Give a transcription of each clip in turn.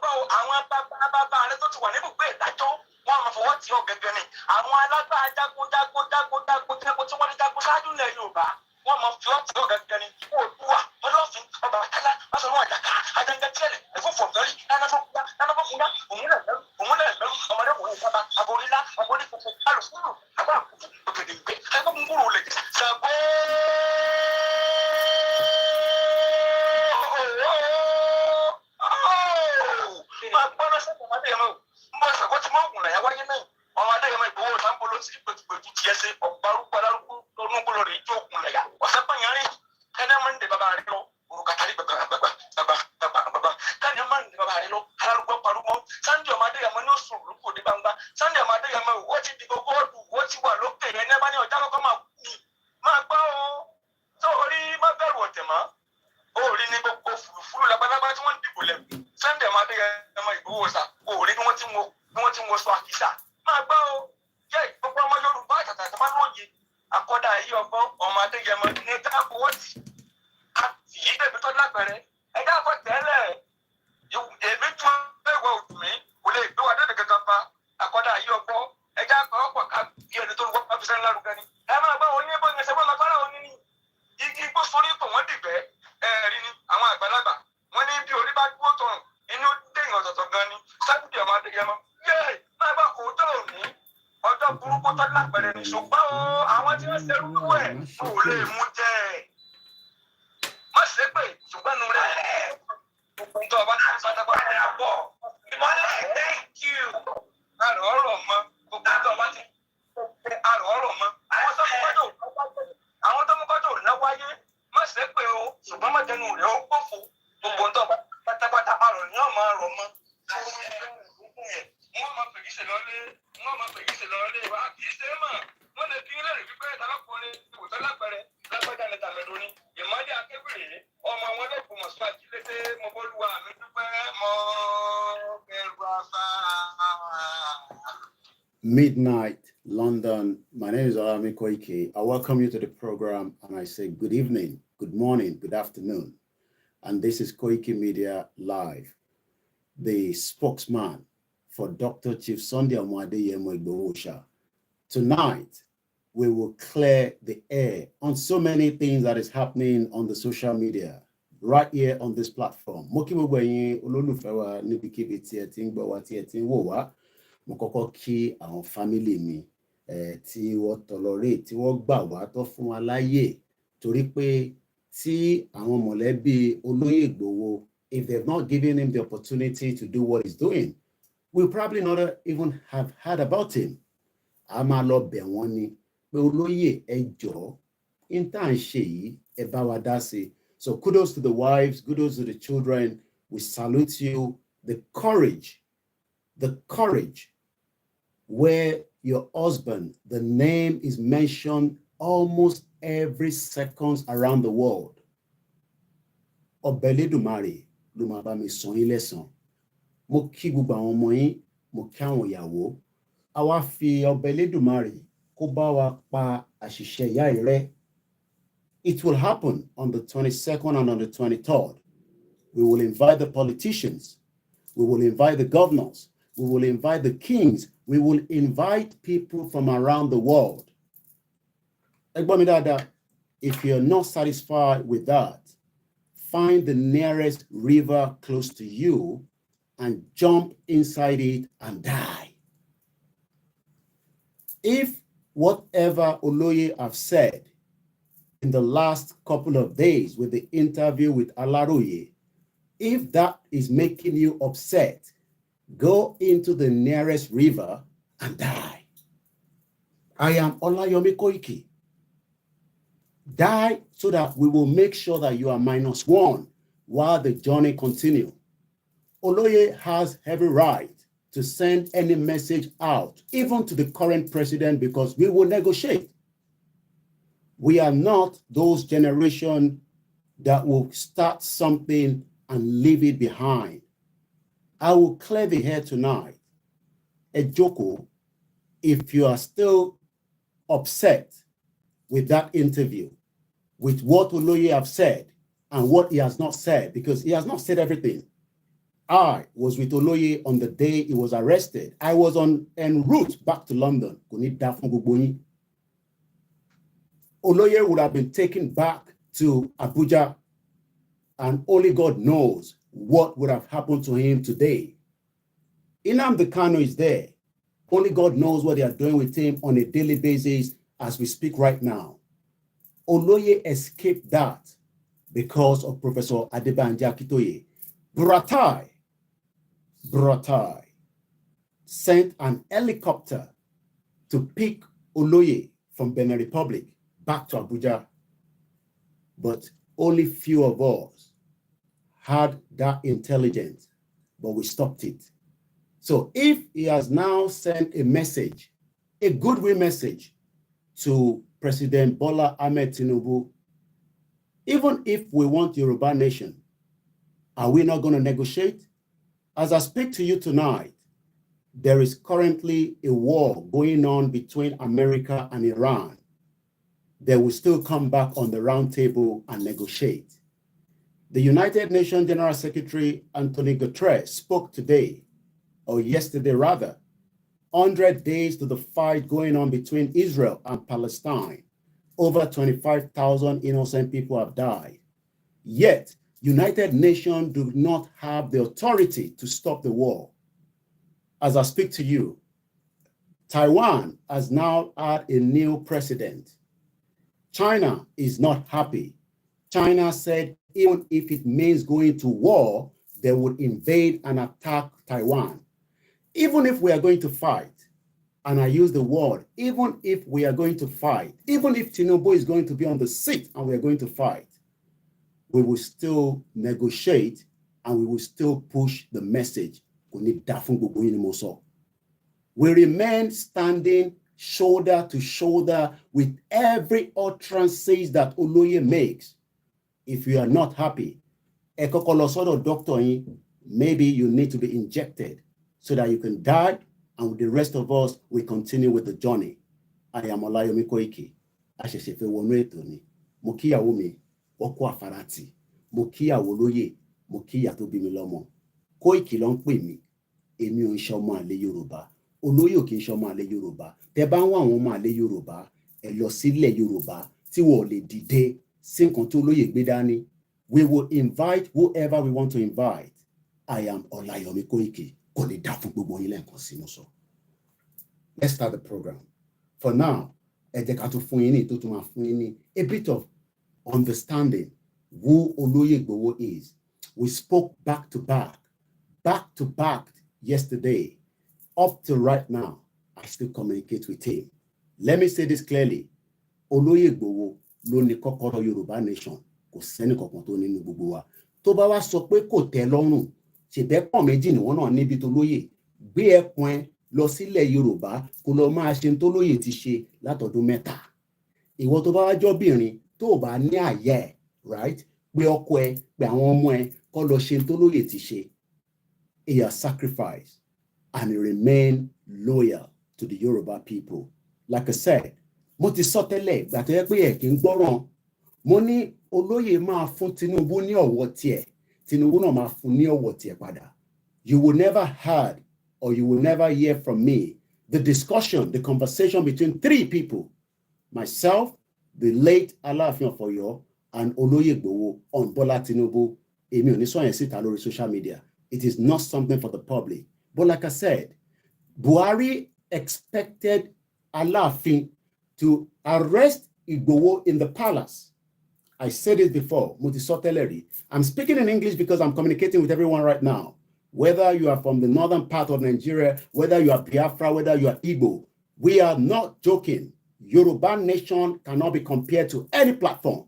gbọ́ àwọn bàbá rẹ tó ti wà níbùgbé ìdájọ́ wọ́n máa fọwọ́ tí ó gẹ́gẹ́ ni àwọn alágbára jagunjagun tí wọ́n ní jagun ṣáájú ilẹ̀ Yorùbá wọ́n máa fi ọ́ tí ó gẹ́gẹ́ ni Oòduà Ọlọ́fin Ọbàtálá Báṣọ̀run Àjàká Ajẹ́ngẹ́tíẹ̀lẹ̀ ẹ̀fọ́fọ̀fẹ́rí nánàfọ́kúyá òmùlẹ̀mẹ́rù ọmọdékùnrin ìsábà aborílá ọmọdé funfun alùpùpù àgbà àkùtù òkèdè ìgbé ẹgbẹ́gbùngbùrù lè ṣàgbó máa gbọ́dọ̀ sẹ́kọ̀ọ́ ọmọdé yẹn mọ́ ń bọ́ ìṣàkó tí mọ́ ògùn lẹ̀yà wáyé náà ọmọdé yẹn mọ́ ìgbówó sáńpolo sí pẹ̀tùpẹ̀tù tiẹ̀ ṣe ọ̀gbárùkù alárùkù lọ́nùgbòlò rẹ̀ ìjọ ògùn lẹ̀yà ọ̀sẹ̀ pẹ̀yẹ́rìn kẹ́ni ẹ̀ máa ń dè bàbá rẹ̀ lọ òrùkàtàrí gbàgbà kẹ́ni ẹ̀ máa ń dè bàbá rẹ̀ lọ alárùkù parúmọ́ Sunday ọmọdé yẹn mọ́ ní oṣù olùkọ́ ní gbangba Sunday ọmọdé yẹn mọ́ ó ti di gbogbo ọdún ó ti wà lókè yẹn ní ẹ bá ní ọjà kọ́kọ́ máa gbọ́ o tó orí má bẹ̀rù ọ̀tẹ̀ mọ́ orí ní gbogbo fùrùfùrù labalábá tí wọ́n ń dìbò lẹ́nu Sunday ọmọdé yẹn mọ́ Ìgbòho sà orí bí wọ́n ti ń wọṣọ àkísà máa gbọ́ o jẹ́ gbogbo ọmọ Yorùbá àtàtà tó máa lóye àkọ́dà yìí ọgbọ́n ọmọdé yẹn mọ́ ní dáàbòwọ́tì àti yìí bèbí tó lápẹ̀rẹ̀ ẹ̀dá àkọ́ tẹ́lẹ̀ èmi tún ẹ̀wọ̀ òdù mi kò lè gbé wa dé kankan pa àkọ́dà yìí ọgbọ́n ẹ̀dá àkọ́ ọ̀pọ̀ ká bí ẹni tó ń wọ́n fi sẹ́ni lárugẹ ni ẹ máa gbọ́ òní bó ń ṣe wọ́n lọ fọ́nrán òní ni ṣùgbọ́n àwọn tí wọ́n ṣerú ẹ̀ kò lè mú jẹ́ má ṣe pé ṣùgbọ́n nù rẹ̀ gbogbo tó ọba tó pátápátá yà bọ̀ ìmọ̀lẹ̀ thank you àrò ọ̀rọ̀ mọ́ gbogbo tó ọba ti àrò ọ̀rọ̀ mọ́ àwọn tó mú kọ́tò náwáyé má ṣe pé o ṣùgbọ́n má jẹnu rẹ̀ ó gbófo gbogbo tó ọba pátápátá àrò ní ọmọ àrọ̀ mọ́ wọ́n máa pèkì ṣe lọ́lé wa kì í ṣe é mọ̀ wọ́n lè fi ilé rẹ̀ wípé ìtàlákùnrin ìwòsàn lágbẹ̀rẹ̀ lágbẹ̀dá ní tàmẹ̀dọ́ ní ìmọ̀lẹ́ akébìrì ọmọ wọn lẹ́kùn mọ̀sùn àjílété mọ̀bọ́lúwa mi dúpẹ́ mọ́ ẹrù afá. Midnight, London. My name is OLAYOMI KOIKI. I welcome you to the program and I say good evening, good morning, good afternoon. And this is Koikimedia Live, the spokesman for Dr. Chief Sunday Adeyemo Igwe. Tonight, we will clear the air on so many things that is happening on the social media, right here on this platform. Mokoko ki àwọn family mi tí wọ́n tolerate tí wọ́n gbà wá tó fún wa láyè torí pé tí àwọn mọ̀lẹ́bí olóyè Igboho, if they've not given him the opportunity to do what he's doing, we'll probably not even have heard about him. A máa lọ bẹ̀ wọ́n ni pé olóyè ẹ jọ̀ọ́ in tá à ń ṣe yìí ẹ bá wa dá sí. So kudos to the wives, kudos to the children. We salute you. The courage where your husband, the name is mentioned almost every second around the world. Obeledumare ló máa bá mi san yín lẹ́san. Mo kí gbogbo àwọn ọmọ yín, mo kí àwọn ìyàwó. A wá fi Obeledumare kó bá wa pa àṣìṣe ìyá rẹ̀. It will happen on the 22nd and on the 23rd. We will invite the politicians. We will invite the governors. We will invite the kings. We will invite people from around the world. If you're not satisfied with that, find the nearest river close to you and jump inside it and die. If whatever Oloye have said in the last couple of days with the interview with Alaroye, if that is making you upset, go into the nearest river and die. I am OLAYOMI KOIKI. Die so that we will make sure that you are -1 while the journey continues. Oloye has every right to send any message out, even to the current president, because we will negotiate. We are not those generation that will start something and leave it behind. I will clear the air tonight. Ejoko, if you are still upset with that interview, with what Oloye have said and what he has not said, because he has not said everything. I was with Oloye on the day he was arrested. I was en route back to London. Oloye would have been taken back to Abuja, and only God knows what would have happened to him today. Nnamdi Kanu is there. Only God knows what they are doing with him on a daily basis as we speak right now. Oloye escaped that because of Professor Adebanji Akintoye. Buratai sent an helicopter to pick Oloye from Benin Republic back to Abuja. But only few of us had that intelligence, but we stopped it. So if he has now sent a message, a goodwill message to President Bola Ahmed Tinubu, even if we want Yoruba nation, are we not going to negotiate? As I speak to you tonight, there is currently a war going on between America and Iran. They will still come back on the round table and negotiate. The United Nations General Secretary Antonio Guterres spoke today, or yesterday rather, 100 days to the fight going on between Israel and Palestine. Over 25,000 innocent people have died. Yet, United Nations do not have the authority to stop the war. As I speak to you, Taiwan has now had a new president. China is not happy. China said even if it means going to war, they would invade and attack Taiwan. Even if we are going to fight, and I use the word, even if we are going to fight, even if Tinubu is going to be on the seat and we are going to fight, we will still negotiate and we will still push the message. We remain standing shoulder to shoulder with every utterance that Oloye makes. If you are not happy, doctor, maybe you need to be injected so that you can die, and the rest of us will continue with the journey. I am OLAYOMI KOIKI. Asheshefe wonu eto ni. Mo kiyawo mi, oko afarati. Mo kiyawo loye, mo kiya to bí mi lọ́mọ. Koiki ló ń pè mí. Èmi ò ń ṣe ọmọ àlè Yorùbá. Olóyè ò kì í ṣe ọmọ àlè Yorùbá. Tẹ́ bá ń wá àwọn ọmọ àlè Yorùbá, ẹ lọ sílẹ̀ Yorùbá tí wọ́n lè dìde sí nǹkan tí olóyè gbé dání. We will invite whoever we want to invite. I am OLAYOMI KOIKI. Let's start the program. For now, a bit of understanding who Oloye Igwe is. We spoke back to back yesterday. Up to right now, I still communicate with him. Let me say this clearly. Oloye Igwe ló ní kọ́kọ́rọ́ Yorùbá nation. Kò sẹ́ni kankan tó nínú gbogbo wa. Tó bá wá sọ pé kò tẹ́ lọ́rùn, ṣèbẹ́pọ̀ méjì ni wọ́n náà níbi tó lóye. Gbé ẹkùn ẹ lọ sílẹ̀ Yorùbá kó lọ máa ṣe tó lóye ti ṣe látọdún mẹ́ta. Ìwọ tó bá wá jọ́bìnrin tó bá ní àyè ẹ̀, right? Pé ọkọ ẹ, pé àwọn ọmọ ẹ kó lọ ṣe tó lóye ti ṣe. He has sacrificed and he remained loyal to the Yoruba people. Like I said, mo ti sọ tẹ́lẹ̀ gbà tó yẹ pé ẹ kì í gbọ́ràn. Mo ní olóyè máa fún Tinubu ní ọ̀wọ̀ tiẹ̀. Tinubu náà máa fún ní ọ̀wọ̀ tiẹ̀ padà. You will never heard or you will never hear from me the discussion, the conversation between three people. Myself, the late Aláàfin of Ọ̀yọ́, and Olóyè Igwe on Bola Tinubu. Èmi ò ní sọ yẹn síta lórí social media. It is not something for the public. But like I said, Buhari expected Aláàfin to arrest Igwe in the palace. I said it before, I'm speaking in English because I'm communicating with everyone right now. Whether you are from the northern part of Nigeria, whether you are Biafra, whether you are Igbo, we are not joking. Yoruba nation cannot be compared to any platform.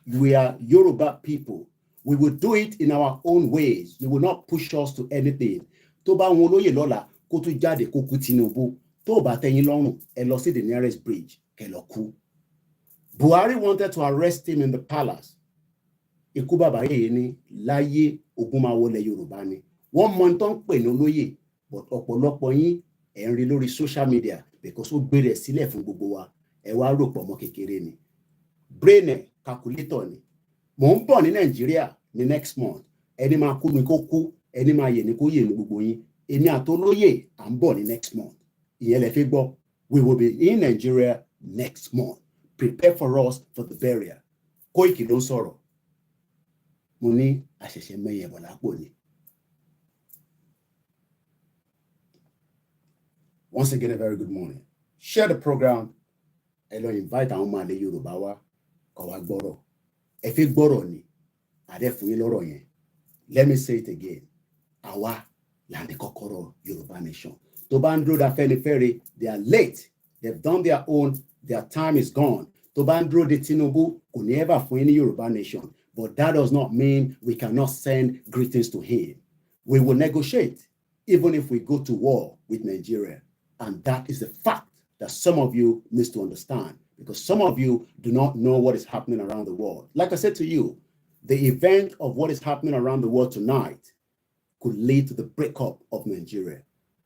We are Yoruba people. We will do it in our own ways. You will not push us to anything. Tó bá wọn olóyè lọ́la kó tún jáde kó kú Tinubu. Tó bá tẹ́yìn lọ́rùn, ẹ lọ sí the nearest bridge, kẹ́ lọ kú. Buhari wanted to arrest him in the palace. Ikú bàbá yìí ni láyé ogun máa wọlé Yorùbá ni. Wọ́n mọ tó ń pè ní olóyè, but ọ̀pọ̀lọpọ̀ yín ẹ̀ ń rí lórí social media because ó gbé rẹ̀ sílẹ̀ fún gbogbo wa. Ẹ wá rò pọ̀ mọ́ kékeré ni. Brain calculator ni. Mò ń bọ̀ ní Nàìjíríà ní next month. Ẹni máa kú ni kó kú, ẹni máa yè ni kó yè ní gbogbo yín. Èmi àtolóyè à ń bọ̀ ní next month. Ìyẹn lẹ fi gbọ́. We will be in Nigeria next month. Prepare for us for the burial. Koiki ló sọ̀rọ̀. Mo ní àṣẹ̀ṣẹ̀ mẹ́yẹ̀ bọ̀ lápò ni. Once again, a very good morning. Share the program. Ẹ lọ invite àwọn ọmọ àlè Yorùbá wá kó wá gbọ́rọ̀. Ẹ fi gbọ́rọ̀ ni. Àdẹ fún yín lọ́rọ̀ yẹn. Let me say it again. Àwa là ní kọ́kọ́rọ́ Yorùbá nation. Tó bá ń dúró da Fẹ́nifẹ́re, they are late. They've done their own. Their time is gone. Tó bá ń dúró de Tinubu, kò ní ever fún yín ní Yorùbá nation. But that does not mean we cannot send greetings to him. We will negotiate, even if we go to war with Nigeria. And that is the fact that some of you need to understand, because some of you do not know what is happening around the world. Like I said to you, the event of what is happening around the world tonight could lead to the breakup of Nigeria.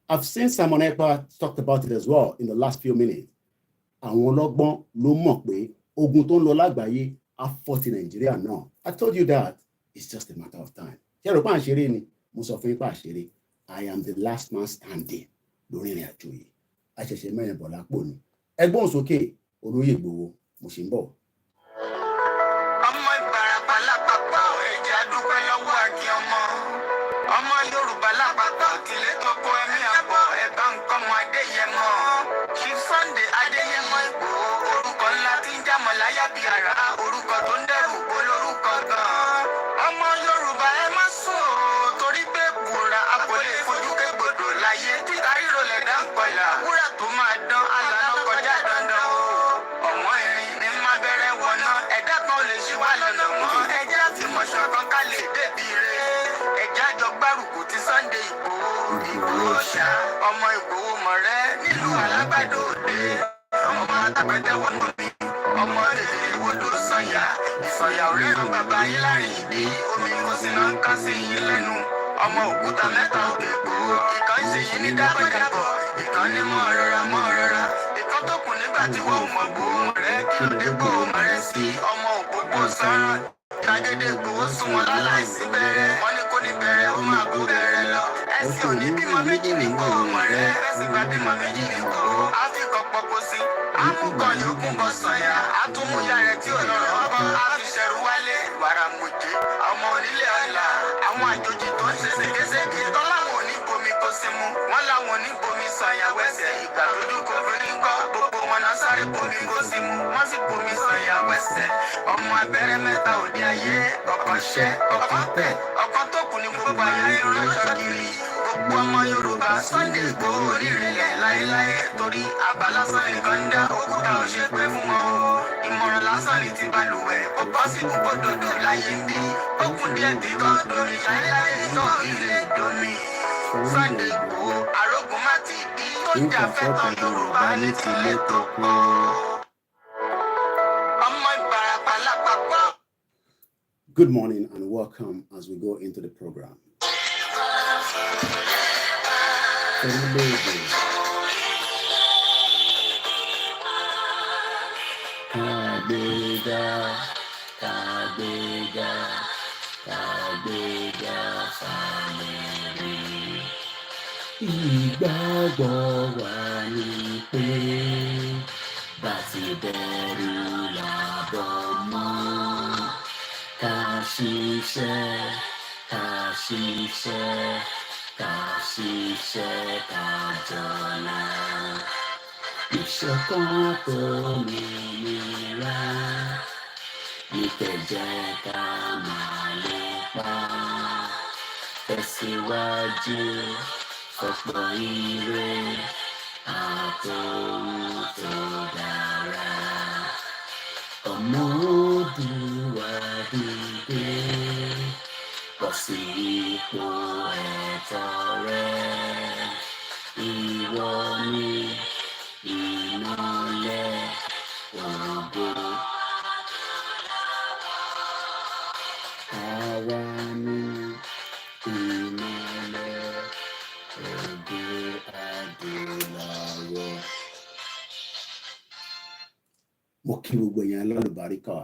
I've seen Simona talked about it as well in the last few minutes. Àwọn ọlọ́gbọ́n ló mọ̀ pé ogun tó ń lọ lágbàáyé á fọ́ ti Nàìjíríà náà. I told you that. It's just a matter of time. Ṣé rò pé à ń ṣeré ni? Mo sọ fún yín pé à ń ṣeré. I am the last man standing lórí ìrìn àjò yìí. Àṣẹ̀ṣẹ̀ mẹ́rin bọ̀ lápò ni. Ẹgbọ́n sókè Olóyè Igwe mo ṣì ń bọ̀. Ọmọ Ìbàràpá lápapọ̀ ẹ̀jẹ̀ adúpẹ́ lọ́wọ́ àkí ọmọ. Ọmọ Yorùbá lápapọ̀ kìlẹ̀ tó kọ ẹ̀mí àbọ̀ ẹ̀bá nǹkan ọmọ Adéyẹmọ. Adéyẹmọ Ìgbòho, orúkọ ńlá tí ń jámọ̀ láyà bí ara, orúkọ tó ń dẹrù olórúkọ gan-an. Ọmọ Yorùbá ẹ má sùn o, torí pé kùrà àpòlé fojú kégbodò láyé. Títa ríro lẹ̀dá ń pọ̀lá, wúrà tó máa dán àlànà kọjá dandan o. Ọ̀wọ́n irin ní má bẹ̀rẹ̀ wọ̀nà, ẹ̀dá kan lè ṣí wá lọ́nà mọ́. Ẹjẹ́ àtìmọ̀ṣọ́ kan ká lè débi re. Ẹjẹ́ àjọ gbárùkù ti Sunday Ìgbòho, Ìgbòho ṣá. Ọmọ Ìgbòho mọ̀rẹ́ nílùú Alágbàdo Òde. Ọmọ Atápẹ́tẹ́ wọnú mi, ọmọ èdè ìwòdò sọ̀yà. Ìsọ̀yà òrìràn bàbá yín láàrin ìdí, omi kò sí náà ń kán sí yín lẹ́nu. Ọmọ òkúta mẹ́ta òkè Ìgbòho, ìkan ṣe yín ní dábọ̀dàbọ̀, ìkan ní mọ́ rọra. Ìkan tó kù nígbà tí wọ́n mọ̀ Ìgbòho rẹ̀ kí ló dé Ìgbòho mọ̀rẹ́ sí. Ọmọ òpópó sọ́rọ̀, ìtàgédé Ìgbòho sún wọn láláìsí bẹ̀rẹ̀. Wọ́n ní kò ní bẹ̀rẹ̀, ó máa bó bẹ̀rẹ̀ lọ. Ẹ̀sìn òní bímọ méjì ní Ìgbòho mọ̀rẹ́, ẹ̀sìn bá bímọ méjì ní Ìgbòho. Á fi kọ́ pọ́pọ́ sí, amúkan yòókù bọ̀ sọ̀yà, àtúmúyà rẹ̀ tí ò lọ́rọ̀ ọkọ̀, á fi ṣẹ̀rù wálé, wàrà mùjẹ́, ọmọ onílé ọ̀la, àwọn àjòjì tó ń ṣe ségesège, tán láwọn ò ní bomi kó sí mu, wọ́n láwọn ò ní bomi sọ̀yà wẹ́sẹ̀, ìgbà tójú kò fi ní kọ́, gbogbo wọn náà sáré bomi kó sí mu, wọ́n sì bomi sọ̀yà wẹ́sẹ̀, ọmọ abẹ́rẹ́ mẹ́ta òde ayé, ọ̀kan ṣẹ́, ọ̀kan tẹ̀, ọ̀kan tó kù ní gbogbo ayé ránṣọ kiri, gbogbo ọmọ Yorùbá Sunday Ìgbòho oríire láéláé, torí abalásán nìkan ń dá òkúta ò ṣe pé fún wọn o. Ìmọ̀ràn lásán ní ti balùwẹ̀, ó bọ́ sí púpọ̀ dòdò láyé ń bí. Ó kún díẹ̀ tí kò dorí láéláé náà ilé domi. Sunday Ìgbòho, arógun má ti bí, tó ń jà fẹ́tàn Yorùbá ní tilé tó kó. Ọmọ Ìbàràpá lápapọ̀. Good morning and welcome as we go into the program. Kabega, kabega, kabega, family. Ìgbàgbọ́ wa ni pé bá ti bẹ̀rù làbọ̀ mọ́. Ká ṣiṣẹ́, ká ṣiṣẹ́, ká ṣiṣẹ́, ká jọlá. Ìṣọ̀kan tó mìíràn ìkẹjẹ́ ká máa lè pa. Tẹ̀síwájú ọ̀pọ̀ ire àtòhun tó dára. Ọmọ Oòduà dìde, bọ́ sí ipò ẹ̀tọ́ rẹ. Ìwọ ni ìmọ́lẹ̀ ògo. Àwa ni ìmọ́lẹ̀ ògo adúláwọ̀. Mo kí gbogbo èèyàn alálùbáríkà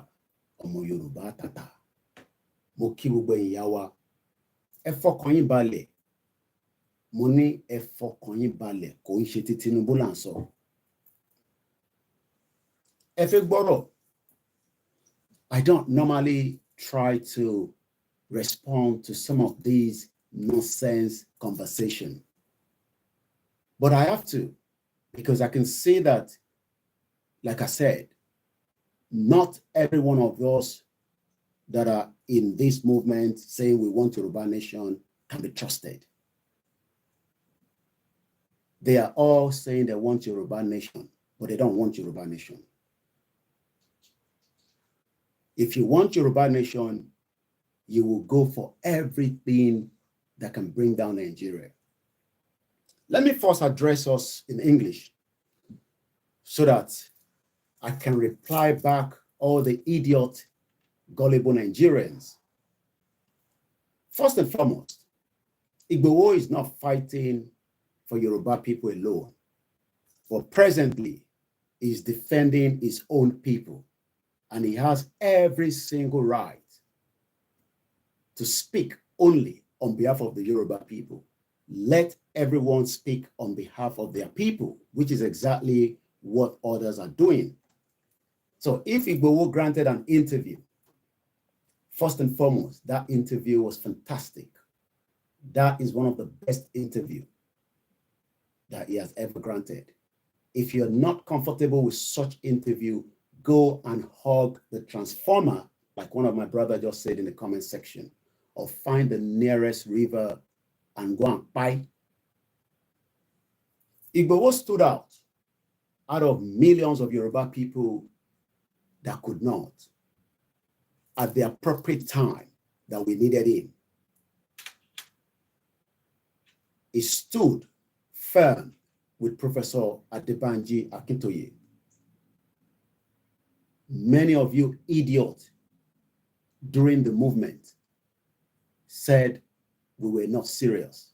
ọmọ Yorùbá tàtà. Mo kí gbogbo èèyàn wa. Ẹ fọkàn yín balẹ̀. Mo ní ẹ fọkàn yín balẹ̀, kò ń ṣe ti Tinubu là ń sọ. Ẹ fẹ́ gbọ́rọ̀. I don't normally try to respond to some of these nonsense conversation, but I have to, because I can see that, like I said, not every one of us that are in this movement saying we want Yoruba nation can be trusted. They are all saying they want Yoruba nation, but they don't want Yoruba nation. If you want Yoruba nation, you will go for everything that can bring down Nigeria. Let me first address us in English so that I can reply back all the idiot, gullible Nigerians. First and foremost, Igwe is not fighting for Yoruba people alone, but presently is defending his own people, and he has every single right to speak only on behalf of the Yoruba people. Let everyone speak on behalf of their people, which is exactly what others are doing. So if Igwe granted an interview, first and foremost, that interview was fantastic. That is one of the best interviews that he has ever granted. If you're not comfortable with such interview, go and hug the transformer, like one of my brothers just said in the comment section, or find the nearest river and go and buy. Igwe stood out of millions of Yoruba people that could not, at the appropriate time that we needed him. He stood firm with Professor Adebanji Akintoye. Many of you idiots during the movement said we were not serious.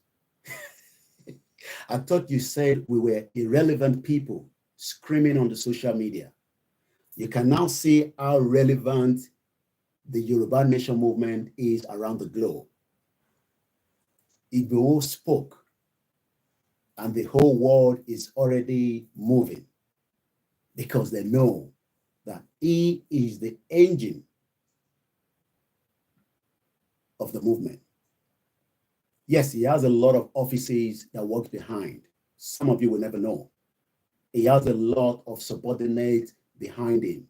I thought you said we were irrelevant people screaming on the social media. You can now see how relevant the Yoruba Nation movement is around the globe. Igwe spoke, and the whole world is already moving because they know that he is the engine of the movement. Yes, he has a lot of offices that work behind. Some of you will never know. He has a lot of subordinates behind him.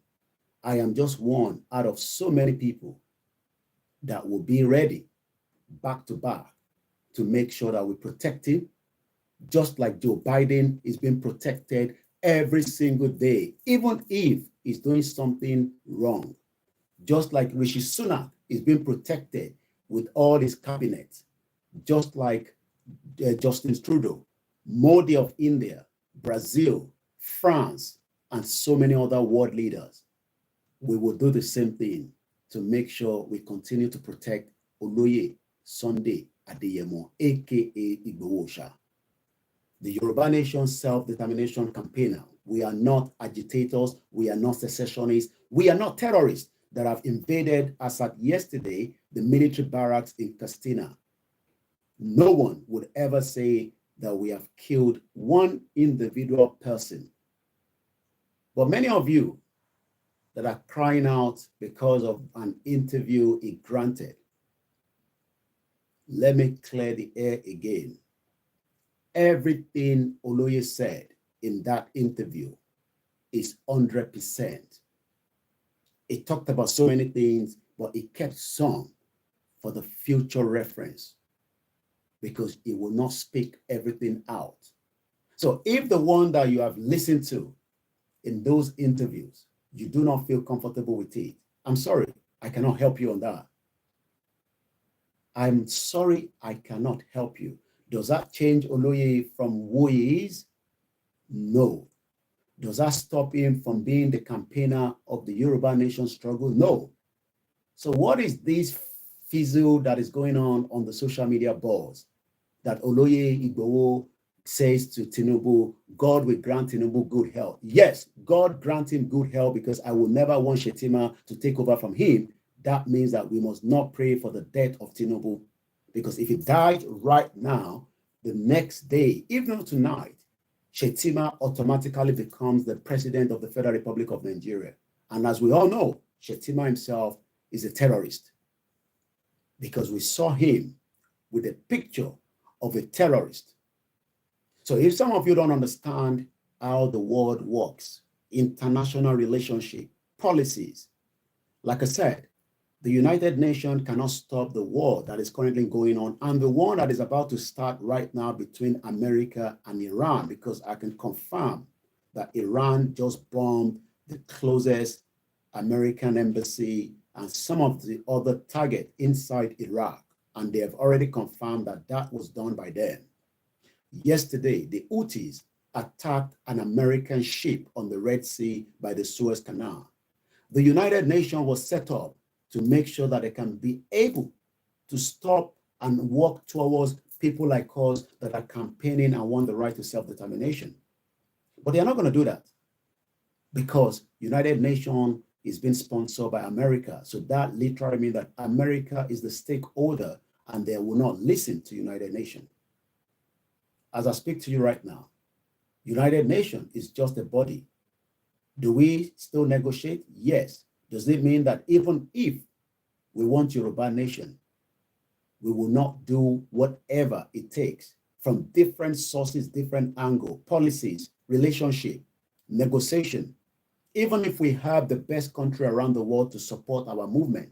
I am just one out of so many people that will be ready back to back to make sure that we protect him, just like Joe Biden is being protected every single day, even if he's doing something wrong. Just like Rishi Sunak is being protected with all his cabinet, just like Justin Trudeau, Modi of India, Brazil, France, and so many other world leaders. We will do the same thing to make sure we continue to protect Oloye Sunday Adeyemo, aka Igwe. The Yoruba Nation self-determination campaigner. We are not agitators. We are not secessionists. We are not terrorists that have invaded, as at yesterday, the military barracks in Castina. No one would ever say that we have killed one individual person. But many of you that are crying out because of an interview he granted, let me clear the air again. Everything Oloye said in that interview is 100%. He talked about so many things, but he kept some for the future reference because he will not speak everything out. So if the one that you have listened to in those interviews, you do not feel comfortable with it, I'm sorry, I cannot help you on that. I'm sorry, I cannot help you. Does that change Oloye from who he is? No. Does that stop him from being the campaigner of the Yoruba Nation struggle? No. So what is this fizzle that is going on the social media boards that Oloye Igwe says to Tinubu, God will grant Tinubu good health? Yes, God grant him good health because I will never want Shetima to take over from him. That means that we must not pray for the death of Tinubu, because if he died right now, the next day, even tonight, Shetima automatically becomes the president of the Federal Republic of Nigeria. And as we all know, Shetima himself is a terrorist because we saw him with a picture of a terrorist. So if some of you don't understand how the world works, international relationship, policies, like I said, the United Nations cannot stop the war that is currently going on and the war that is about to start right now between America and Iran, because I can confirm that Iran just bombed the closest American embassy and some of the other targets inside Iraq, and they have already confirmed that that was done by them. Yesterday, the Houthis attacked an American ship on the Red Sea by the Suez Canal. The United Nations was set up to make sure that they can be able to stop and work towards people like us that are campaigning and want the right to self-determination. But they're not going to do that because United Nations is being sponsored by America. So that literally means that America is the stakeholder and they will not listen to United Nations. As I speak to you right now, United Nations is just a body. Do we still negotiate? Yes. Does it mean that even if we want Yoruba Nation, we will not do whatever it takes from different sources, different angles, policies, relationship, negotiation. Even if we have the best country around the world to support our movement,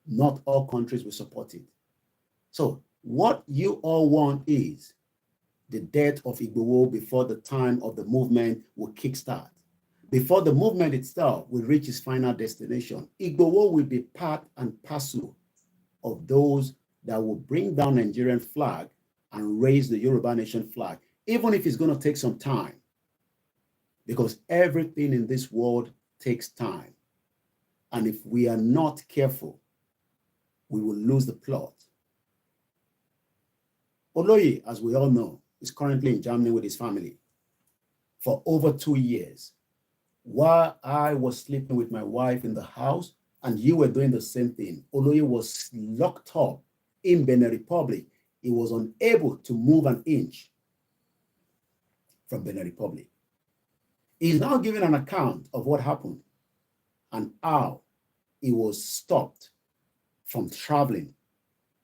not all countries will support it. So what you all want is the death of Igwe before the time of the movement will kickstart. Before the movement itself will reach its final destination, Igwe will be part and parcel of those that will bring down Nigerian flag and raise the Yoruba nation flag, even if it's going to take some time, because everything in this world takes time. And if we are not careful, we will lose the plot. Oloye, as we all know, is currently in Germany with his family for over 2 years. While I was sleeping with my wife in the house and you were doing the same thing, Oloye was locked up in Benin Republic. He was unable to move an inch from Benin Republic. He's now giving an account of what happened and how he was stopped from traveling.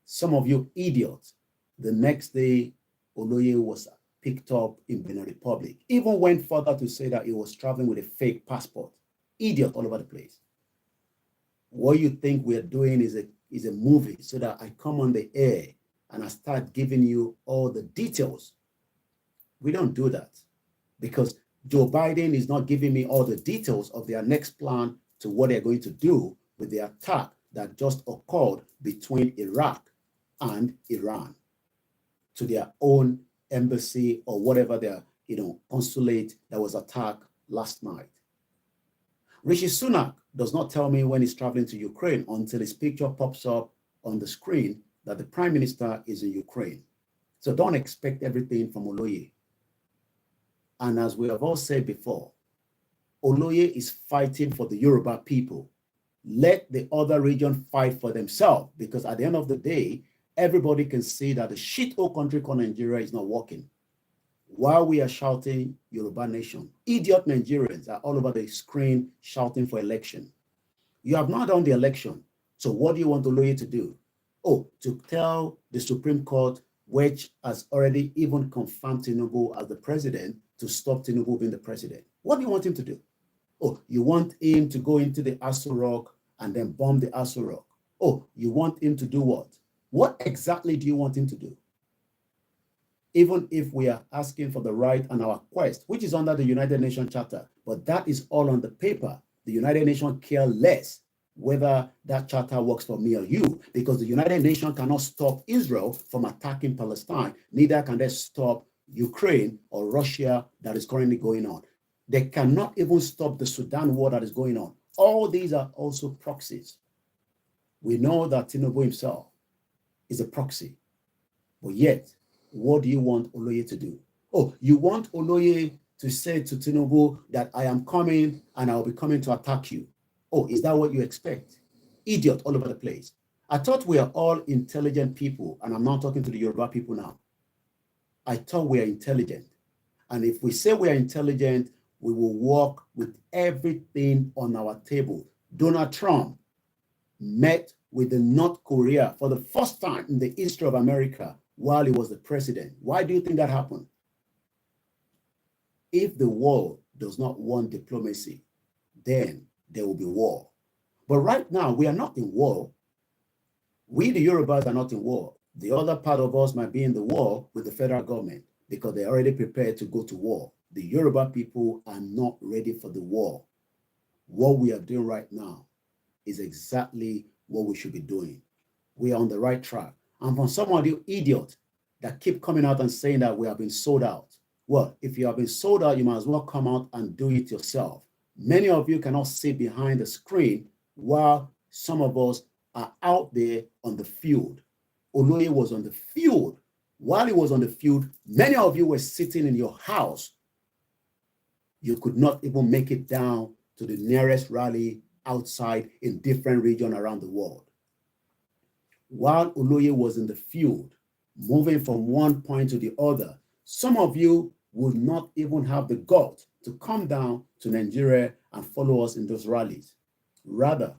Some of you idiots, the next day, Oloye was picked up in Benin Republic. Even went further to say that he was traveling with a fake passport. Idiot all over the place. What you think we're doing is a movie so that I come on the air and I start giving you all the details. We don't do that because Joe Biden is not giving me all the details of their next plan to what they're going to do with the attack that just occurred between Iraq and Iran to their own embassy or whatever their consulate that was attacked last night. Rishi Sunak does not tell me when he's traveling to Ukraine until his picture pops up on the screen that the Prime Minister is in Ukraine. So don't expect everything from Oloye. And as we have all said before, Oloye is fighting for the Yoruba people. Let the other region fight for themselves, because at the end of the day, everybody can see that the shithole country called Nigeria is not working. While we are shouting Yoruba nation, idiot Nigerians are all over the screen shouting for election. You have not done the election. So what do you want Oloye to do? Oh, to tell the Supreme Court, which has already even confirmed Tinubu as the president, to stop Tinubu being the president. What do you want him to do? Oh, you want him to go into the Aso Rock and then bomb the Aso Rock. Oh, you want him to do what? What exactly do you want him to do? Even if we are asking for the right and our quest, which is under the United Nations Charter, but that is all on the paper. The United Nations care less whether that charter works for me or you, because the United Nations cannot stop Israel from attacking Palestine. Neither can they stop Ukraine or Russia that is currently going on. They cannot even stop the Sudan war that is going on. All these are also proxies. We know that Tinubu himself is a proxy, but yet, what do you want Oloye to do? Oh, you want Oloye to say to Tinubu that I am coming and I'll be coming to attack you. Oh, is that what you expect? Idiot all over the place. I thought we are all intelligent people, and I'm not talking to the Yoruba people now. I thought we are intelligent. And if we say we are intelligent, we will work with everything on our table. Donald Trump met with the North Korea for the first time in the history of America while he was the president. Why do you think that happened? If the world does not want diplomacy, then there will be war. But right now, we are not in war. We, the Yorubas, are not in war. The other part of us might be in the war with the federal government because they're already prepared to go to war. The Yoruba people are not ready for the war. What we are doing right now is exactly what we should be doing. We are on the right track. And from some of you idiots that keep coming out and saying that we have been sold out. Well, if you have been sold out, you might as well come out and do it yourself. Many of you cannot sit behind the screen while some of us are out there on the field. Oloye was on the field. While he was on the field, many of you were sitting in your house. You could not even make it down to the nearest rally outside in different regions around the world. While Oloye was in the field, moving from one point to the other, some of you would not even have the guts to come down to Nigeria and follow us in those rallies. Rather,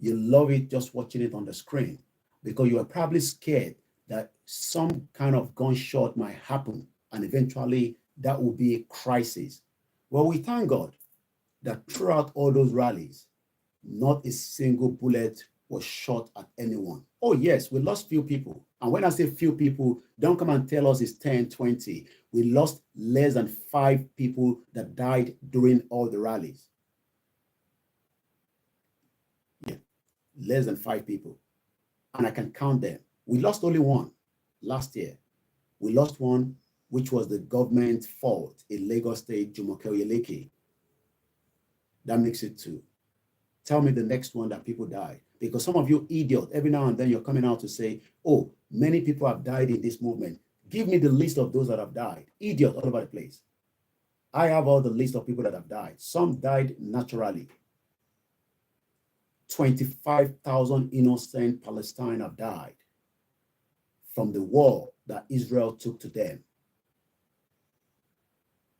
you love it just watching it on the screen because you are probably scared that some kind of gunshot might happen and eventually that will be a crisis. Well, we thank God that throughout all those rallies, not a single bullet was shot at anyone. Oh, yes, we lost few people. And when I say few people, don't come and tell us it's 10, 20. We lost less than 5 people that died during all the rallies. Yeah, less than 5 people. And I can count them. We lost only one last year. We lost one, which was the government fault in Lagos State, Jumoke Oyeleke. That makes it 2. Tell me the next one that people died. Because some of you idiot, every now and then you're coming out to say, oh, many people have died in this movement. Give me the list of those that have died. Idiot all over the place. I have all the list of people that have died. Some died naturally. 25,000 innocent Palestinians have died from the war that Israel took to them.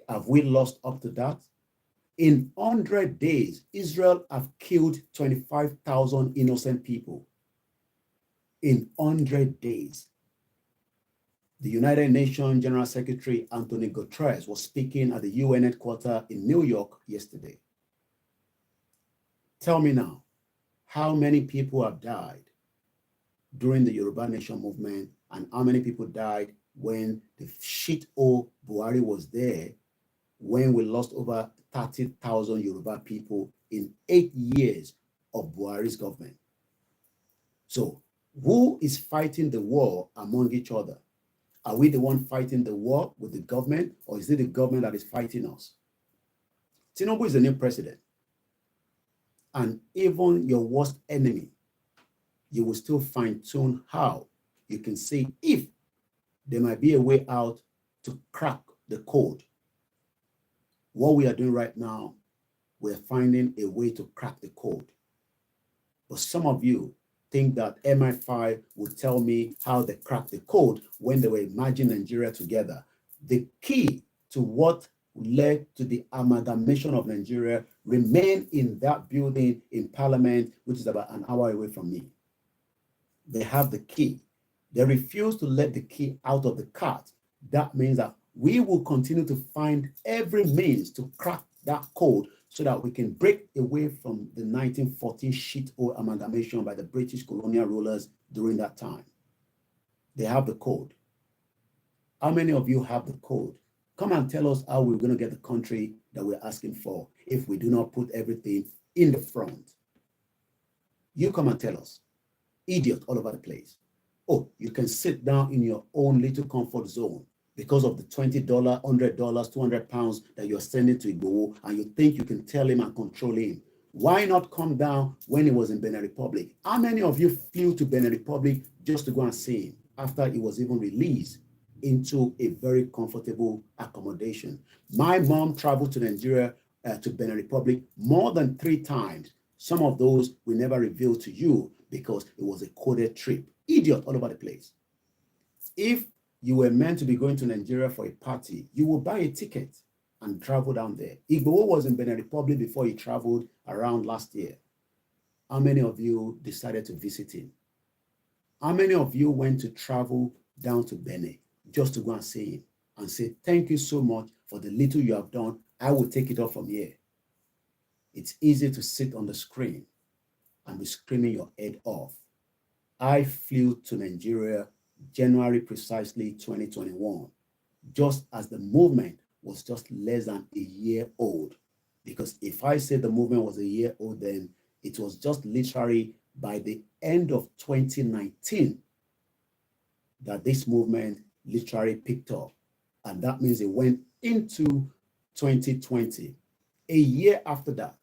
Have we lost up to that? In 100 days, Israel have killed 25,000 innocent people. In 100 days. The United Nations General Secretary Antonio Guterres was speaking at the UN headquarters in New York yesterday. Tell me now, how many people have died during the Yoruba Nation movement, and how many people died when the shithole Buhari was there, when we lost over 30,000 Yoruba people in 8 years of Buhari's government? So who is fighting the war among each other? Are we the one fighting the war with the government, or is it the government that is fighting us? Tinubu is the new president. And even your worst enemy, you will still fine-tune how you can see if there might be a way out to crack the code. What we are doing right now, we're finding a way to crack the code. But some of you think that MI5 will tell me how they cracked the code when they were merging Nigeria together. The key to what led to the amalgamation of Nigeria remain in that building in Parliament, which is about an hour away from me. They have the key. They refuse to let the key out of the cart. That means that we will continue to find every means to crack that code so that we can break away from the 1914 shithole amalgamation by the British colonial rulers during that time. They have the code. How many of you have the code? Come and tell us how we're going to get the country that we're asking for if we do not put everything in the front. You come and tell us. Idiot all over the place. Oh, you can sit down in your own little comfort zone because of the $20, $100, 200 pounds that you're sending to Igwe, and you think you can tell him and control him. Why not come down when he was in Benin Republic? How many of you flew to Benin Republic just to go and see him after he was even released into a very comfortable accommodation? My mom traveled to Nigeria, to Benin Republic more than 3 times. Some of those we never revealed to you because it was a coded trip. Idiot all over the place. If you were meant to be going to Nigeria for a party, you will buy a ticket and travel down there. Igwe was in Benin Republic before he traveled around last year. How many of you decided to visit him? How many of you went to travel down to Benin just to go and see him and say, thank you so much for the little you have done. I will take it off from here. It's easy to sit on the screen and be screaming your head off. I flew to Nigeria January precisely 2021, just as the movement was just less than a year old. Because if I say the movement was a year old, then it was just literally by the end of 2019 that this movement literally picked up. And that means it went into 2020, a year after that.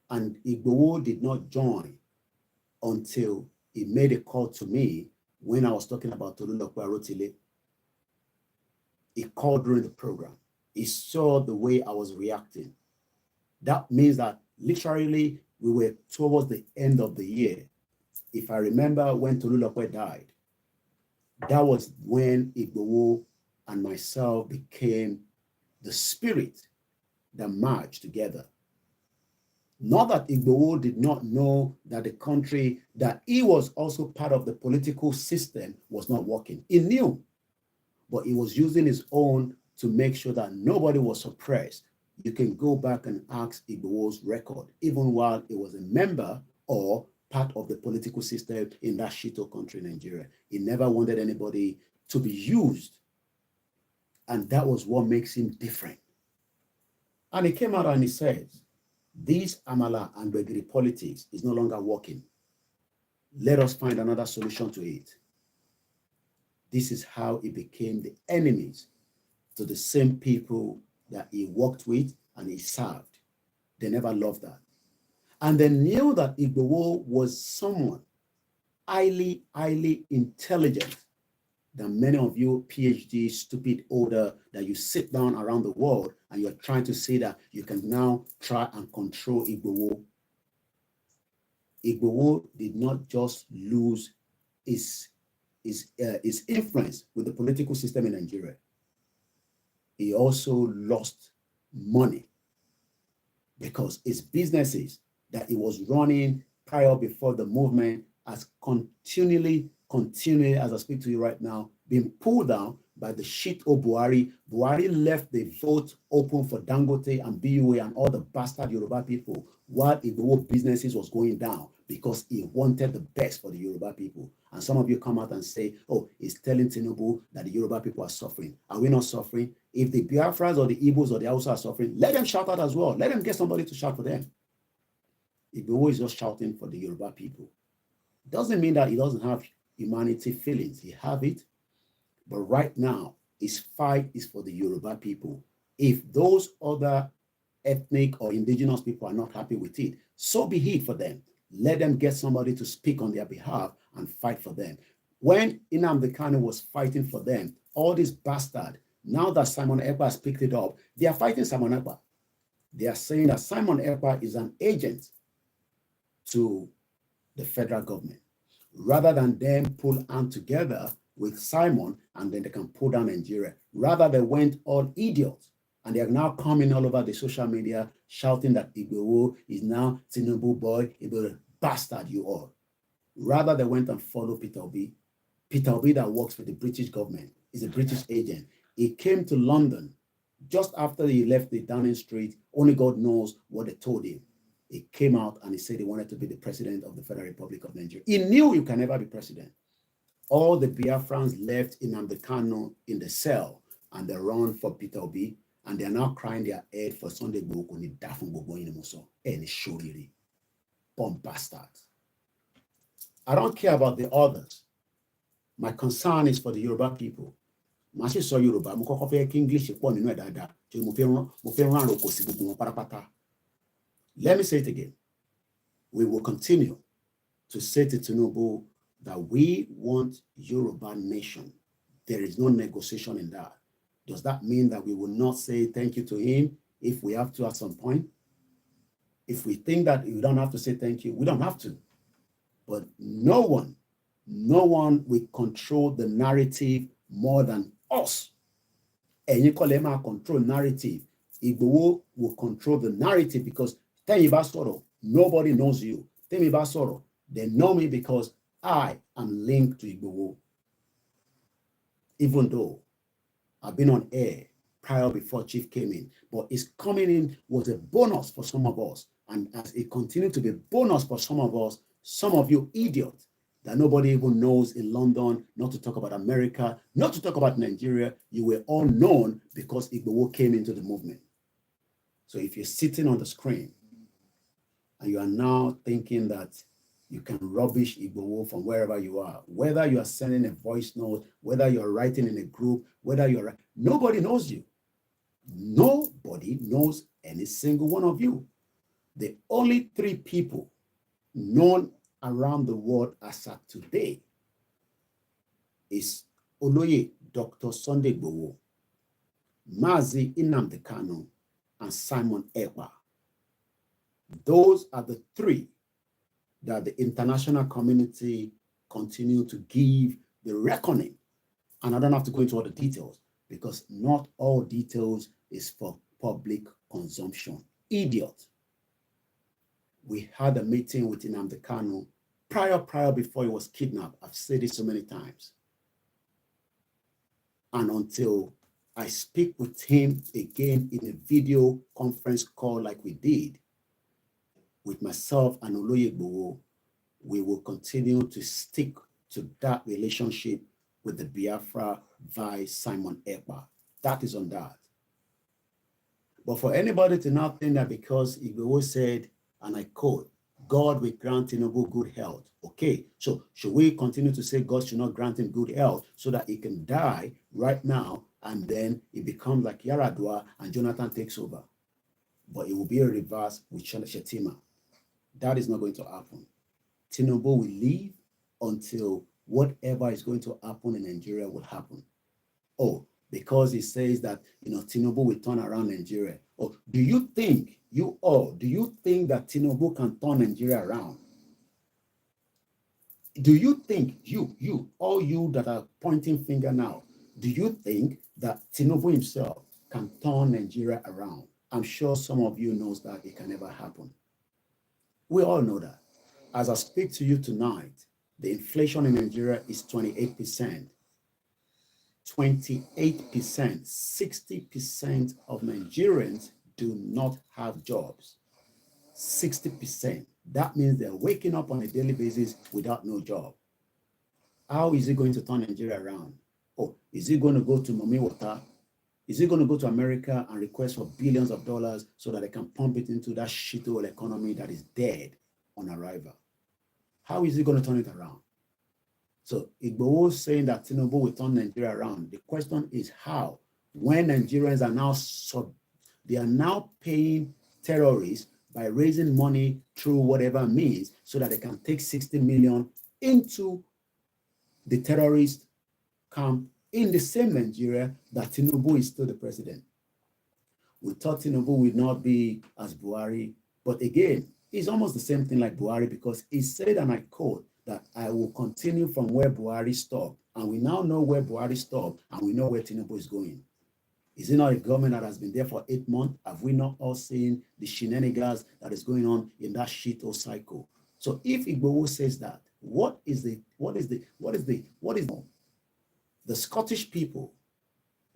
And Igwe did not join until he made a call to me when I was talking about Tolulokpe Arotile. He called during the program. He saw the way I was reacting. That means that literally we were towards the end of the year. If I remember when Tolulokpe died, that was when Igwe and myself became the spirit that marched together. Not that Igwe did not know that the country that he was also part of the political system was not working. He knew, but he was using his own to make sure that nobody was suppressed. You can go back and ask Igbo's record, even while he was a member or part of the political system in that shito country, Nigeria. He never wanted anybody to be used. And that was what makes him different. And he came out and he said, this Amala and Begiri politics is no longer working. Let us find another solution to it. This is how he became the enemies to the same people that he worked with and he served. They never loved that. And they knew that Igwe was someone highly, highly intelligent than many of you PhD, stupid older, that you sit down around the world and you're trying to say that you can now try and control Igwe. Igwe did not just lose his influence with the political system in Nigeria. He also lost money because his businesses that he was running prior before the movement has continually, as I speak to you right now, been pulled down by the shit of Buhari. Buhari left the vote open for Dangote and BUA and all the bastard Yoruba people while Igbo businesses was going down because he wanted the best for the Yoruba people. And some of you come out and say, oh, he's telling Tinubu that the Yoruba people are suffering. Are we not suffering? If the Biafras or the Igbos or the Hausa are suffering, let them shout out as well. Let them get somebody to shout for them. Igbo is just shouting for the Yoruba people. Doesn't mean that he doesn't have humanity feelings. He have it. But right now, his fight is for the Yoruba people. If those other ethnic or indigenous people are not happy with it, so be it for them. Let them get somebody to speak on their behalf and fight for them. When Nnamdi Kanu was fighting for them, all these bastards, now that Simon Ekpa has picked it up, they are fighting Simon Ekpa. They are saying that Simon Ekpa is an agent to the federal government, rather than them pull hand together with Simon and then they can pull down Nigeria. Rather, they went all idiots and they are now coming all over the social media shouting that Igwe is now Tinubu boy, Igwe bastard you all. Rather, they went and followed Peter Obi. Peter Obi that works for the British government is a British agent. He came to London just after he left the Downing Street. Only God knows what they told him. He came out and he said he wanted to be the president of the Federal Republic of Nigeria. He knew you can never be president. All the Biafrans left Nnamdi Kanu in the cell and they run for Peter Obi and they are now crying their head for Sunday Igboho ni dafun gbogbo yin ni mo sọ ẹni ṣoríire bomb bastards. I don't care about the others. My concern is for the Yoruba people. Màá sì sọ Yorùbá, mo kọ́kọ́ fẹ́ kí English pọ̀ nínú ẹ̀ dáadáa tí mo fẹ́ rán àròkọ sí gbogbo wọn pátápátá. Let me say it again. We will continue to say to Tinubu that we want Yoruba nation. There is no negotiation in that. Does that mean that we will not say thank you to him if we have to at some point? If we think that we don't have to say thank you, we don't have to. But no one will control the narrative more than us. And you call them our control narrative. Igbo will control the narrative because Tell bá sọ̀rọ̀, nobody knows you. Tell bá sọ̀rọ̀, they know me because I am linked to Igbo. Even though I've been on air prior before Chief came in, but his coming in was a bonus for some of us. And as it continued to be a bonus for some of us, some of you idiots that nobody even knows in London, not to talk about America, not to talk about Nigeria, you were all known because Igbo came into the movement. So if you're sitting on the screen, and you are now thinking that you can rubbish Igbo from wherever you are, whether you are sending a voice note, whether you're writing in a group, whether you're, nobody knows you. Nobody knows any single one of you. The only 3 people known around the world as of today is Oloye Dr. Sunday Igboho, Mazi Nnamdi Kanu, and Simon Ekpa. Those are the 3 that the international community continue to give the reckoning. And I don't have to go into all the details because not all details is for public consumption. Idiot. We had a meeting with Nnamdi Kanu prior before he was kidnapped. I've said it so many times. And until I speak with him again in a video conference call like we did with myself and Oloye Igboho, we will continue to stick to that relationship with the Biafra vice Simon Ekpa. That is on that. But for anybody to now think that because Igwe said, and I quote, God will grant Tinubu good health. Okay, so should we continue to say God should not grant him good health so that he can die right now and then it becomes like Yaradua and Jonathan takes over? But it will be a reverse with Shetima. That is not going to happen. Tinubu will live until whatever is going to happen in Nigeria will happen. Oh, because he says that, Tinubu will turn around Nigeria. Oh, do you think that Tinubu can turn Nigeria around? Do you think, all you that are pointing finger now, do you think that Tinubu himself can turn Nigeria around? I'm sure some of you knows that it can never happen. We all know that. As I speak to you tonight, the inflation in Nigeria is 28%. 28%, 60% of Nigerians do not have jobs. 60%. That means they're waking up on a daily basis without no job. How is he going to turn Nigeria around? Oh, is he going to go to Mommy Water? Is he going to go to America and request for billions of dollars so that they can pump it into that shithole economy that is dead on arrival? How is he going to turn it around? So Igbo saying that Tinubu will turn Nigeria around. The question is how? When Nigerians are now paying terrorists by raising money through whatever means so that they can take 60 million into the terrorist camp in the same Nigeria that Tinubu is still the president. We thought Tinubu would not be as Buhari, but again, it's almost the same thing like Buhari because he said, and I quote, that I will continue from where Buhari stopped. And we now know where Buhari stopped and we know where Tinubu is going. Is it not a government that has been there for 8 months? Have we not all seen the shenanigans that is going on in that shit-hole cycle? So if Igbo says that, what is the Scottish people,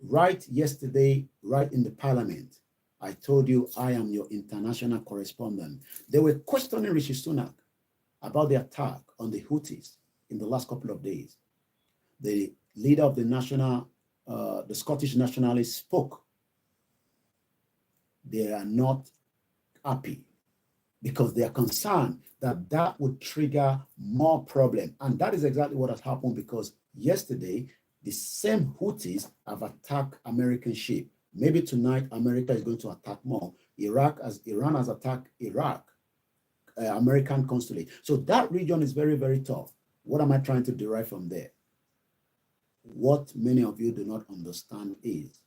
right yesterday, right in the parliament, I told you I am your international correspondent. They were questioning Rishi Sunak about the attack on the Houthis in the last couple of days. The leader of the Scottish nationalists spoke. They are not happy because they are concerned that that would trigger more problem. And that is exactly what has happened because yesterday, the same Houthis have attacked American ship. Maybe tonight, America is going to attack more. Iran has attacked Iraq. American consulate. So that region is very, very tough. What am I trying to derive from there? What many of you do not understand is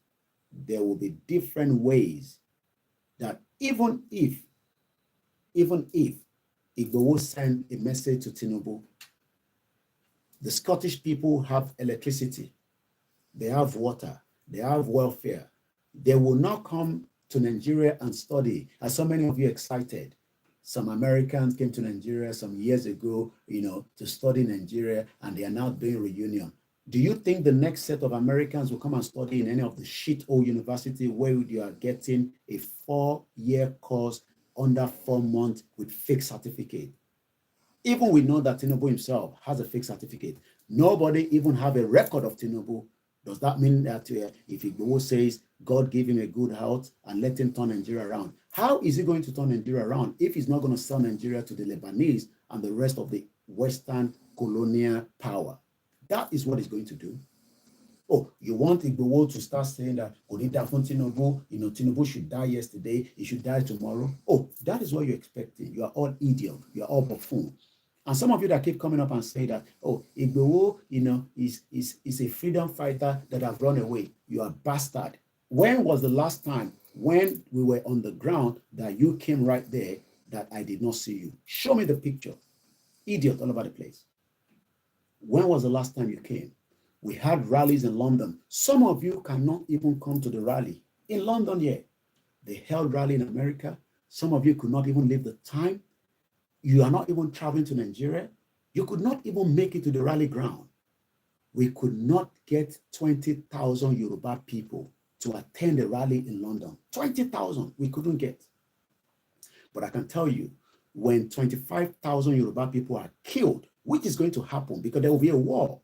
there will be different ways that even if Igbo will send a message to Tinubu, the Scottish people have electricity, they have water, they have welfare. They will not come to Nigeria and study, as so many of you excited. Some Americans came to Nigeria some years ago, to study Nigeria, and they are now doing reunion. Do you think the next set of Americans will come and study in any of the shit-hole university where you are getting a 4-year course under 4 months with fake certificate? Even we know that Tinubu himself has a fake certificate. Nobody even have a record of Tinubu. Does that mean that if Igbo says God gave him a good health and let him turn Nigeria around, how is he going to turn Nigeria around if he's not going to sell Nigeria to the Lebanese and the rest of the Western colonial power? That is what he's going to do. Oh, you want Igbo to start saying that Tinubu should die yesterday, he should die tomorrow. Oh, that is what you're expecting. You are all idiots. You are all buffoons. And some of you that keep coming up and say that, oh, Igbo, is a freedom fighter that have run away. You are bastard. When was the last time when we were on the ground that you came right there that I did not see you? Show me the picture. Idiot all over the place. When was the last time you came? We had rallies in London. Some of you cannot even come to the rally in London yet. They held rally in America. Some of you could not even leave the time. You are not even traveling to Nigeria. You could not even make it to the rally ground. We could not get 20,000 Yoruba people to attend a rally in London. 20,000 we couldn't get. But I can tell you, when 25,000 Yoruba people are killed, which is going to happen because there will be a war.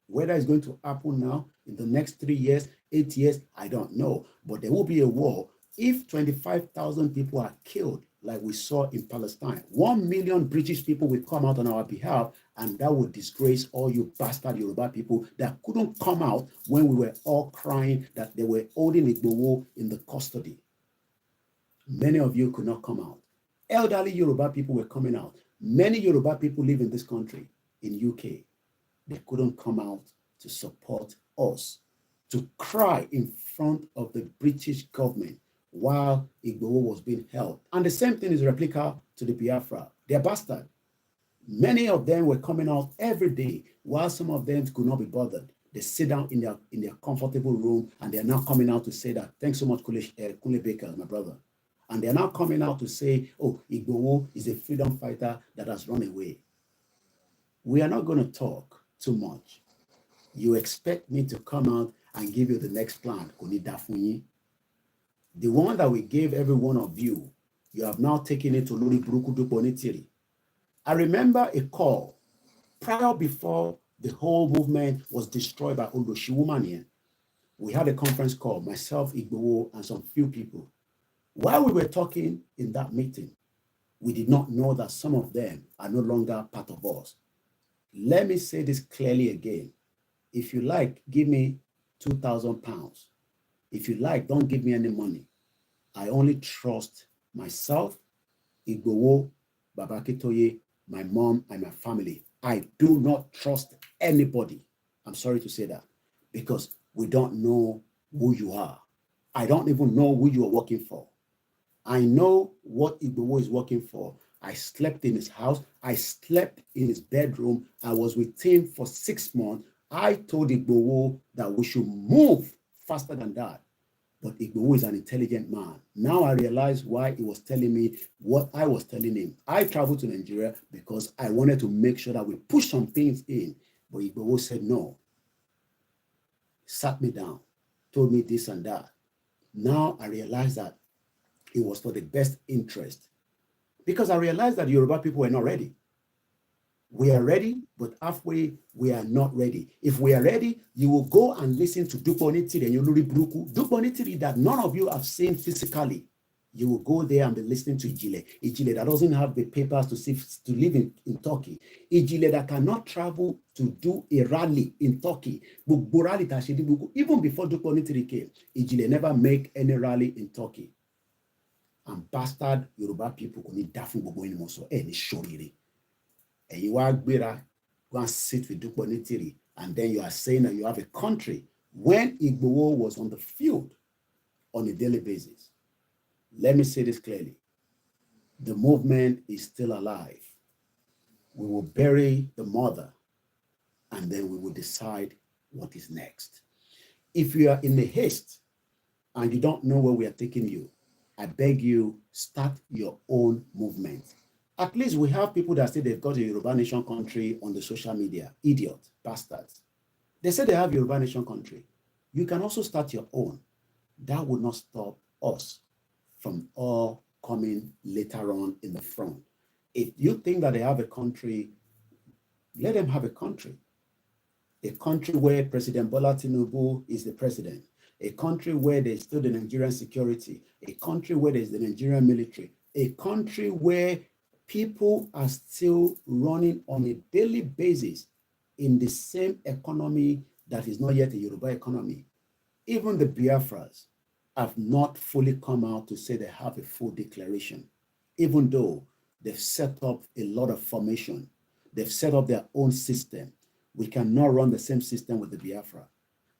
Whether it's going to happen now in the next 3 years, 8 years, I don't know. But there will be a war. If 25,000 people are killed, like we saw in Palestine, 1 million British people will come out on our behalf, and that would disgrace all you bastard Yoruba people that couldn't come out when we were all crying that they were holding Igbo in the custody. Many of you could not come out. Elderly Yoruba people were coming out. Many Yoruba people live in this country, in UK. They couldn't come out to support us, to cry in front of the British government while Igbo was being held. And the same thing is replicable to the Biafra. They're bastard. Many of them were coming out every day, while some of them could not be bothered. They sit down in their comfortable room, and they're now coming out to say that, thanks so much, Kunle Baker, my brother. And they're now coming out to say, oh, Igbo is a freedom fighter that has run away. We are not going to talk too much. You expect me to come out and give you the next plan, the one that we gave every one of you, you have now taken it to Luri Burukudu Bonitiri. I remember a call prior before the whole movement was destroyed by Odoshi woman here. We had a conference call, myself, Igbo, and some few people. While we were talking in that meeting, we did not know that some of them are no longer part of us. Let me say this clearly again. If you like, give me 2,000 pounds. If you like, don't give me any money. I only trust myself, Igbo, Babakitoye, my mom, and my family. I do not trust anybody. I'm sorry to say that, because we don't know who you are. I don't even know who you are working for. I know what Igbo is working for. I slept in his house. I slept in his bedroom. I was with him for 6 months. I told Igbo that we should move faster than that. But Igbo is an intelligent man. Now I realize why he was telling me what I was telling him. I traveled to Nigeria because I wanted to make sure that we push some things in. But Igbo said no. Sat me down, told me this and that. Now I realize that it was for the best interest. Because I realized that Yoruba people were not ready. We are ready, but halfway we are not ready. If we are ready, you will go and listen to Duponitiri and Yoluri Bruku. Duponitiri that none of you have seen physically. You will go there and be listening to Ijile. Ijile that doesn't have the papers to live in Turkey. Ijile that cannot travel to do a rally in Turkey. Even before Duponitiri came, Ijile never make any rally in Turkey. And bastard Yoruba people could need dafu gbogbo anymore, so any shoriri. And you are go and sit with Duponitiri, and then you are saying that you have a country when Igbo was on the field on a daily basis. Let me say this clearly. The movement is still alive. We will bury the mother, and then we will decide what is next. If you are in a haste and you don't know where we are taking you, I beg you, start your own movement. At least we have people that say they've got a Yoruba Nation country on the social media. Idiots, bastards. They say they have Yoruba Nation country. You can also start your own. That will not stop us from all coming later on in the front. If you think that they have a country, let them have a country. A country where President Bola Tinubu is the president. A country where there's still the Nigerian security. A country where there's the Nigerian military. A country where people are still running on a daily basis in the same economy that is not yet a Yoruba economy. Even the Biafras have not fully come out to say they have a full declaration, even though they've set up a lot of formation. They've set up their own system. We cannot run the same system with the Biafra.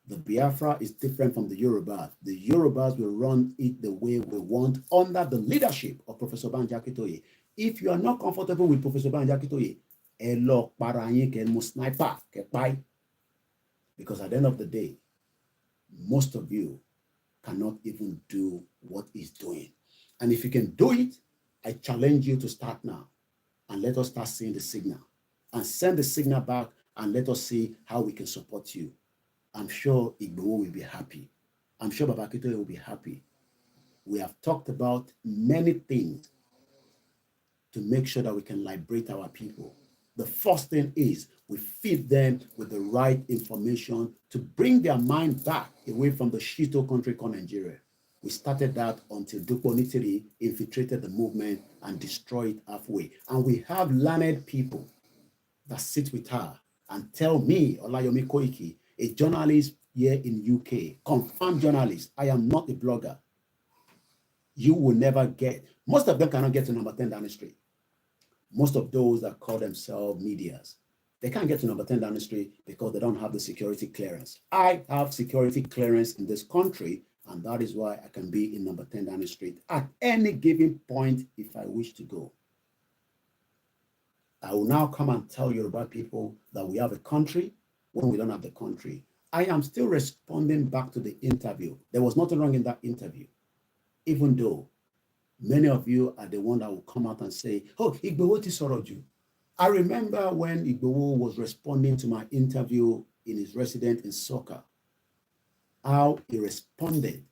The Biafra is different from the Yoruba. The Yorubas will run it the way we want under the leadership of Professor Banji Akintoye. If you are not comfortable with Professor Banji Akintoye, sniper, because at the end of the day, most of you cannot even do what he's doing. And if you can do it, I challenge you to start now and let us start seeing the signal and send the signal back and let us see how we can support you. I'm sure Igbo will be happy. I'm sure Baba Akintoye will be happy. We have talked about many things to make sure that we can liberate our people. The first thing is we feed them with the right information to bring their mind back away from the shito country called Nigeria. We started that until Dupo Nitiri infiltrated the movement and destroyed it halfway. And we have learned people that sit with her and tell me, OLAYOMI KOIKI, a journalist here in UK, confirmed journalist, I am not a blogger. You will never get, most of them cannot get to number 10 Downing Street. Most of those that call themselves medias, they can't get to number 10 Downing Street because they don't have the security clearance. I have security clearance in this country, and that is why I can be in number 10 Downing Street at any given point if I wish to go. I will now come and tell Yoruba people that we have a country when we don't have the country. I am still responding back to the interview. There was nothing wrong in that interview, even though many of you are the one that will come out and say, oh, Igwe ti sọ̀rọ̀ jù. I remember when Igwe was responding to my interview in his residence in Soka, how he responded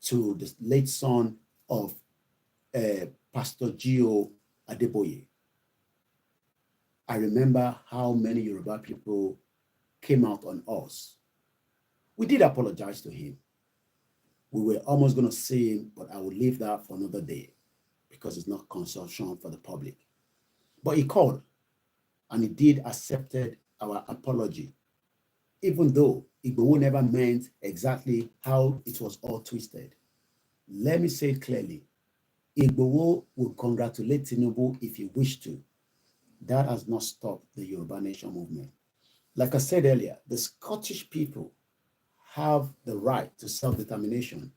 to the late son of Pastor Gio Adeboye. I remember how many Yoruba people came out on us. We did apologize to him. We were almost going to see him, but I will leave that for another day because it's not consultation for the public. But he called and he did accepted our apology, even though Igwe never meant exactly how it was all twisted. Let me say it clearly. Igwe will congratulate Tinubu if he wished to. That has not stopped the Yoruba Nation movement. Like I said earlier, the Scottish people have the right to self-determination.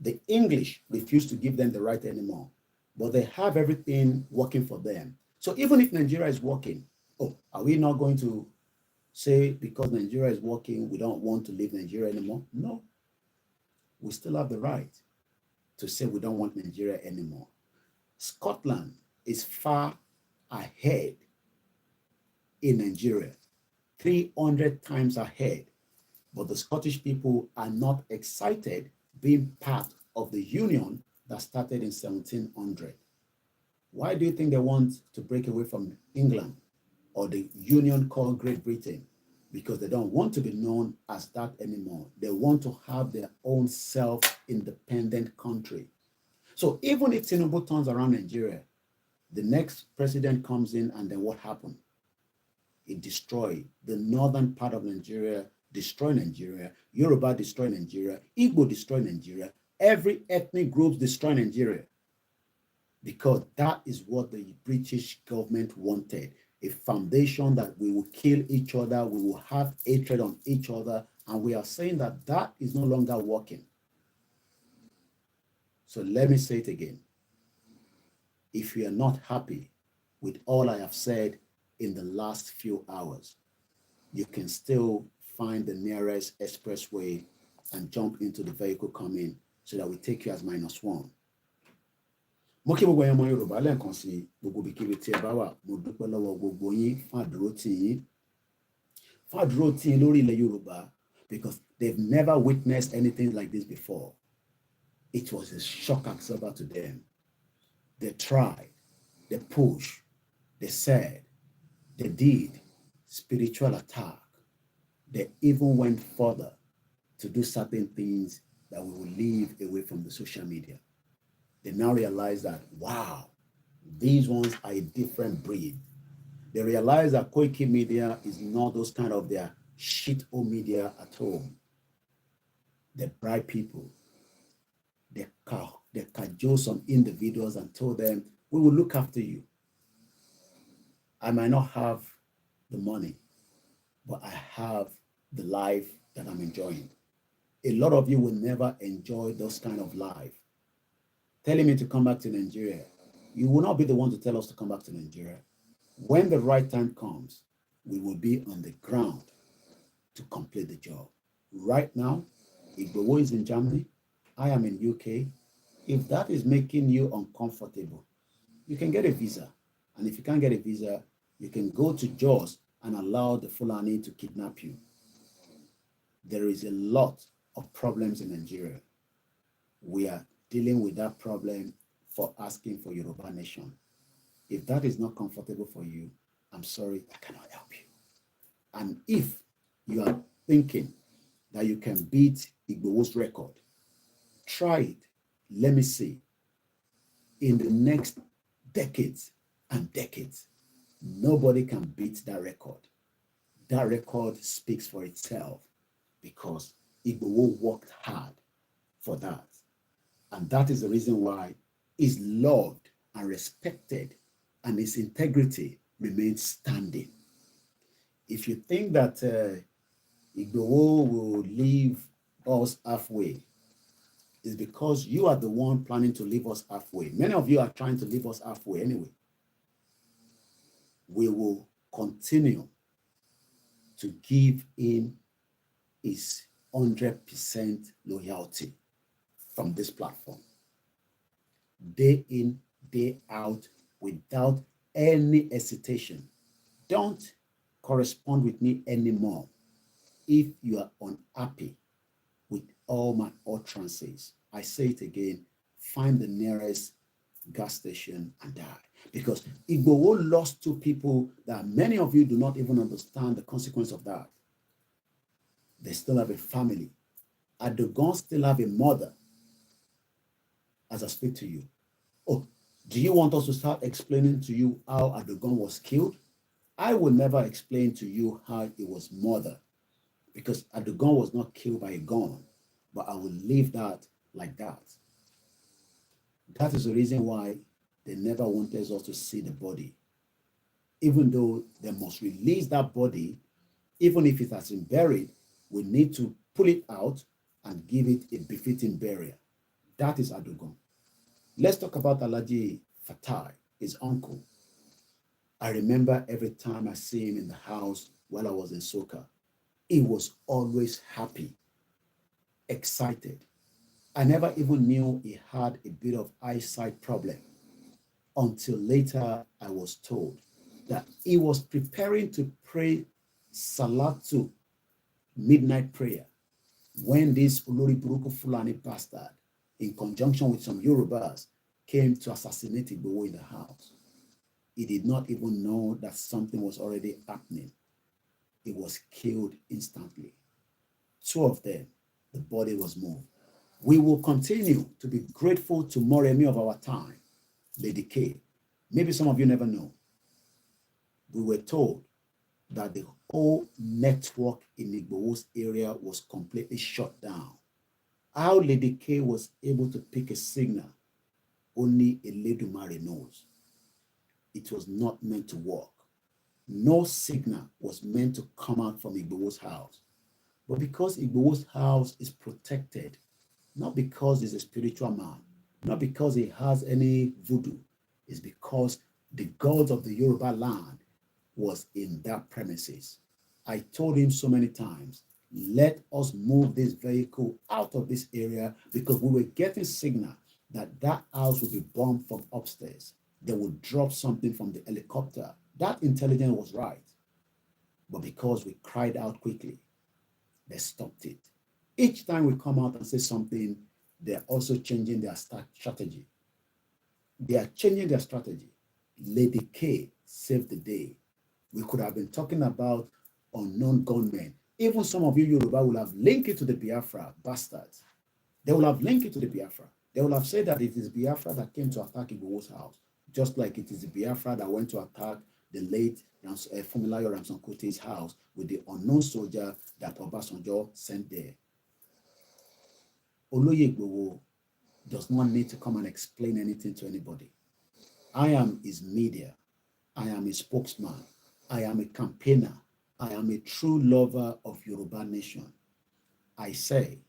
The English refuse to give them the right anymore, but they have everything working for them. So even if Nigeria is working, oh, are we not going to say because Nigeria is working, we don't want to leave Nigeria anymore? No, we still have the right to say we don't want Nigeria anymore. Scotland is far ahead in Nigeria, 300 times ahead. But the Scottish people are not excited being part of the union that started in 1700. Why do you think they want to break away from England or the union called Great Britain? Because they don't want to be known as that anymore. They want to have their own self-independent country. So even if Tinubu turns around Nigeria, the next president comes in and then what happened? It destroyed the northern part of Nigeria, destroy Nigeria, Yoruba destroy Nigeria, Igbo destroy Nigeria, every ethnic group destroy Nigeria. Because that is what the British government wanted, a foundation that we will kill each other, we will have hatred on each other, and we are saying that that is no longer working. So let me say it again. If you are not happy with all I have said in the last few hours, you can still find the nearest expressway and jump into the vehicle coming so that we take you as -1. Mo kí gbogbo ẹ̀yin ọmọ Yorùbá lẹ́ẹ̀kan sí gbogbo ibikíbi tí ẹ bá wà, mo dúpẹ́ lọ́wọ́ gbogbo yín fún àdúró tì yín lórí ilẹ̀ Yorùbá, because they've never witnessed anything like this before. It was a shock absorber to them. They tried, they pushed, they said, they did spiritual attack. They even went further to do certain things that we will leave away from the social media. They now realize that, wow, these ones are a different breed. They realize that Koikimedia is not those kind of their shit or media at home. They bribe people. They cajole some individuals and told them, we will look after you. I might not have the money, but I have the life that I'm enjoying. A lot of you will never enjoy those kind of life. Telling me to come back to Nigeria, you will not be the one to tell us to come back to Nigeria. When the right time comes, we will be on the ground to complete the job. Right now, Igwe is in Germany, I am in UK. If that is making you uncomfortable, you can get a visa. And if you can't get a visa, you can go to Jaws and allow the Fulani to kidnap you. There is a lot of problems in Nigeria. We are dealing with that problem for asking for Yoruba nation. If that is not comfortable for you, I'm sorry, I cannot help you. And if you are thinking that you can beat Igbo's record, try it. Let me see. In the next decades and decades, nobody can beat that record. That record speaks for itself because Igbo worked hard for that. And that is the reason why he's loved and respected and his integrity remains standing. If you think that Igbo will leave us halfway, it's because you are the one planning to leave us halfway. Many of you are trying to leave us halfway anyway. We will continue to give him his 100% loyalty from this platform. Day in, day out, without any hesitation. Don't correspond with me anymore if you are unhappy with all my utterances. I say it again, find the nearest gas station and die. Because Igbo lost two people that many of you do not even understand the consequence of that. They still have a family. Adons still have a mother. As I speak to you. Oh, do you want us to start explaining to you how Adons was killed? I will never explain to you how it was murdered, because Adons was not killed by a gun, but I will leave that like that. That is the reason why they never wanted us to see the body. Even though they must release that body, even if it has been buried, we need to pull it out and give it a befitting burial. That is Adons. Let's talk about Alhaji Fatai, his uncle. I remember every time I see him in the house while I was in Soka, he was always happy, excited. I never even knew he had a bit of eyesight problem until later I was told that he was preparing to pray Salatu, midnight prayer, when this Olori Buruku Fulani bastard, in conjunction with some Yorubas, came to assassinate Igbo in the house. He did not even know that something was already happening. He was killed instantly. Two of them, the body was moved. We will continue to be grateful to Moremi of our time, Lady K. Maybe some of you never know. We were told that the whole network in Igbo's area was completely shut down. How Lady K was able to pick a signal, only Eledumare knows. It was not meant to work. No signal was meant to come out from Igbo's house. But because Igbo's house is protected, not because he's a spiritual man, not because he has any voodoo, it's because the gods of the Yoruba land was in that premises. I told him so many times, let us move this vehicle out of this area, because we were getting signal that that house would be bombed from upstairs. They would drop something from the helicopter. That intelligence was right. But because we cried out quickly, they stopped it. Each time we come out and say something, they're also changing their strategy. They are changing their strategy. Lady K saved the day. We could have been talking about unknown gunmen. Even some of you Yoruba will have linked it to the Biafra bastards. They will have linked it to the Biafra. They will have said that it is Biafra that came to attack Igbo's house, just like it is the Biafra that went to attack the late Funmilayo Ramson Kute's house with the unknown soldier that Obasanjo sent there. Oloye Igbo does not need to come and explain anything to anybody. I am his media. I am a spokesman. I am a campaigner. I am a true lover of Yoruba nation. I say,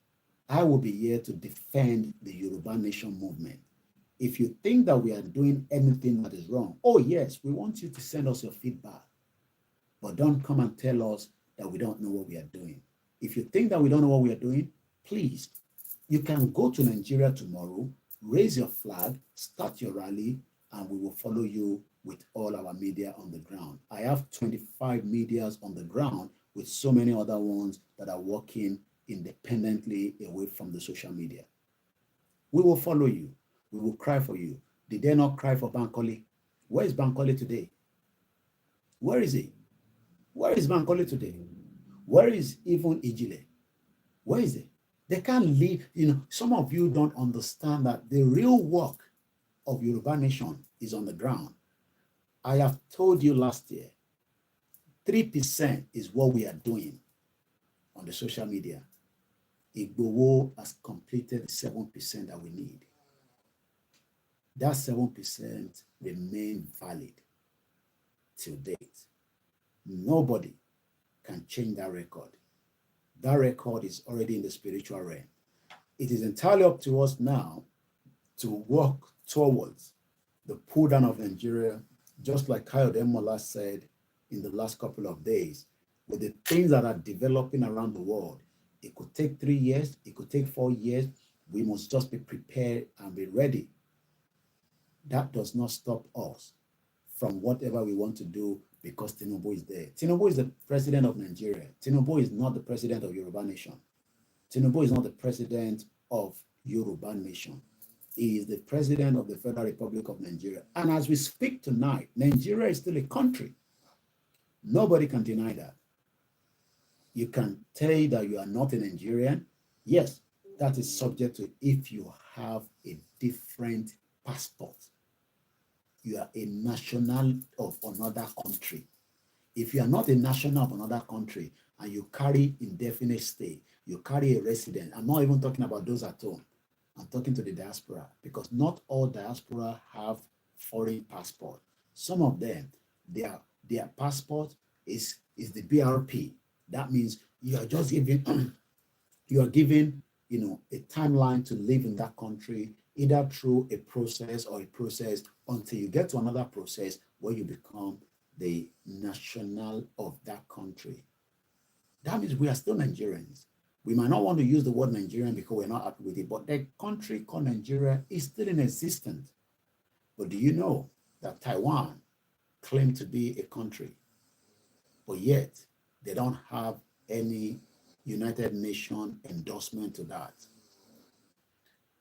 I will be here to defend the Yoruba nation movement. If you think that we are doing anything that is wrong, oh yes, we want you to send us your feedback. But don't come and tell us that we don't know what we are doing. If you think that we don't know what we are doing, please, you can go to Nigeria tomorrow, raise your flag, start your rally, and we will follow you with all our media on the ground. I have 25 medias on the ground with so many other ones that are working independently away from the social media. We will follow you. We will cry for you. Did they not cry for Bankole? Where is Bankole today? Where is he? Where is Bankole today? Where is even Ijile? Where is it? They can't leave. Some of you don't understand that the real work of Yoruba nation is on the ground. I have told you last year, 3% is what we are doing on the social media. Igwe has completed 7% that we need. That 7% remain valid till date. Nobody can change that record. That record is already in the spiritual realm. It is entirely up to us now to work towards the pull down of Nigeria, just like Kayode Mola said in the last couple of days, with the things that are developing around the world. It could take 3 years, it could take 4 years. We must just be prepared and be ready. That does not stop us from whatever we want to do because Tinubu is there. Tinubu is the president of Nigeria. Tinubu is not the president of Yoruba nation. Tinubu is not the president of Yoruba nation. He is the president of the Federal Republic of Nigeria. And as we speak tonight, Nigeria is still a country. Nobody can deny that. You can tell that you are not a Nigerian. Yes, that is subject to if you have a different passport. You are a national of another country. If you are not a national of another country and you carry indefinite stay, you carry a resident, I'm not even talking about those at home. I'm talking to the diaspora because not all diaspora have foreign passport. Some of them, their passport is the BRP. That means you are just given, you are given, a timeline to live in that country, either through a process until you get to another process where you become the national of that country. That means we are still Nigerians. We might not want to use the word Nigerian because we're not happy with it, but the country called Nigeria is still in existence. But do you know that Taiwan claimed to be a country, but yet they don't have any United Nations endorsement to that?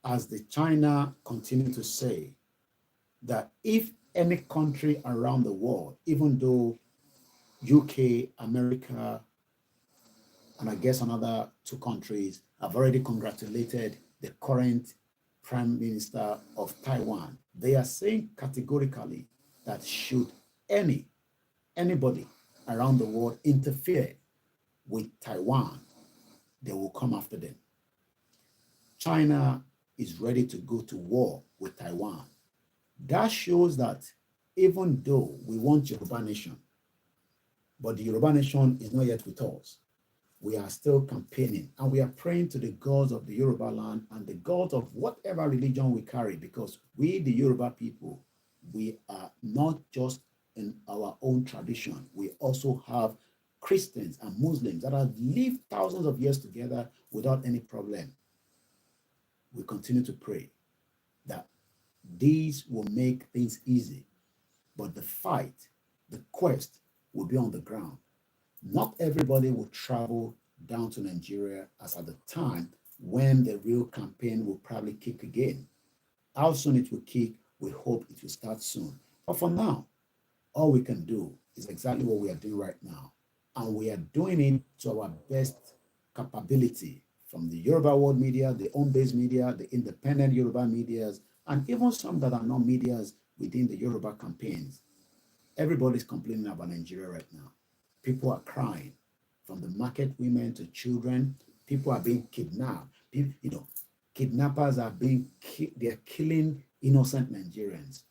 As the China continue to say that if any country around the world, even though UK, America, and I guess another 2 countries have already congratulated the current Prime Minister of Taiwan, they are saying categorically that should anybody around the world interfere with Taiwan, they will come after them. China is ready to go to war with Taiwan. That shows that even though we want Yoruba nation, but the Yoruba nation is not yet with us, we are still campaigning and we are praying to the gods of the Yoruba land and the gods of whatever religion we carry, because we, the Yoruba people, we are not just in our own tradition. We also have Christians and Muslims that have lived thousands of years together without any problem. We continue to pray that these will make things easy, but the fight, the quest will be on the ground. Not everybody will travel down to Nigeria as at the time when the real campaign will probably kick again. How soon it will kick, we hope it will start soon. But for now, all we can do is exactly what we are doing right now. And we are doing it to our best capability, from the Yoruba World Media, the home-based media, the independent Yoruba medias, and even some that are not medias within the Yoruba campaigns. Everybody's complaining about Nigeria right now. People are crying, from the market women to children. People are being kidnapped. Kidnappers are they're killing innocent Nigerians.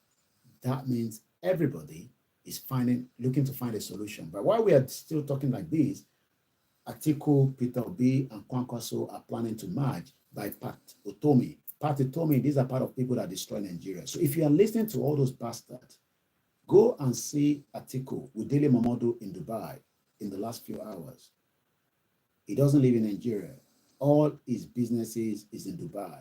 That means everybody is looking to find a solution. But while we are still talking like this, Atiku, Peter Obi, and Kwankwaso are planning to merge by Pat Otomi. Pat Otomi, these are part of people that destroy Nigeria. So if you are listening to all those bastards, go and see Atiku with Dele Momodu in Dubai in the last few hours. He doesn't live in Nigeria. All his businesses is in Dubai.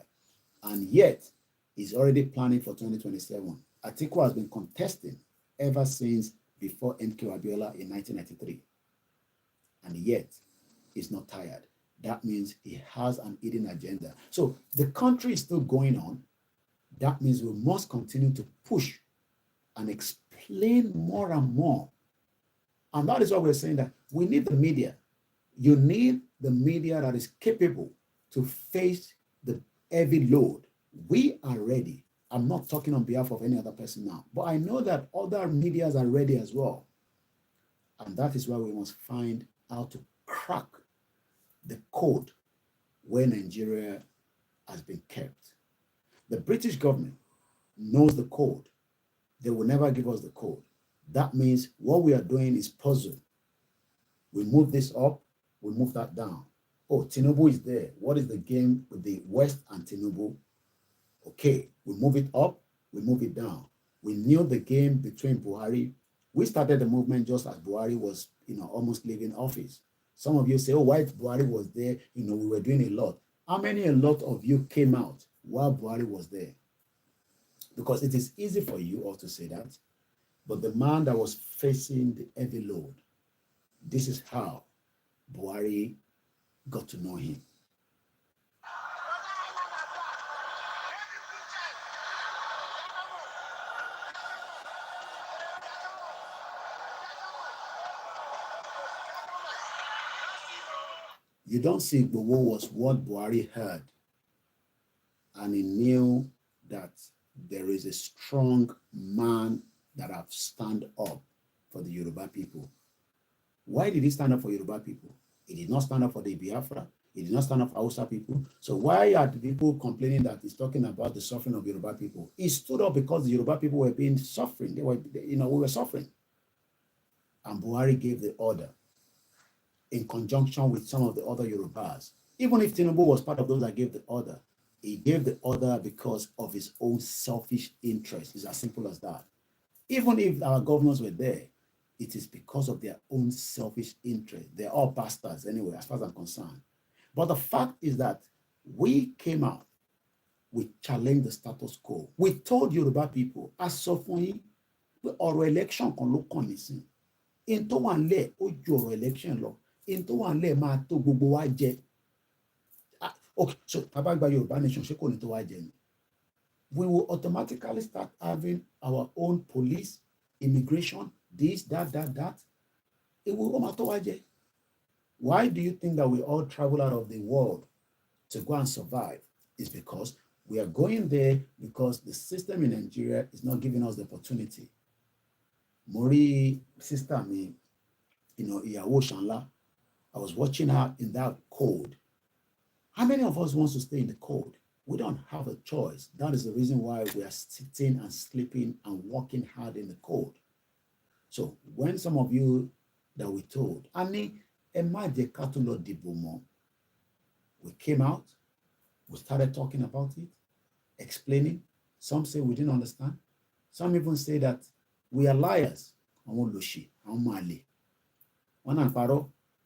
And yet, he's already planning for 2027. Atiku has been contesting ever since before MK Abiola in 1993. And yet, he's not tired. that means he has an hidden agenda. So the country is still going on. That means we must continue to push and explain more and more. And that is why we're saying that we need the media. You need the media that is capable to face the heavy load. We are ready. I'm not talking on behalf of any other person now, but I know that other medias are ready as well. And that is why we must find how to crack the code where Nigeria has been kept. The British government knows the code. They will never give us the code. That means what we are doing is puzzle. We move this up, we move that down. Oh, Tinubu is there. What is the game with the West and Tinubu? Okay, we move it up, we move it down. We knew the game between Buhari. We started the movement just as Buhari was, almost leaving office. Some of you say, oh, why Buhari was there? We were doing a lot. How many a lot of you came out while Buhari was there? Because it is easy for you all to say that. But the man that was facing the heavy load, this is how Buhari got to know him. You don't see Igwe was what Buhari heard. And he knew that there is a strong man that have stand up for the Yoruba people. Why did he stand up for Yoruba people? He did not stand up for the Biafra. He did not stand up for Hausa people. So why are the people complaining that he's talking about the suffering of Yoruba people? He stood up because the Yoruba people were being suffering. We were suffering. And Buhari gave the order in conjunction with some of the other Yorubas. Even if Tinubu was part of those that gave the order, he gave the order because of his own selfish interest. It's as simple as that. Even if our governors were there, it is because of their own selfish interest. They're all bastards anyway, as far as I'm concerned. But the fact is that we came out, we challenged the status quo. We told Yoruba people, as suffering, our election can look on into one lay, your election law, into one lay, ma to gbogbo wa jẹ. Okay, so Tabagba Yoruba Nation, we will automatically start having our own police, immigration, this, that. It will come out. Why do you think that we all travel out of the world to go and survive? It's because we are going there because the system in Nigeria is not giving us the opportunity. Mori, sister me, Iyawo Shanla, I was watching her in that code. How many of us wants to stay in the cold? We don't have a choice. That is the reason why we are sitting and sleeping and working hard in the cold. So when some of you that we told, Ani, we came out, we started talking about it, explaining. Some say we didn't understand. Some even say that we are liars.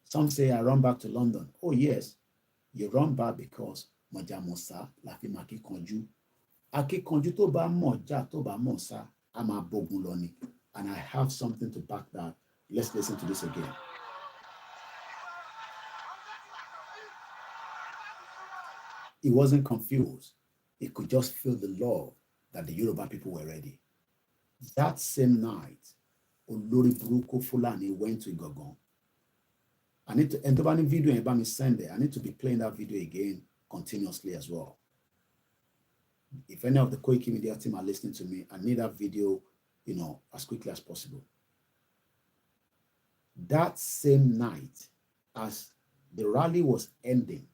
Some say I run back to London. Oh yes, you run back because Mojamosa lafi maki konju. Aki konju to ba moja to ba mosa ama boguloni. And I have something to back that. Let's listen to this again. He wasn't confused. He could just feel the love that the Yoruba people were ready. That same night, Olori Buruku Fulani went to Igogon. I need to enter any video and about me send it. I need to be playing that video again continuously as well. If any of the Koikimedia team are listening to me, I need that video, as quickly as possible. That same night, as the rally was ending,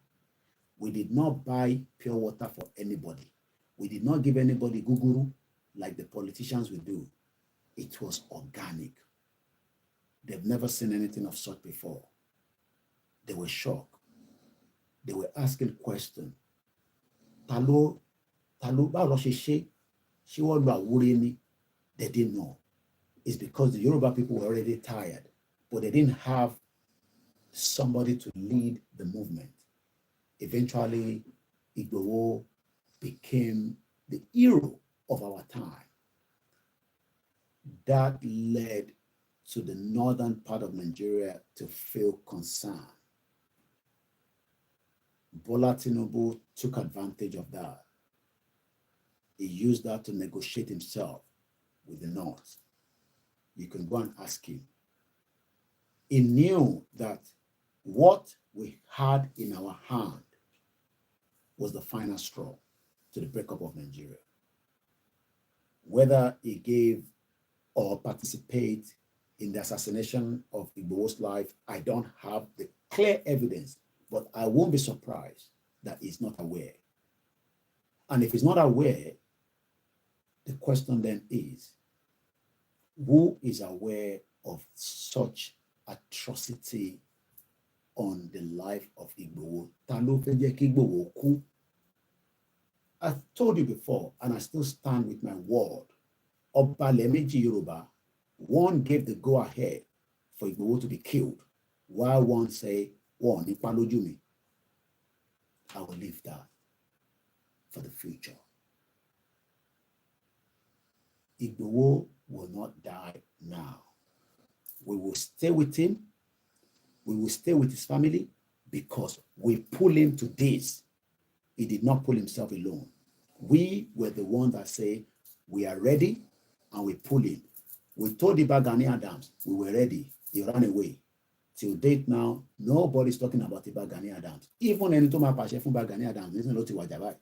we did not buy pure water for anybody. We did not give anybody guguru like the politicians will do. It was organic. They've never seen anything of such before. They were shocked. They were asking questions. Talo, she they didn't know. It's because the Yoruba people were already tired, but they didn't have somebody to lead the movement. Eventually, Igwe became the hero of our time. That led to the northern part of Nigeria to feel concern. Bola Tinubu took advantage of that. He used that to negotiate himself with the North. You can go and ask him. He knew that what we had in our hand was the final straw to the breakup of Nigeria. Whether he gave or participate in the assassination of Igbo's life, I don't have the clear evidence, but I won't be surprised that he's not aware. And if he's not aware, the question then is, who is aware of such atrocity on the life of Igbo? I've told you before, and I still stand with my word. Obalemeji Yoruba, one gave the go-ahead for Igbo to be killed, while one say, "One Ipalojumi." I will leave that for the future. Igbo will not die now. We will stay with him. We will stay with his family because we pull him to this. He did not pull himself alone. We were the ones that say, we are ready, and we pull him. We told Gani Adams we were ready. He ran away. Till date now, nobody's talking about Gani Adams. Even Enitoma Pashe from Gani Adams isn't not Wajabai.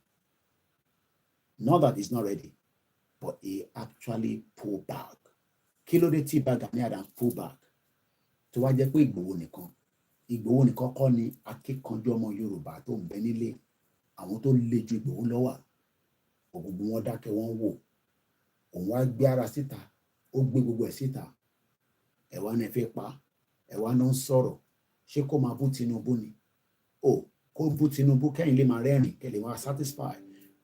Not that he's not ready, but he actually pulled back. Kilo de Gani Adams pulled back. To wá jẹ́ pé Ìgbòho nìkan kọ́ ni akíkanjú ọmọ Yorùbá tó ń bẹ nílé, àwọn tó le ju Ìgbòho lọ wà. Gbogbo wọn dákẹ́ wọn wò. Òun wá gbé ara síta, ó gbé gbogbo ẹ̀ síta. Ẹ wá ní ẹ fẹ́ pa, ẹ wá náà ń sọ̀rọ̀. Ṣé kó máa bú Tinubu ni? Ó kó bú Tinubu kẹ́yìn lè máa rẹ́rìn, kẹ́ lè máa satisfy.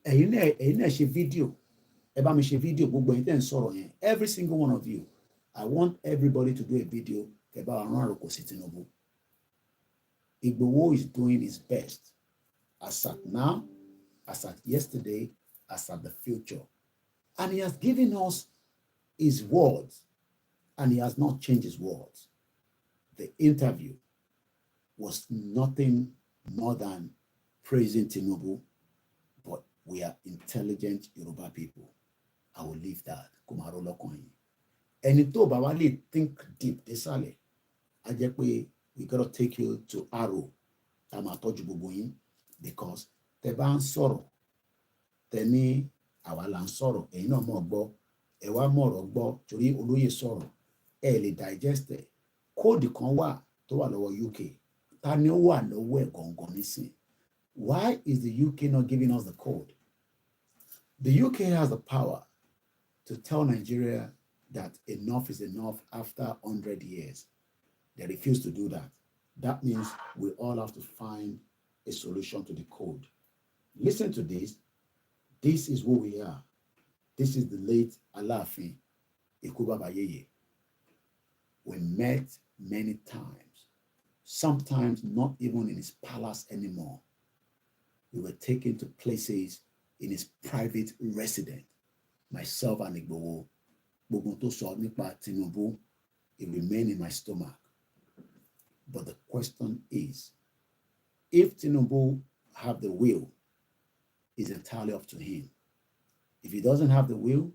Ẹ̀yin náà ṣe fídíò. Ẹ bá mi ṣe fídíò gbogbo ẹ̀yin tẹ́ ń sọ̀rọ̀ yẹn. Every single one of you. I want everybody to do a video about Aroko Tinubu. Igbo is doing his best. As at now, as at yesterday, as at the future. And he has given us his words, and he has not changed his words. The interview was nothing more than praising Tinubu, but we are intelligent Yoruba people. I will leave that. Kumaro Lokoyin. And it to Bawali think deep, desale. We gotta take you to Aro, because the ban sorrow, teni awalan sorrow, e no more bo, e wa more bo, tori oloye sorrow, e le digeste, code kan wa to wa lowo UK, tani o wa lowo e gongon nisin. Why is the UK not giving us the code? The UK has the power to tell Nigeria that enough is enough after 100 years. They refuse to do that. That means we all have to find a solution to the code. Listen to this. This is who we are. This is the late Alaafin Ikuba Bayeye. We met many times, sometimes not even in his palace anymore. We were taken to places in his private residence. Myself and Igbo, Bogunto saw Nipa Tinubu, it remained in my stomach. But the question is, if Tinubu have the will, it's entirely up to him. If he doesn't have the will,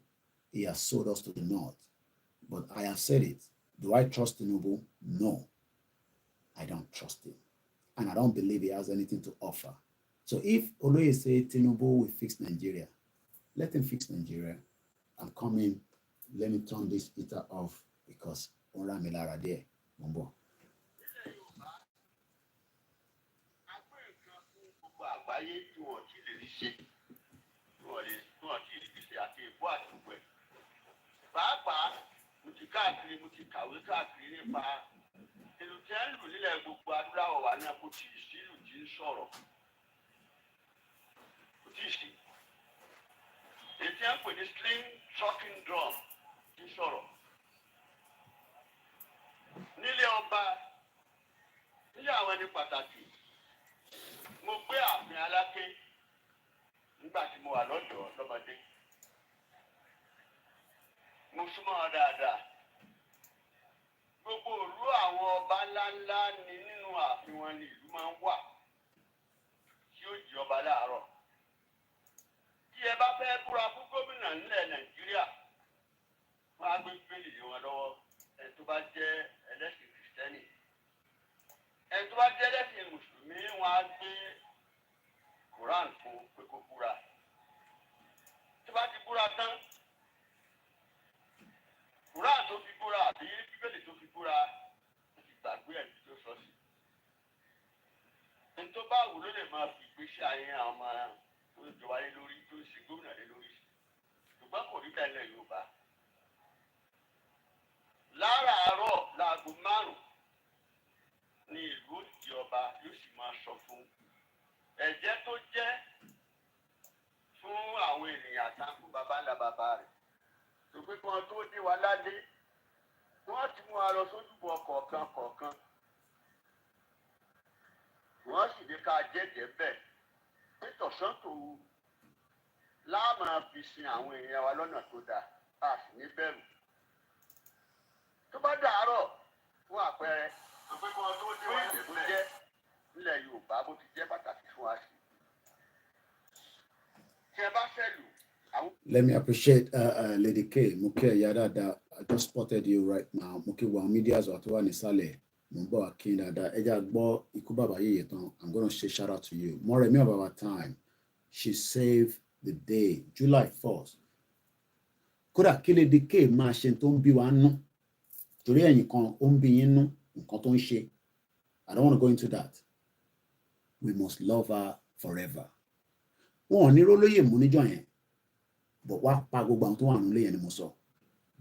he has sold us to the North. But I have said it. Do I trust Tinubu? No. I don't trust him. And I don't believe he has anything to offer. So if Oloye say Tinubu will fix Nigeria, let him fix Nigeria. I'm coming. Let me turn this heater off because Ora Milara there. Mumbo. Shocking drum in sorrow. Nílé ọba, nílé àwọn ẹni pàtàkì, mo gbé ààfin Aláké nígbà tí mo wà lọ́dọ̀ lọ́mọdé. Mo súnmọ́ wọn dáadáa. Gbogbo òru àwọn ọba ńláńlá ni nínú ààfin wọn ni ìlú máa ń wà. ìjọba láàárọ̀. Tí ẹ bá fẹ́ búra fún gómìnà nílẹ̀ Nàìjíríà, wọ́n á gbé bíbélì lé wọn lọ́wọ́. Ẹni tó bá jẹ́ ẹlẹ́sìn Kìrìsìtẹ́nì. Ẹni tó bá jẹ́ ẹlẹ́sìn Mùsùlùmí, wọ́n á gbé Quran fún pé kó búra. Tó bá ti búra tán, Quran tó fi búra àbí bíbélì tó fi búra ti gbàgbé ẹ̀ tó sọ sí. Ẹni tó bá wù ló lè máa fi ìgbésí ayé àwọn ọmọ tó ń jọba lé lórí tó ń ṣe gómìnà lé lórí. Ṣùgbọ́n kò rí tẹ́lẹ̀ Yorùbá. Láràárọ̀ láago 5 ní ìlú òjì ọba yóò sì máa sọ fún ẹ̀jẹ̀ tó jẹ́ fún àwọn ènìyàn àtàkùn bàbá ńlá bàbá rẹ̀. Ṣùgbọ́n kí wọ́n tó dé wa ládé, wọ́n ti mú wa lọ sójúbọ kọ̀ọ̀kan. Wọ́n sì ní ká jẹ́jẹ́ bẹ́ẹ̀. Nítọ̀sán tòru láàmú fi sin àwọn èèyàn wa lọ́nà tó dáa, a sì ní bẹ̀rù. Tó bá dàárọ̀ fún àpẹẹrẹ, fún ìlú tó jẹ́ nílẹ̀ Yorùbá bó ti jẹ́ pàtàkì fún wa sí. Tí ẹ bá fẹ́ lù. Let me appreciate Lady K. Muke Yadada. I just spotted you right now. Muke wa media zo atwa ni sale. Mumbo akinda da. Eja gbo iku baba yeye tan. I'm going to say shout out to you. More me about our time. She saved the day, July 1st. Kódà kí Lady K máa ṣe tó ń bí wa nú. Torí ẹ̀yin kan ó ń bí yín nú, nǹkan tó ń ṣe. I don't want to go into that. We must love her forever. Wọ́n ní rólóyè mú níjọ́ yẹn. But what so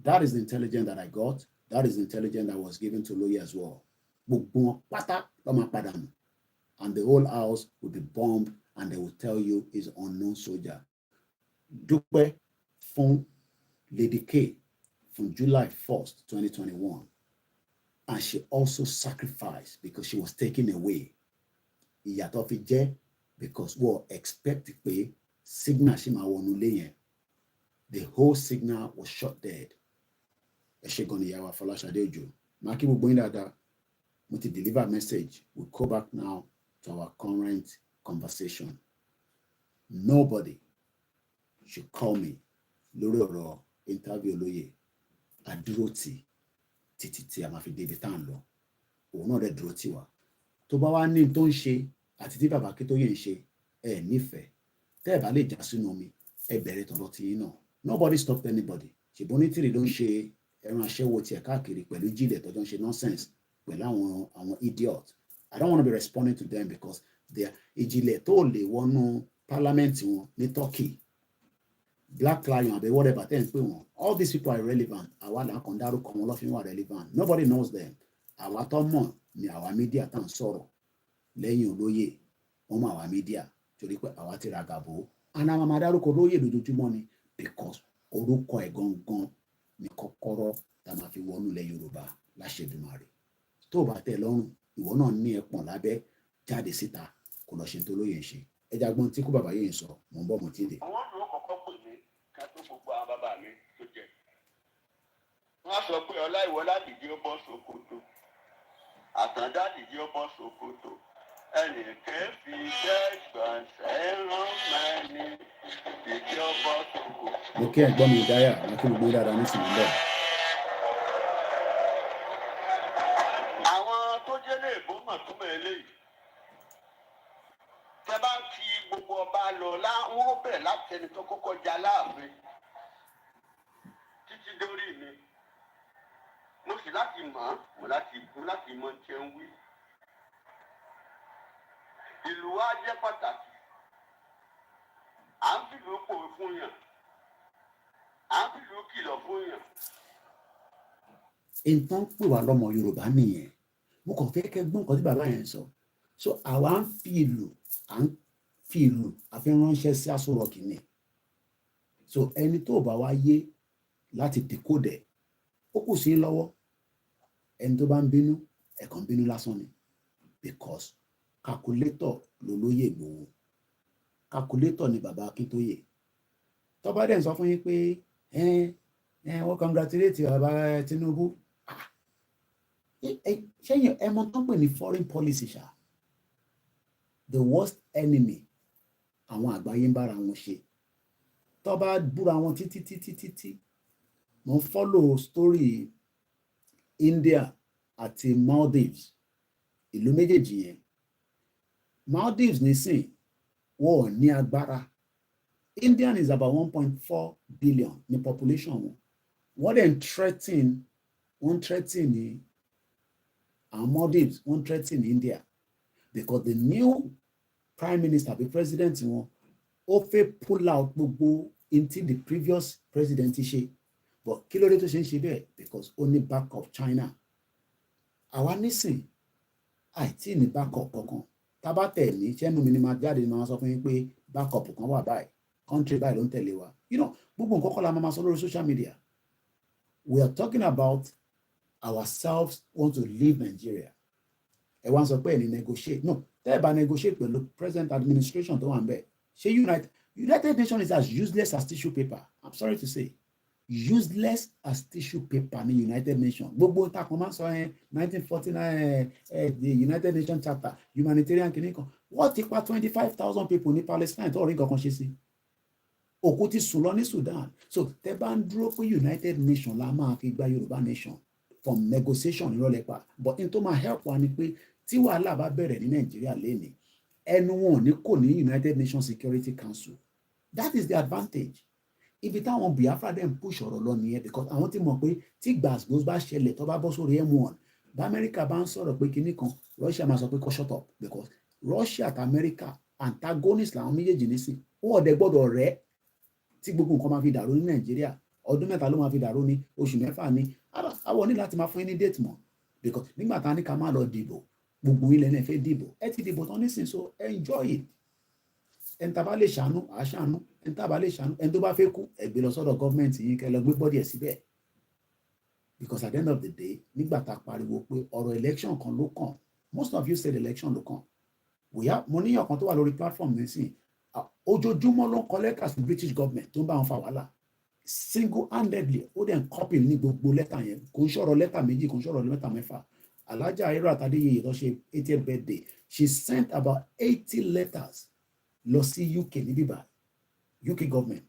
that is the intelligence that I got. That is the intelligence that was given to Loye as well. And the whole house will be bombed and they will tell you is unknown soldier. Dupe from Lady K from July 1st, 2021. And she also sacrificed because she was taken away. Because we expect to pay signal shima wonuleye. The whole signal was shot dead. Eshegoni yawa Falasha Dejo. Maki Bubinada, we deliver message. We go back now to our current conversation. Nobody should call me Loro interview Loye. Adroti titi amafi debitan lo. O no de droti wa. To ba wa ni tó ń ṣe àti tí bàbá kí tó yẹn ṣe ẹ nífẹ̀ẹ́. Tẹ́ bá lè já sínú mi ẹ bẹ̀rẹ̀ tọ̀rọ̀ tí yín náà. Nobody stopped anybody. Ṣèbónítìrì ló ń ṣe ẹran aṣẹ́wó tiẹ̀ káàkiri pẹ̀lú jílẹ̀ tọ́jọ́ ń ṣe nonsense pẹ̀lú àwọn idiot. I don't want to be responding to them because they are ìjìnlẹ̀ tó lè wọnú parliament wọn ní Turkey, Black Lion àbí whatever tẹ́ ń pè wọ́n. All these people are irrelevant. Àwa là ń kàn dárúkọ wọn lọ́fíìn wà relevant. Nobody knows them. Àwa tó mọ̀ ni àwa media tá ń sọ̀rọ̀ lẹ́yìn olóyè wọ́n mọ̀ àwa media torí pé àwa ti ra gàbó. Àná àwọn máa dárúkọ olóyè lójoojúmọ́ ni because orúkọ ẹ̀ gangan ni kọ́kọ́rọ́ tá máa fi wọnú ilẹ̀ Yorùbá láṣẹ Èdùmàrè. Tó bá tẹ́ lọ́rùn ìwọ náà ní ẹpọ̀n lábẹ́ jáde síta kò lọ ṣe tó lóye ń ṣe. Ẹja gbọ́n tí kú bàbá yẹn sọ mò ń bọ̀ mọ́ tí dé. Àwọn ọ̀dọ́ kọ̀ọ̀kan pè mí ká tó gbogbo àwọn bàbá mi tó jẹ. Wọ́n sọ pé Ọláìwọlá dìde ó bọ́ Sókótó. Àtàndá dìde ó bọ́ Sókótó. Ẹnìkẹ́ fi gbẹ̀gbọ̀nsẹ̀ rán mẹ́ni dìde ó bọ́ Sókótó. Mo kí ẹ̀gbọ́n mi dáyà mo kí gbogbo dáadáa nísìnyí bẹ́ẹ̀. Àwọn tó jẹ́ lè bó mọ̀ túmọ̀ eléyìí. Tẹ́ bá ń fi gbogbo ọba lọ láwọn ó bẹ̀rẹ̀ láti ẹni tó kọ́kọ́ jà láàfin títí dórí mi. Mo sì láti mọ̀ mo láti mọ̀ tí ń wí. Ìlú wa jẹ́ pàtàkì. À ń fìlú pòwe fún yàn. À ń fìlú kìlọ̀ fún yàn. Nǹkan pè wá lọ́mọ Yorùbá nìyẹn. Mo kàn fẹ́ kẹ́ gbọ́n nǹkan tí bàbá yẹn sọ. So àwa ń fi ìlú àfi ránṣẹ́ sí Aso Rock ni. So ẹni tó bá wá yé láti decode ó kù sí lọ́wọ́. Ẹni tó bá ń bínú ẹ̀kan bínú lásán ni. Because calculator lolóyè Ìgbòho. Calculator ni bàbá Akíntóyè. Tó bá dẹ̀ ń sọ fún yín pé wọ́n congratulate bàbá Tinubu. Ṣẹ́yìn ẹmọ tó ń pè ní foreign policy ṣá. The worst enemy àwọn àgbáyé ń bára wọn ṣe tó bá búra wọn títí mo follow story India àti Maldives ìlú méjèèjì yẹn Maldives nísìn wọn ò ní agbára Indian is about 1.4 billion ní population wọn wọ́n dẹ̀ ń threaten ní àwọn Maldives wọ́n threaten India because the new prime minister the president wọn ó fẹ́ pull out gbogbo into the previous president ṣe but kí ló dé tó ṣe ń ṣe bẹ́ẹ̀ because ó ní backup China àwa nísìn àìtí ní backup kankan tábà tẹ̀ ní ṣẹ́nu mi ni máa jáde máa sọ fún yín pé backup kan wà báyìí country báyìí ló ń tẹ̀lé wa gbogbo nǹkan kọ́ la máa sọ lórí social media we are talking about ourselves want to leave Nigeria ẹ wá ń sọ pé ẹ ní negotiate no tẹ́ ẹ bá negotiate pẹ̀lú present administration tó wà ń bẹ̀ ṣé United Nations is as useless as tissue paper I'm sorry to say useless as tissue paper ní United Nations gbogbo takun máa ń sọ 1949 the United Nations chapter humanitarian kìnnìkan wọ́n ti pa 25,000 people ní Palestine tó rí nǹkan kan ṣe sí òkú ti sùn lọ ní Sudan so tẹ́ bá ń dúró pé United Nations la máa fi gba Yorùbá nation from negotiation ìrọ̀lẹ́ pa but in tó máa help wa ni pé tí wàhálà bá bẹ̀rẹ̀ ní Nàìjíríà lénìí ẹnu wọn ò ní kò ní United Nations Security Council that is the advantage ibi táwọn Biafra dem push ọ̀rọ̀ lọ nìyẹn because àwọn ti mọ̀ pé tí gbàgbós bá ṣẹlẹ̀ tó bá bọ́ sórí M1 bá Amẹ́ríkà bá ń sọ̀rọ̀ pé kinní kan Russia máa sọ pé kó shut up because Russia àti America antagonist làwọn méjèèjì nísìn wọn ò dẹ̀ gbọ́dọ̀ rẹ́ tí gbogbo nǹkan máa fi dàrú ní Nàìjíríà ọdún mẹ́ta ló máa fi dàrú ní oṣù mẹ́fà ní àwọn ní láti máa fún yín ní date mọ́ because nígbà tá a ní ká má lọ dìbò gbogbo ilẹ̀ náà fẹ́ dìbò ẹ ti dìbò tán nísìn so enjoy it ẹni tá a bá lè ṣàánú àá ṣàánú ẹni tá a bá lè ṣàánú ẹni tó bá fẹ́ kú ẹ gbé lọ sọ́dọ̀ gọ́ọ̀mẹ̀ntì yín kẹ́ lọ gbé bọ́dì ẹ̀ síbẹ̀ because at the end of the day nígbà tá a pariwo pé ọ̀rọ̀ election kan ló kàn most of you said election ló kàn mo níyàn kan tó wà lórí platform nísìn ojoojúmọ́ ló ń kọ lẹ́tà sí British government tó ń bá wọn fa wàhálà single handedly ó dẹ̀ ń copy ní gbogbo lẹ́tà yẹn kò ń ṣọ̀rọ̀ lẹ́tà méjì kò ń ṣọ̀rọ̀ lẹ́tà mẹ́fà Alhaja Ayero Atadeyeye tó ṣe 80th birthday she sent about 80 letters lọ sí UK ní bíbá UK government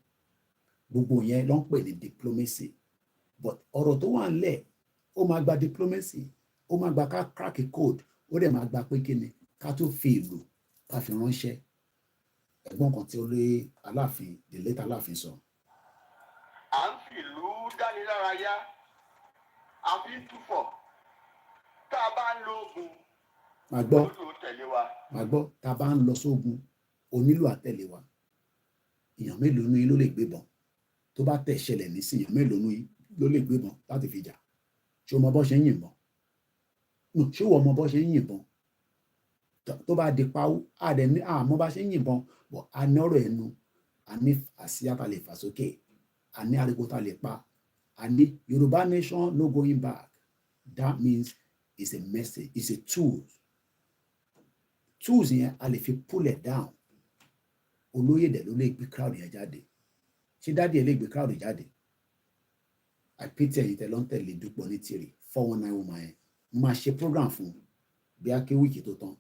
gbogbo yẹn ló ń pè ní diplomacy but ọ̀rọ̀ tó wà nílẹ̀ ó máa gba diplomacy ó máa gba ká crack code ó dẹ̀ máa gba pé kíni ká tó fi ìlú ká fi ránṣẹ́ ẹ̀gbọ́n kan tí ó lé Aláàfin the late Aláàfin sọ. à ń fi ìlú dánilárayá a fi ń túfọ̀ tá a bá ń lo oògùn máa gbọ́ onílù tẹ̀lé wa. máa gbọ́ tá a bá ń lọ sógun onílù àtẹ̀lé wa èèyàn mélòó ní ló lè gbébọn tó bá tẹ̀ ṣẹlẹ̀ nísìnyí èèyàn mélòó ní ló lè gbébọn láti fi jà ṣé o mọ bọ́ ṣe ń yìnbọn ṣé o mọ bọ́ ṣe ń yìnbọn tó bá di pawú àdẹ ní àmọ́ bá ṣe ń yìnbọn bọ̀ a ní ọ̀rọ̀ ẹnu a ní àsíá ta lè fà sókè a ní ariwo ta lè pa a ní Yorùbá nation no going back that means it's a message it's a tools yẹn a lè fi pull it down olóyè dẹ̀ ló lè gbé crowd yẹn jáde ṣé dáàdi ẹ̀ lè gbé crowd jáde àpètì ẹ̀yìn tẹ̀ ló ń tẹ̀lé Dúpọ̀ ní tìrì 419 woman yẹn mo máa ṣe program fún bí a ké wíìkì tó tán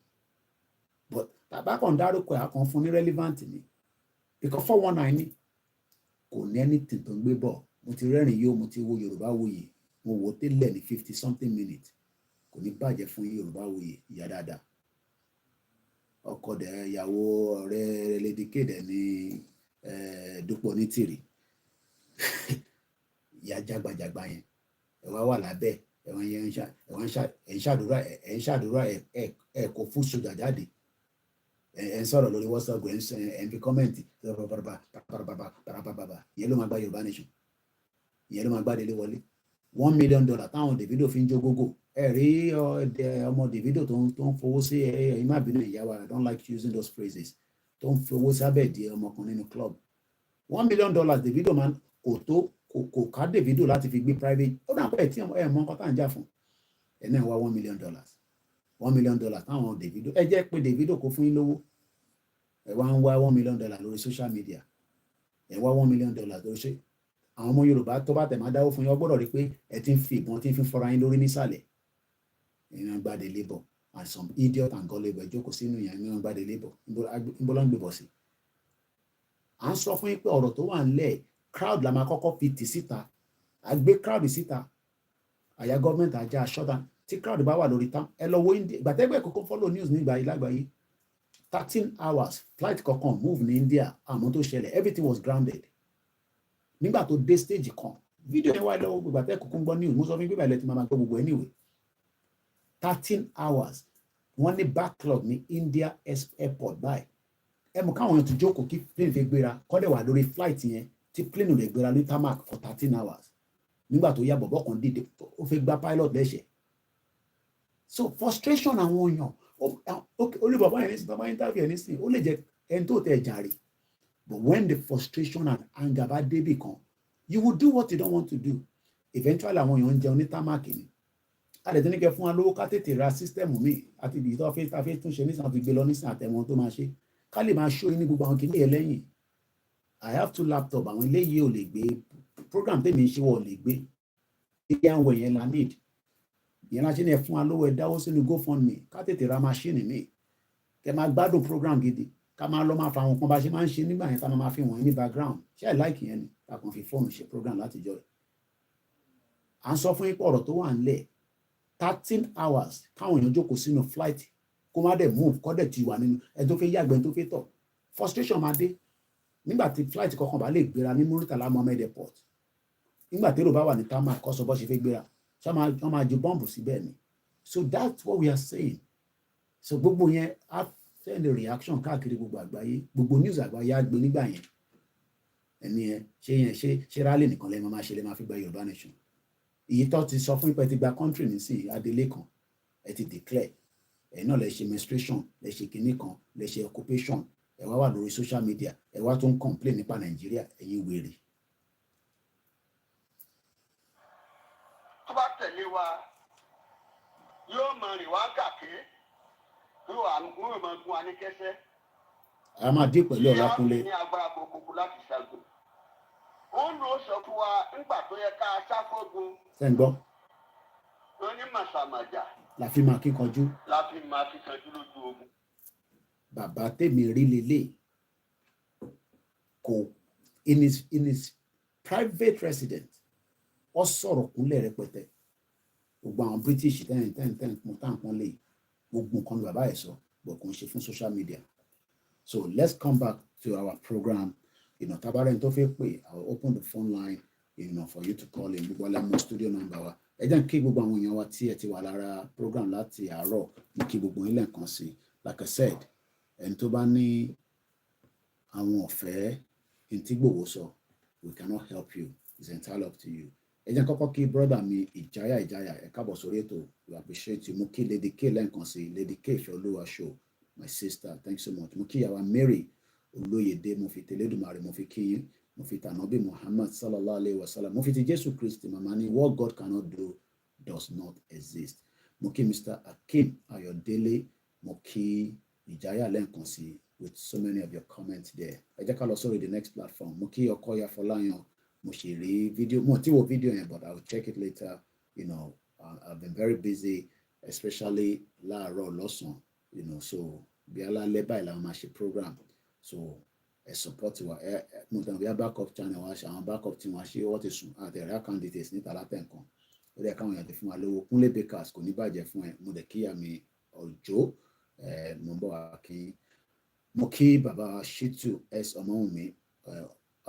but tàbá kan dárúkọ ẹ̀ kan fún ní relevant ni because 419 ni kò ní anything tó ń gbé bọ̀ mo ti rẹ́rìn yóò mo ti wo Yorùbáwòyè mo wò ó tẹ́lẹ̀ ní 50 something minutes kò ní bàjẹ́ fún Yorùbáwòyè ìyá dáadáa ọkọ dẹ̀ ìyàwó ọ̀rẹ́ lédìkéde ní Dúpọ̀ ní tìrì ìyá jágbajàgba yẹn ẹ wá wà lábẹ́ ẹ̀wọ̀n yẹn ẹ̀ ń ṣàdúrà ẹ̀ kò fún sójà jáde ẹ̀ ń sọ̀rọ̀ lórí WhatsApp ẹ̀ ń fi kọ́mẹ̀ntì ìyẹn ló máa gba Yorùbá nation ìyẹn ló máa gbá délé wọlé $1 million táwọn Davido fi ń jó gógó ẹ rí ọmọ Davido tó ń fowó sí ẹ má bínú ìyàwó I don't like using those phrases tó ń fowó sábẹ́ di ọmọkùnrin nínú club $1 million Davido máa kò tó kò ká Davido láti fi gbé private ó dà pé tí ẹ mọ nǹkan tá à ń jà fún ẹ náà wá $1 million $1 million táwọn Davido ẹ jẹ́ pé Davido kò fún yín lówó ẹ wá ń wá $1 million lórí social media ẹ wá $1 million lórí ṣe àwọn ọmọ Yorùbá tó bá tẹ̀ máa dáwó fún yín ọ gbọ́dọ̀ rí pé ẹ ti ń fi ìbọn tí ń fi fọ́ra yín lórí nísàlẹ̀ ìran gbàdé labour and some idiot and gullible jókòó sínú yẹn ìran gbàdé labour níbo ló ń gbébọ̀ sí à ń sọ fún yín pé ọ̀rọ̀ tó wà ńlẹ̀ crowd la máa kọ́kọ́ fi tì síta a gbé crowd síta àyà gọ́ọ̀mẹ̀ntì ajá aṣọ́dá tí crowd bá wà lórí tán ẹ lọ wo India gbàtẹ́gbẹ́ kókó follow news nígbà yìí lágbàáyé 13 hours flight kankan move ní India àmọ́ tó ṣẹlẹ̀ everything was grounded nígbà tó dé stage kan fídíò yẹn wá lọ́wọ́ gbàtẹ́ kókó ń gbọ́ news mo sọ fún yín pé báyìí lẹ́tí máa gbọ́ gbogbo anyway 13 hours wọ́n ní backlog ní India airport báyìí ẹ mọ̀ káwọn èèyàn ti jókòó kí plane fi gbéra kọ́dẹ̀ wà lórí flight yẹn tí plane ò lè gbéra ní tarmac for 13 hours nígbà tó yá bọ̀bọ̀ kan dìde ó fẹ́ gba pilot lẹ́sẹ̀ so frustration àwọn èèyàn ó lè bàbá yẹn nísìnyí bàbá interview yẹn nísìnyí ó lè jẹ ẹni tó tẹ̀ jàre but when the frustration and anger bá débì kan you will do what you don't want to do eventually àwọn èèyàn ń jẹun ní tarmac ni àdètí ní kẹ fún wa lówó ká tètè ra sísítẹ́ẹ̀mù míì àti ibi tó fẹ́ túnṣe nísìnyí àti gbé lọ nísìnyí àtẹ̀wọ̀n tó máa ṣe ká lè máa ṣó yín ní gbogbo àwọn kìnìún yẹn lẹ́yìn I have 2 laptop àwọn eléyìí ò lè gbé program tèmi ń ṣe wọ̀ lè gbé ilé àwọn yẹn la need yẹn la ṣe ní ẹ fún wa lówó ẹ dáwó sínú GoFundMe ká tètè ra máṣíìnì míì kẹ máa gbádùn program gidi ká máa lọ máa fa àwọn kan bá ṣe máa ń ṣe nígbà yẹn ká máa fi wọ̀nyí ní background ṣé ẹ láìkì yẹn ni ká kàn fi fóònù ṣe program látijọ́ ẹ̀ à ń sọ fún yín pé ọ̀rọ̀ tó wà ńlẹ̀ 13 hours káwọn èèyàn jókòó sínú flight kó má dẹ̀ move kọ́ dẹ̀ ti wà nínú ẹ tó fẹ́ yàgbẹ́ tó fẹ́ tọ̀ frustration máa dé nígbà tí flight kankan bá lè gbéra ní Muritala Mohammed airport nígbà tí èrò bá wà ní tarmac kọ́ sọ bọ́ ṣe fẹ́ gbéra wọ́n máa ju bọ́ǹbù síbẹ̀ ni so that's what we are saying so gbogbo yẹn á send a reaction káàkiri gbogbo àgbáyé gbogbo news àgbáyé á gbé nígbà yẹn ẹni yẹn ṣe rálẹ̀ nìkan lẹ́ẹ̀ máa ṣe lè máa fi gba Yorùbá nation èyí tó ti sọ fún ipẹ́ ti gba country nísìnyí adélé kan ẹ ti declare ẹ náà lè ṣe menstruation lè ṣe kinní kan lè ṣe occupation ẹ wá wà lórí social media ẹ wá tó ń complain nípa Nàìjíríà ẹ̀yin wèrè. tó bá tẹ̀lé wa yóò mọ rìn wá kàkiri yóò mọ gun wa ní kẹsẹ́. a máa dé pẹ̀lú Ọlákúnlé. ní agbára kòkòkò láti ṣàgbé ó ń lo sọ fún wa nígbà tó yẹ ká ṣàfọ́gun. sẹ́ńgbọ́. ó ní màsàmàjà. la fi máa kíkanjú. la fi máa kíkanjú lójú ogun. bàbá tèmi rí lélẹ̀ kò in his private residence ó sọ̀rọ̀ kúnlẹ̀ rẹpẹtẹ gbogbo àwọn British ten mo tá nǹkan lè gbogbo nǹkan ní bàbá ẹ̀ sọ bọ̀ kò ń ṣe fún social media so let's come back to our program. Tabarẹ́ni tó fẹ́ pè I will open the phone line for you to call in gbogbo alámọ̀ studio number wa ẹ jẹ́ kí gbogbo àwọn èèyàn wa tí ẹ ti wà lára program láti àárọ̀ ní kí gbogbo ilé nǹkan sí like I said ẹni tó bá ní àwọn ọ̀fẹ́ ntí gbòwó sọ we cannot help you it's entirely up to you ẹ jẹ́ kọ́kọ́ kí brother mi ìjáyà ẹ káàbọ̀ sórí ètò we appreciate you mo kí Lady K lẹ́ǹkan sí Lady K Ìfẹ́olúwa show my sister thanks so much mo kí ìyàwó Mary Olóyèdé mo fi tẹlẹdùmarè mo fi kíyìn mo fi tànàbí Muhammad sallallahu alayhi wa sallam mo fi ti Jésù Kristi màmá ni what God cannot do does not exist mo kí Mr. Akim Ayọ̀délé mo kí ìjáyà lẹ́ǹkan sí with so many of your comments there ẹ jẹ́ ká lọ sórí the next platform mo kí Ọkọ̀yà Fọláyàn mo ṣe rí fídíò mo ti wo fídíò yẹn but I will check it later I've been very busy especially láàárọ̀ lọ́sàn so bí alálẹ́ báyìí làwọn máa ṣe program so ẹ support wa mo tàn bí a backup channel wa ṣe àwọn backup tí wọn ṣe wọ́n ti sùn àti ẹ̀rẹ́ candidates níta látẹ̀ nǹkan ó dẹ̀ káwọn èèyàn ti fún wa lówó Kúnlé Bakers kò ní bàjẹ́ fún ẹ mo dẹ̀ kíyà mi ọjọ́ mo ń bọ̀ wá kí mo kí bàbá Shitu S Ọmọwùnmí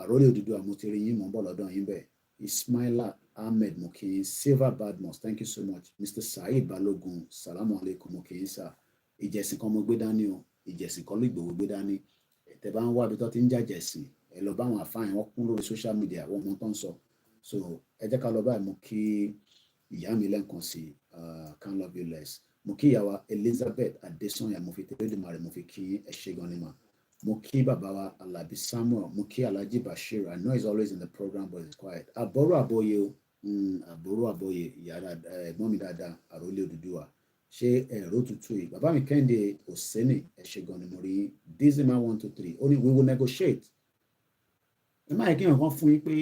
àròlé Odùduwà mo ti rí yín mo ń bọ̀ lọ́dọ̀ yín bẹ́ẹ̀ Ismaila Ahmed mo kí yín Silver Badmus thank you so much Mr. Saheed Balogun salamu alaykum mo kí yín sá ìjẹ̀sìn kan mo gbé dání o ìjẹ̀sìn kan ló Ìgbòho gbé dání tẹ bá ń wá ibi tó ti ń jàjẹ̀sìn ẹ lọ bá àwọn àfáàyàn wọn kún lórí social media wọn mọ tó ń sọ so ẹ jẹ́ ká lọ báyìí mo kí ìyá mi lẹ́ǹkan sí can't love you less mo kí ìyàwó Elizabeth Adesanya mo fi tẹlẹdùmarè mo fi kí ẹ ṣé gan ni mà mo kí bàbá wa Alabi Samuel mo kí Alhaji Bashir I know he's always in the program but he's quiet àbọ̀rọ̀ àbọ̀yé o àbọ̀rọ̀ àbọ̀yé ìyá ẹ̀gbọ́n mi dáadáa àròlé Odùduwà ṣé ẹ̀rọ tutù yìí bàbá mi Kẹ́hìndé Òsẹ́nì ẹ ṣé gan ni mo rí Dizima 123 ó ní we will negotiate ẹ má yẹ kí nǹkan fún yín pé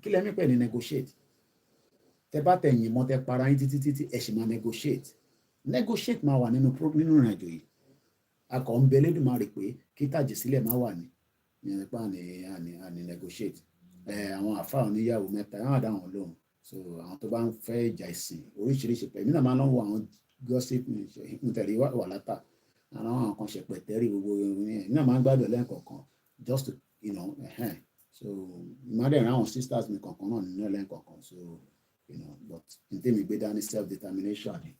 kí lẹ́mí pẹ̀ ní negotiate tẹ bá tẹ yìnbọn tẹ para yín títí ẹ sì máa negotiate máa wà nínú ìrìnàjò yìí akọ̀ ń bẹ Elédùmarè pé kí tàjẹ̀ sílẹ̀ má wà ní ìyẹn pa àní negotiate àwọn àfa oníyàwó mẹ́ta yẹn wà dáhùn lóhùn so àwọn tó bá ń fẹ́ ìjà ìsìn oríṣiríṣi pẹ̀lú náà máa ń lọ́wọ́ àwọn gossip nítorí wà látà àwọn kan ṣẹpẹtẹ́rì gbogbo yẹn náà máa ń gbádùn lẹ́ẹ̀kọ̀ọ̀kan just to so ìmọ̀lẹ́rìn àwọn sisters mi kọ̀ọ̀kan náà nínú lẹ́ẹ̀kọ̀ọ̀kan so but n tèmi gbé dání self determination ni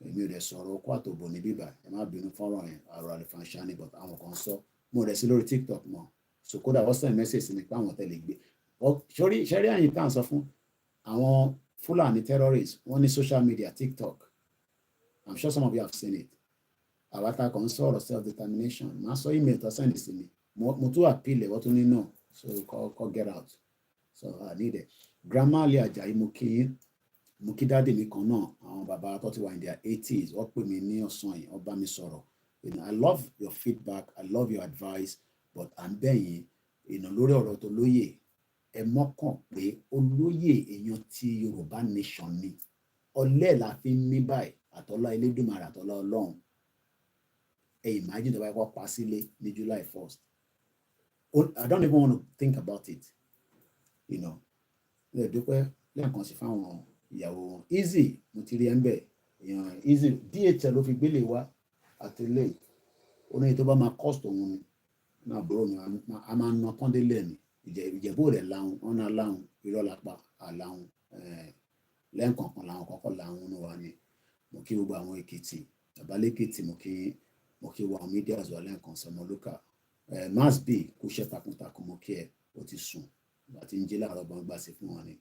èmi ò dẹ̀ sọ̀rọ̀ kó àtòbò ní bíbà ẹ má bínú fọ́nrán yẹn àrò àlefànṣá ni but àwọn kan sọ mo rẹ̀ sí lórí TikTok mọ́ so kódà wọ́n send message sí ni pé àwọn tẹ̀lé gbé ṣẹ́rí àyìn tá à ń sọ fún àwọn Fúlàní terrorists wọ́n ní social media TikTok I'm sure some of you have seen it àwa tá a kàn ń sọ̀rọ̀ self determination máa sọ email tó send sí mi mo tún appeal ẹ̀ wọ́n tún ní náà so call get out so I need it grandma Ali Ajayi mo kí dáàdì mi kan náà àwọn bàbá tó ti wà in their 80s wọ́n pè mí ní ọ̀sán yìí wọ́n bá mi sọ̀rọ̀ I love your feedback I love your advice but à ń bẹ̀ yín lórí ọ̀rọ̀ tó lóye ẹ mọ́kàn pé olóyè èèyàn ti Yorùbá nation ni ọlẹ́ la fi ń ní báyìí àtọ́lá Elédùmarè àtọ́lá Ọlọ́run ẹ imagine tó bá yẹ kó pa sílé ní July 1st I don't even want to think about it lè dúpẹ́ lẹ́ẹ̀kan sí fáwọn ìyàwó wọn easy mo ti rí ẹ ń bẹ̀ èèyàn easy DHL ló fi gbélé wá àtẹlẹ́ oníyẹ tó bá máa cost òun ni náà búrò mi a máa ń ná tán délẹ̀ ni ìjẹ̀bú rẹ̀ láhùn ọ̀nà láhùn irọ́ lápá àláhùn lẹ́ǹkọ̀ọ̀kan làwọn kọ́kọ́ láhùn ní wa ni mo kí gbogbo àwọn Èkìtì Àbálẹ́kìtì mo kí wa media àzọ lẹ́ǹkan Sọmọlúkà mass b kò ṣe takuntakun mo kí ẹ ó ti sùn àti ń jí láàárọ̀ bọ́n gbà sí fún wọn ni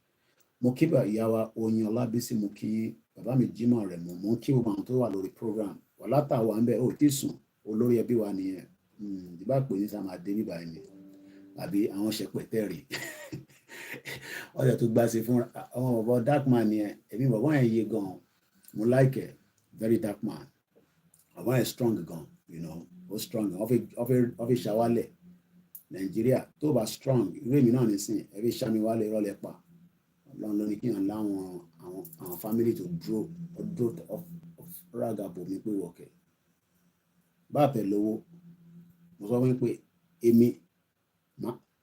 mo kí ìyá wa Oyin Ọlábísí mo kí bàbá mi Jímọ̀ rẹ̀ mo kí gbogbo àwọn tó wà lórí program wà látàwà ń bẹ ó ti sùn olórí ẹbí wa nìyẹn ìbá pè ní sáà máa dé níbà ẹni àbí àwọn ṣẹpẹtẹrì ọjà tó gbà sí fún àwọn bọ̀bọ̀ dark man yẹn èmi bọ̀bọ̀ yẹn yé gan mo like it very dark man bọ̀bọ̀ yẹn strong gan ó strong ó fi ṣàwálẹ̀ Nàìjíríà tó bá strong irú èmi náà nísìn ẹ fi ṣàmì wálé rọlẹ̀ pa Ọlọ́run ló ní kí n láwọn àwọn family tó dúró rága bò mí pé wọ̀kẹ́ bá tẹ̀ lówó mo sọ wípé èmi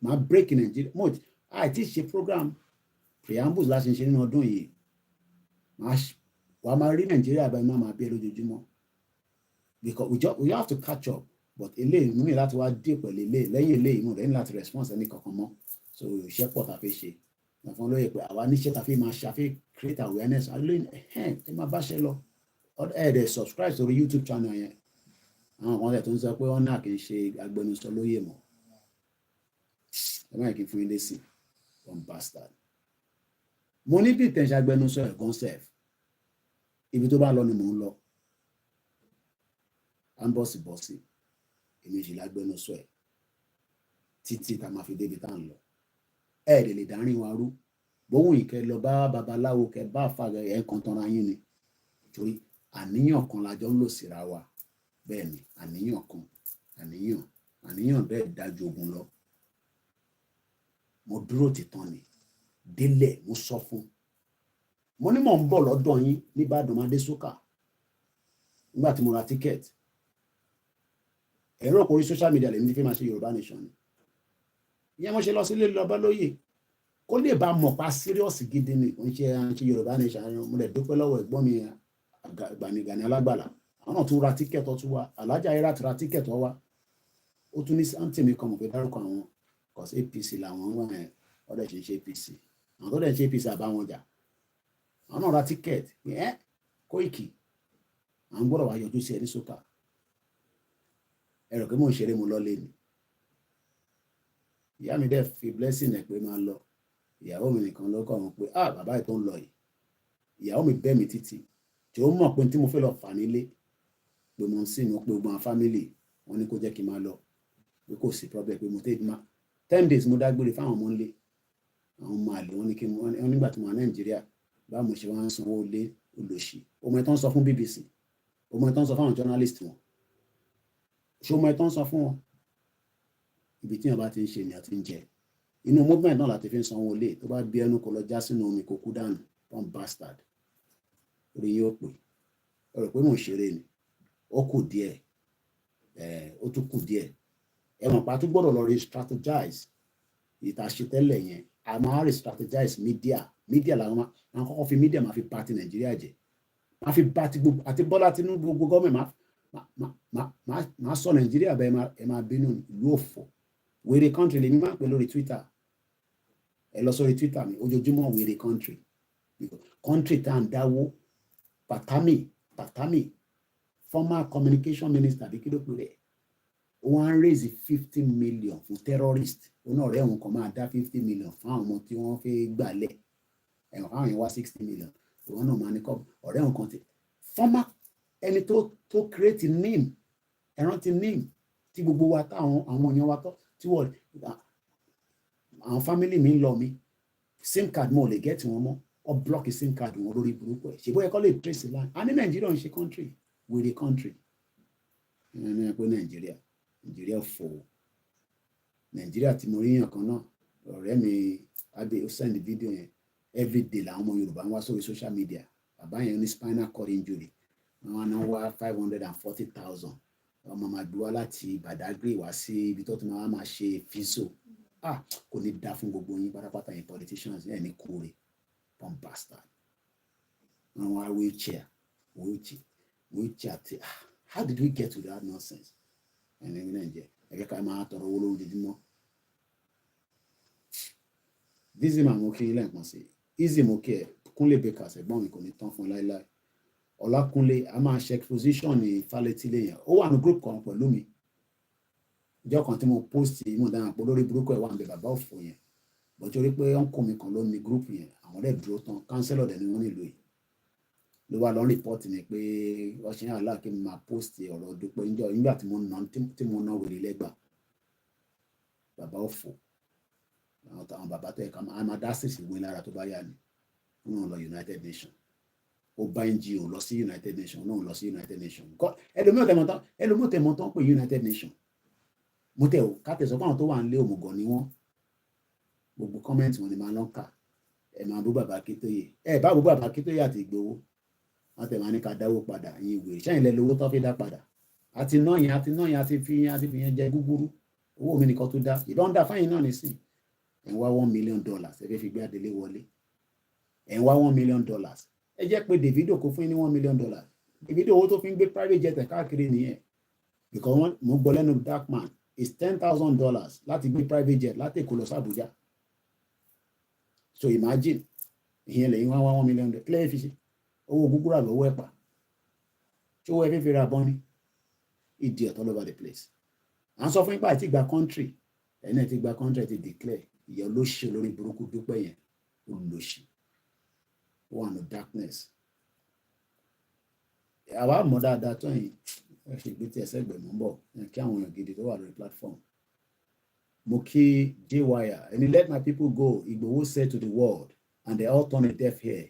máa break Nàìjíríà mo àìtí ṣe program preambles láti ṣe nínú ọdún yìí wàá máa rí Nàìjíríà báyìí máa bí ẹ lójoojúmọ́ because we have to catch up but eléyìí mú mi láti wá dé pẹ̀lú lẹ́yìn eléyìí mú rẹ̀ ní láti response ẹni kankan mọ́ so iṣẹ́ pọ̀ tá a fi ṣe ẹ̀fọn lóye pé àwa níṣẹ́ tá a fi máa ṣàfi create awareness alóyìn ẹ máa bá ṣe lọ ẹ̀ẹ́dẹ̀ subscribe sórí YouTube channel yẹn àwọn kan tẹ̀ tó ń sọ pé wọ́n náà kì í ṣe agbẹnusọ lóye mọ́ ẹ máa kí n fún ilé sí one bastard mo ní bí ìtẹ̀sẹ̀ agbẹnusọ ẹ̀gán sef ibi tó bá lọ ni mò ń lọ à ń bọ̀sibọ̀sì èmi sì lágbẹnusọ ẹ̀ títí tá a máa fi débi tá à ń lọ ẹ̀ẹ́dẹ̀ lè dárín wa rú bóun ìkẹ́ lọ bá babaláwo kẹ bá fàgẹ ẹ̀ kan tanra yín ni torí àníyàn kan lájọ ń lò síra wa bẹ́ẹ̀ ni àníyàn kan àníyàn bẹ́ẹ̀ dájú ogun lọ mo dúró tìtàn ni délẹ̀ mo sọ fún mo ní mò ń bọ̀ lọ́dọ̀ yín nìbàdàn máa dé sókà nígbà tí mo ra tíkẹ́ẹ̀tì ẹ̀rọ orí social media lèmi ti fi máa ṣe Yorùbá nation ni ìyẹn mo ṣe lọ sílé lọ́ba lóye kó lè bá mọ̀ pa serious gidi ni kò ń ṣe Yorùbá nation mo lè dúpẹ́ lọ́wọ́ ẹ̀gbọ́n mi Gani Alágbàlá àwọn náà tún ra tíkẹ́ẹ̀tì ọtún wa Alájà Ira ti ra tíkẹ́ẹ̀tì ọwá ó tún ní sáǹtì mi kan mọ̀ pé dárúkọ àwọn cause APC làwọn wà ẹ̀ ọ̀dọ̀ ṣe ń ṣe APC àwọn tó dẹ̀ ń ṣe APC àbáwọn jà àwọn náà ra tíkẹ́ẹ̀tì pé Koiki àwọn gbọ́dọ̀ wá yọjú sí ẹni sókà ẹ̀rọ pé mò ń ṣeré mo lọ́lé ni ìyá mi dẹ̀ fi blessing ẹ̀ pé máa lọ ìyàwó mi nìkan ló kọ̀ wọn pé bàbá ẹ̀ tó ń lọ yìí ìyàwó mi bẹ́ mi títí tí ó mọ̀ pé tí mo fẹ́ lọ fà nílé pé mo ń sìn mo pé gbogbo àwọn family wọn ní kó jẹ́ kí n máa lọ pé kò sí problem pé mo tẹ́ ma 10 days mo dágbére fáwọn ọmọ ńlé àwọn ọmọ àlè wọn ní kí wọn nígbà tí mo wà Nàìjíríà báwo mo ṣe wá ń sanwó lé olóṣì ọmọ ẹ̀ tó ń sọ fún BBC ọmọ ẹ̀ tó ń sọ fáwọn journalist wọn ṣé ọmọ ẹ̀ tó ń sọ fún wọn ibi tí wọn bá ti ń ṣe ni àti ń jẹ inú movement náà láti fi ń sanwó lé tó bá bí ẹnu kò lọ já sínú omi kò kú dànù one bastard orí yóò pè ọ rò pé mò ń ṣeré ni ó kù díẹ̀ ó tún kù díẹ̀ ẹ̀wọ̀n pa tó gbọ́dọ̀ lọ re-strategize ìtàṣetẹ́lẹ̀ yẹn a máa re-strategize media làwọn máa kọ́kọ́ fi media máa fi bà ti Nàìjíríà jẹ́ máa fi bà ti gbogbo àti Bọ́lá Tinubu gbogbo gọ́ọ̀mẹ̀ máa sọ Nàìjíríà bẹ́ẹ̀ ẹ máa bínú ìlú òfò wèrè country lèmi máa ń pè lórí Twitter ẹ lọ sórí Twitter mi ojoojúmọ́ wèrè country tá à ń dáwó Pàtàmì former communication minister bí kí ló pè rẹ̀ wọ́n raise 50 million fún terrorist òun náà ọ̀rẹ́ òun kan máa dá 50 million fún àwọn ọmọ tí wọ́n fẹ́ gbàlẹ̀ ẹ̀wọ̀n káwọn yẹn wá 60 million òun náà máa ní kọ́ ọ̀rẹ́ òun kan ti former ẹni tó create name ẹ̀rántí name tí gbogbo wa táwọn àwọn èèyàn wa tọ́ tí wọ́n àwọn family mi ń lọ mi sim card mo ò lè get wọn mọ́ ọ block sim card wọn lórí burúkú ẹ̀ ṣe bóyá kọ́ lè trace line a ní Nàìjíríà ń ṣe country wèrè country ẹni ẹ pé Nàìjíríà fò Nàìjíríà tí mo rí yàn kan náà ọ̀rẹ́ mi adé ó send video yẹn everyday làwọn ọmọ Yorùbá ń wá sórí social media bàbá yẹn ní spinal cord injury wọn náà wá 540,000 ọmọ máa gbé wá láti Badagry wá sí ibi tó ti máa ṣe físo kò ní dá fún gbogbo yín pátápátá yín politicians ẹ̀ ní kúrè pump bastard wọn wá wheelchair tí how did we get to that nonsense ẹni ní Nàìjíríà ẹgbẹ́ ká máa tọrọ owó lójoojúmọ́ dísì máa mú kí ilé nǹkan sí easy mú kí ẹ Kúnlé Bakers ẹ̀gbọ́n mi kò ní tán fún láíláí Ọlákúnlé a máa ṣe exposition ní Fálétílé yẹn ó wà ní group kan pẹ̀lú mi ìjọ kan tí mo post mo dáhùn pé lórí burúkú ẹ̀ wà níbẹ̀ bàbá òfò yẹn bọ́jú rí pé ọ̀nkọ́ mi kan ló ní group yẹn àwọn dẹ̀ dúró tán kánsẹ́lọ̀ dẹ̀ ni wọ́n nílò yìí ló wá lọ rìpọ́tì ni pé wọ́n ṣe ń hàn láàkí mi máa post ọ̀rọ̀ Dúpẹ́ nígbà tí mo ná wèrè lẹ́gbà bàbá òfò àwọn bàbá tó yẹ ká máa dá sísì wé lára tó bá yà ni wọ́n lọ United Nations ó bá NGO lọ sí United Nations náà lọ sí United Nations ẹlòmíì tẹ̀mọ́ tán pé United Nations mo tẹ̀ ò ká tẹ̀sọ́ fáwọn tó wà nílé òmùgọ̀ ni wọ́n gbogbo kọ́mẹ́ǹtì wọn ni máa lọ́n kà ẹ̀ máa bú bàbá Akíntóyè ẹ̀ bá bú bàbá Akíntóyè àti Ìgbòho wọ́n tẹ̀ máa ní ká dáwó padà yín ìwé sẹ́yìn lẹ́ lówó tó fi dá padà àti náà yẹn àti fi yẹn jẹ gúgúrú owó mi nìkan tó dá ìdán fáyín náà nísìn ẹ̀ ń wá $1 million ẹ fẹ́ fi gbé Adélé wọlé ẹ̀ ń wá $1 million ẹ jẹ́ pé Davido kó fún yín ní $1 million Davido owó tó fi ń gbé private jet káàkiri nìyẹn because wọ́n mo gbọ́ lẹ́nu dark man is $10,000 láti gbé private jet láti Èkó lọ sí Àbújá so imagine ìyẹn lẹ́yìn wá $1 million kílẹ̀ fi ṣe owó gúgúrú àlọ́wọ́ ẹ̀pà tí owó ẹ̀fẹ́ fi ra bọ́n ní idiot all over the place à ń sọ fún yín pé àti gba country ẹ̀yìn ti gba country ti declare ìyẹn olóṣì olórí burúkú Dúpẹ́ yẹn olóṣì wà ní darkness àwa mọ̀ dáadáa tó yìí ẹ ṣe gbé tí ẹsẹ̀ gbẹ̀mọ́ bọ̀ kí àwọn èèyàn gidi tó wà lórí platform mo kí J-Wire ẹni let my people go Igboho said to the world and they all turn a deaf ear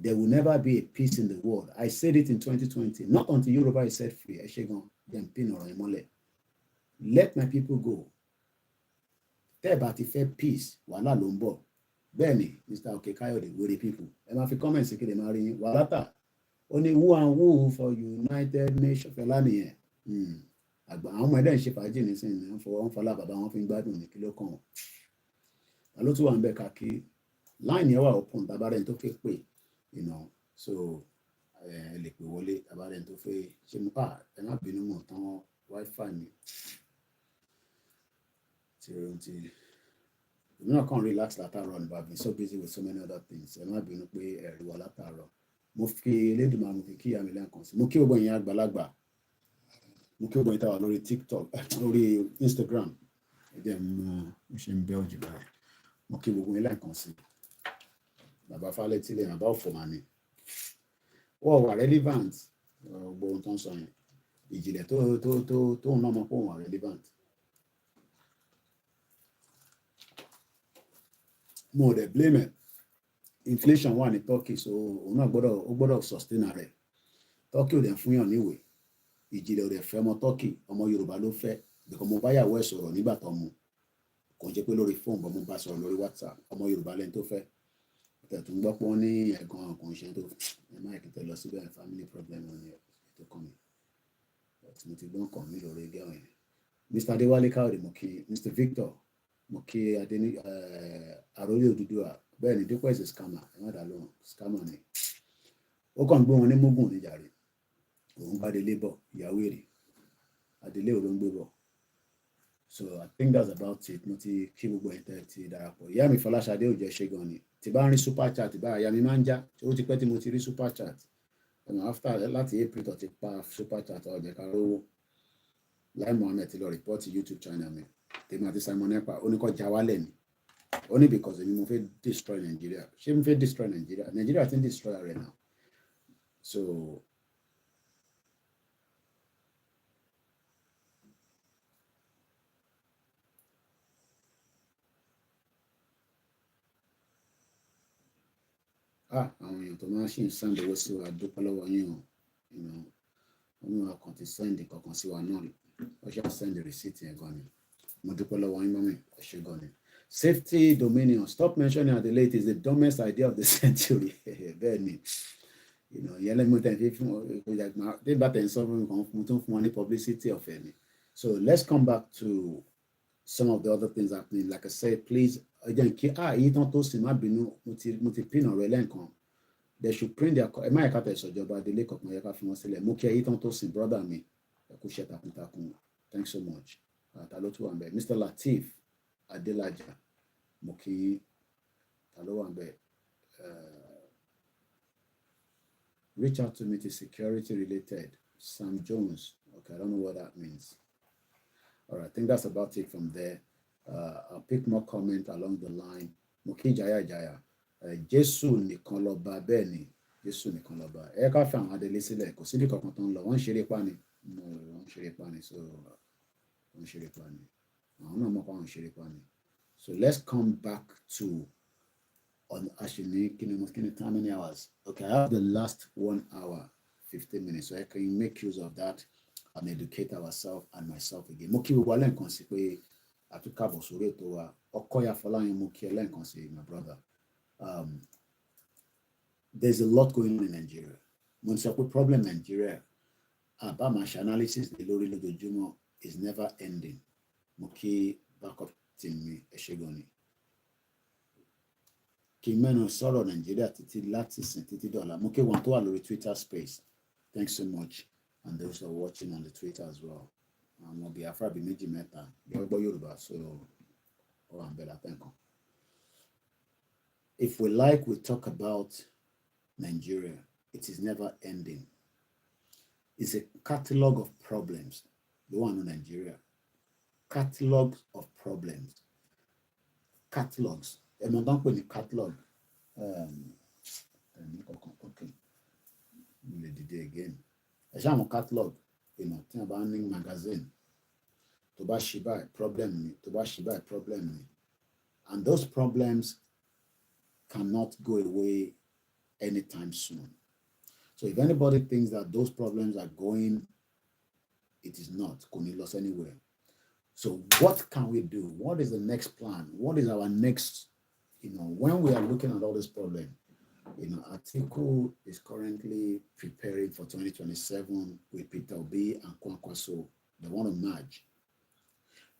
there will never be a peace in the world I said it in 2020 not until Euroba is set free ẹ ṣe gan dem pin ọ̀rọ̀ ìmọ́lẹ̀ let my people go tẹ́ ẹ bá ti fẹ́ peace wàhálà ló ń bọ̀ bẹ́ẹ̀ ni Mr. Oke Kayode wèrè people ẹ máa fi comment sí kéde máa rí yín wàhálà tà ó ní who and who for United Nations fẹlá nìyẹn àgbà àwọn ọmọ ẹ̀dẹ̀ ń ṣe fàájì nísìnyí ń fọlá bàbá wọn fi ń gbádùn ní kíló kan ta ló tún wà ń bẹ káàkiri line yẹn wà open tabarẹ́ni tó fẹ́ pè so ẹ lè pè wọlé tabarẹ́ni tó fẹ́ ṣe mú ẹ má bínú mọ̀ tán wifi mi ti èmi náà kàn relax látàárọ̀ but I've been so busy with so many other things ẹ má bínú pé ẹ̀rí wà látàárọ̀ mo fi Elédùmarè mo fi kí àmì lẹ́ẹ̀kan sí mo kí gbogbo ìyẹn àgbàlagbà mo kí gbogbo ìta wà lórí TikTok lórí Instagram ẹ̀jẹ̀ mo ṣe ń bẹ́ òjì báyìí mo kí gbogbo ìyẹn lẹ́ẹ̀kan sí bàbá Fálétílé bàbá òfòmání wọ́n wà relevant gbogbo ohun tó ń sọ yẹn ìjìnlẹ̀ tó ń náà mọ̀ pé òun wà relevant mo ò dẹ̀ blame ẹ̀ inflation wà ní Turkey so òun náà gbọ́dọ̀ sustain rẹ̀ Turkey ò dẹ̀ fún yàn níwèé ìjìnlẹ̀ ò dẹ̀ fẹ́ ọmọ Turkey ọmọ Yorùbá ló fẹ́ bìkọ́ mo bá yàwó ẹ̀ sọ̀rọ̀ nígbà tó mu kò ń jẹ́ pé lórí fóònù bọ́ mo bá sọ̀rọ̀ lórí WhatsApp ọmọ Yorùbá lẹ́ni tó fẹ́ tẹ̀tún gbọ́ pé wọ́n ní ẹ̀gan ọkùnrin ṣe tó ẹ má ìkìtẹ̀ lọ síbẹ̀ family problem wọn ni ètò kan mi mo ti gbọ́n kàn mí lórí gẹ́wọ̀n yẹn Mr. Adewale Kaori Moki, Mr. Victor Moki Adeni Arole Odudua, bẹ́ẹ̀ni Dípò is a scammer, ẹ má dá lóhùn, scammer ni. Ó kàn gbé wọn ní Mugun ní jàre. Òun bá Adélé bọ̀, ìyàwó èrè. Adélé ò ló ń gbé bọ̀. So I think that's about it. Mo ti kí gbogbo ẹ̀ tẹ́ ti darapọ̀. Ìyá mi Fọláṣadé ò jẹ́ ṣe gan ni. Tí bá ń rí super chat, bá àyà mi máa ń já. Ó ti pẹ́ tí mo ti rí super chat. After láti April tó ti pa super chat ọ̀jẹ̀ ká rówó. Lai Mohammed ti lọ report YouTube channel mi. Tèmi àti Simona pa ó ní kó já wálẹ̀ ni. Only because èmi mo fẹ́ destroy Nigeria. Ṣé mo fẹ́ destroy Nigeria? Nigeria ti ń destroy right now. So àwọn èèyàn tó máa ń ṣì ń send owó sí wa dúpẹ́ lọ́wọ́ yín o, wọ́n ní wọn kàn ti send kankan sí wa náà, wọ́n ṣe send the receipt yẹn gan ni, mo dúpẹ́ lọ́wọ́ yín mọ́mí, ẹ ṣé gan ni. Safety dominion, stop mentioning Adelaide, it is the dumbest idea of the century. Bẹ́ẹ̀ ni, ìyẹn lẹ́nu tẹ̀ fi fún ọ, tí bá tẹ̀ ń sọ fún mi kan fún tó ń fún wọn ní publicity ọ̀fẹ́ ni. So let's come back to some of the other things happening. Like I said, please, again, èyí tán tó sì má bínú, mo ti pin ọ̀rẹ́ lẹ́ǹkan. They should print their ẹ má ẹ̀ka tẹ̀sọ̀ ìjọba Adélé kọ̀ọ̀kan yẹ ká fi wọ́n sílẹ̀. Mo kí èyí tán tó sì brother mi, ẹ kú iṣẹ́ takuntakun. Thanks so much. Ta ló tún wà ńbẹ̀? Mr. Lateef Adelaja, mo kí ta ló wà ńbẹ̀? Reach out to me to security related. Sam Jones. Okay, I don't know what that means. All right, I think that's about it from there. I'll pick more comment along the line. Moki Jaya Jaya. Jésù nìkan lọ́ba, bẹ́ẹ̀ ni, Jésù nìkan lọ́ba. Ẹ ká fi àwọn Adélé sílẹ̀, kò síbi kankan tó ń lọ. Wọ́n ń ṣeré pa ni. Wọ́n ń ṣeré pa ni. So wọ́n ń ṣeré pa ni. Àwọn náà mọ̀ pé wọ́n ń ṣeré pa ni. So let's come back to actually, how many hours? Okay, I have the last 1 hour, 15 minutes. So I can make use of that and educate ourselves and myself again. Mo kí gbogbo alẹ́ nǹkan sí pé àtúkàbọ̀ sórí ètò wa. Ọkọ̀yà Fọláyìn mo kí ẹlẹ́ nǹkan sí, my brother. There's a lot going on in Nigeria. Mo sọ pé problem Nigeria, Abamash analysis the lórí lójoojúmọ́ is never ending. Mo kí backup team mi, ẹ ṣé gan ni. Kí mẹ́nu sọ̀rọ̀ Nigeria títí láti sìn títí dọ̀la. Mo kí wọn tó wà lórí Twitter space. Thanks so much. And those who are watching on the Twitter as well. Àwọn Biafra bí méjì mẹ́ta, bí wọ́n gbọ́ Yorùbá, so ó wà ń bẹ̀ látẹ̀kàn. If we like, we talk about Nigeria. It is never ending. It's a catalog of problems. The one in Nigeria. Catalog of problems. Catalogs. And don't put the catalog. Okay. We did it again. A catalog. Think about magazine. To buy Shiba problem. To buy Shiba problem. And those problems cannot go away anytime soon. So if anybody thinks that those problems are going, it is not going to lose anywhere. So what can we do? What is the next plan? What is our next, when we are looking at all this problem, Atiku is currently preparing for 2027 with Peter Obi and Kwankwaso. They want to merge.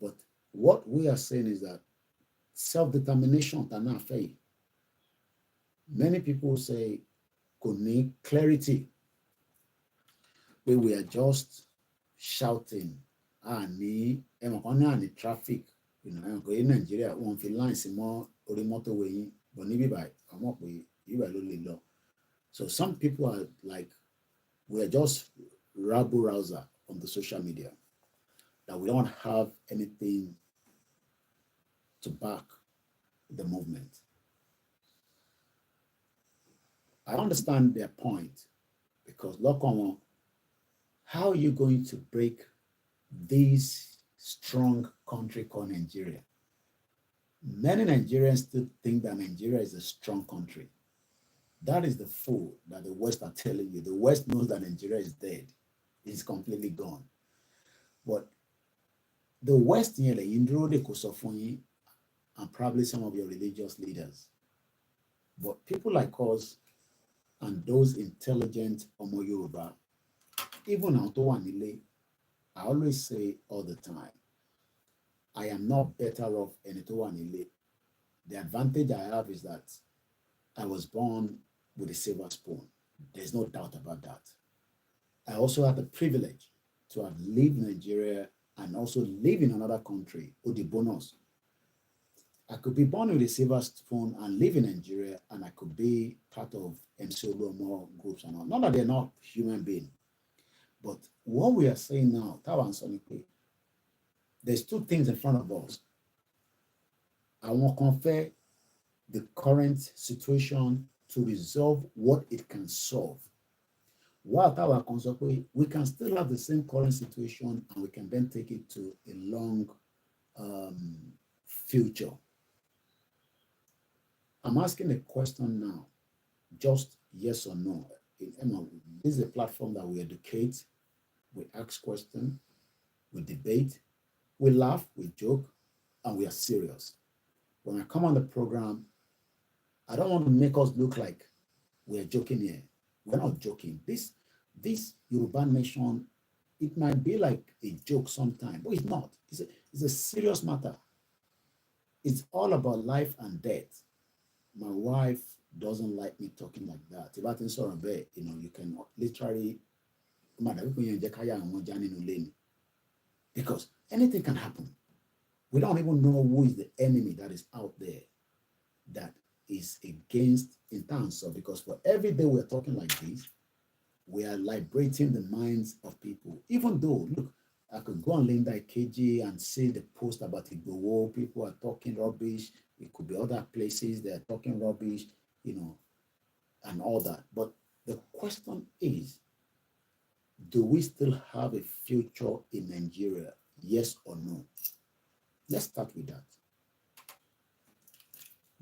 But what we are saying is that self-determination cannot fail. Many people say, could need clarity. But we are just shouting, any traffic, in Nigeria, one feel lines more or the motorway, but maybe by so some people are like, we are just rabble rouser on the social media, that we don't have anything to back the movement. I understand their point, because look on, how are you going to break this strong country called Nigeria? Many Nigerians still think that Nigeria is a strong country. That is the fool that the West are telling you. The West knows that Nigeria is dead. It's completely gone. But the West, and probably some of your religious leaders. But people like us, and those intelligent Omo Yoruba, even Antowanile, I always say all the time, I am not better off anyone. The advantage I have is that I was born with a silver spoon. There's no doubt about that. I also have the privilege to have lived in Nigeria and also live in another country with the bonus. I could be born with a silver spoon and live in Nigeria, and I could be part of MC more groups and all. Not that they're not human beings, but what we are saying now, there's two things in front of us. I want to compare the current situation to resolve what it can solve. What our consulate, we can still have the same current situation and we can then take it to a long future. I'm asking a question now, just yes or no. This is a platform that we educate, we ask questions, we debate, we laugh, we joke, and we are serious. When I come on the program, I don't want to make us look like we're joking here. We're not joking. This Yoruba nation, it might be like a joke sometimes, but it's not. It's a serious matter. It's all about life and death. My wife doesn't like me talking like that. If I think so, you can literally, because anything can happen. We don't even know who is the enemy that is out there that is against in terms of, because for every day we're talking like this, we are liberating the minds of people. Even though, look, I could go on Linda KG and see the post about Igwe, people are talking rubbish. It could be other places they're talking rubbish, and all that. But the question is, do we still have a future in Nigeria? Yes or no? Let's start with that.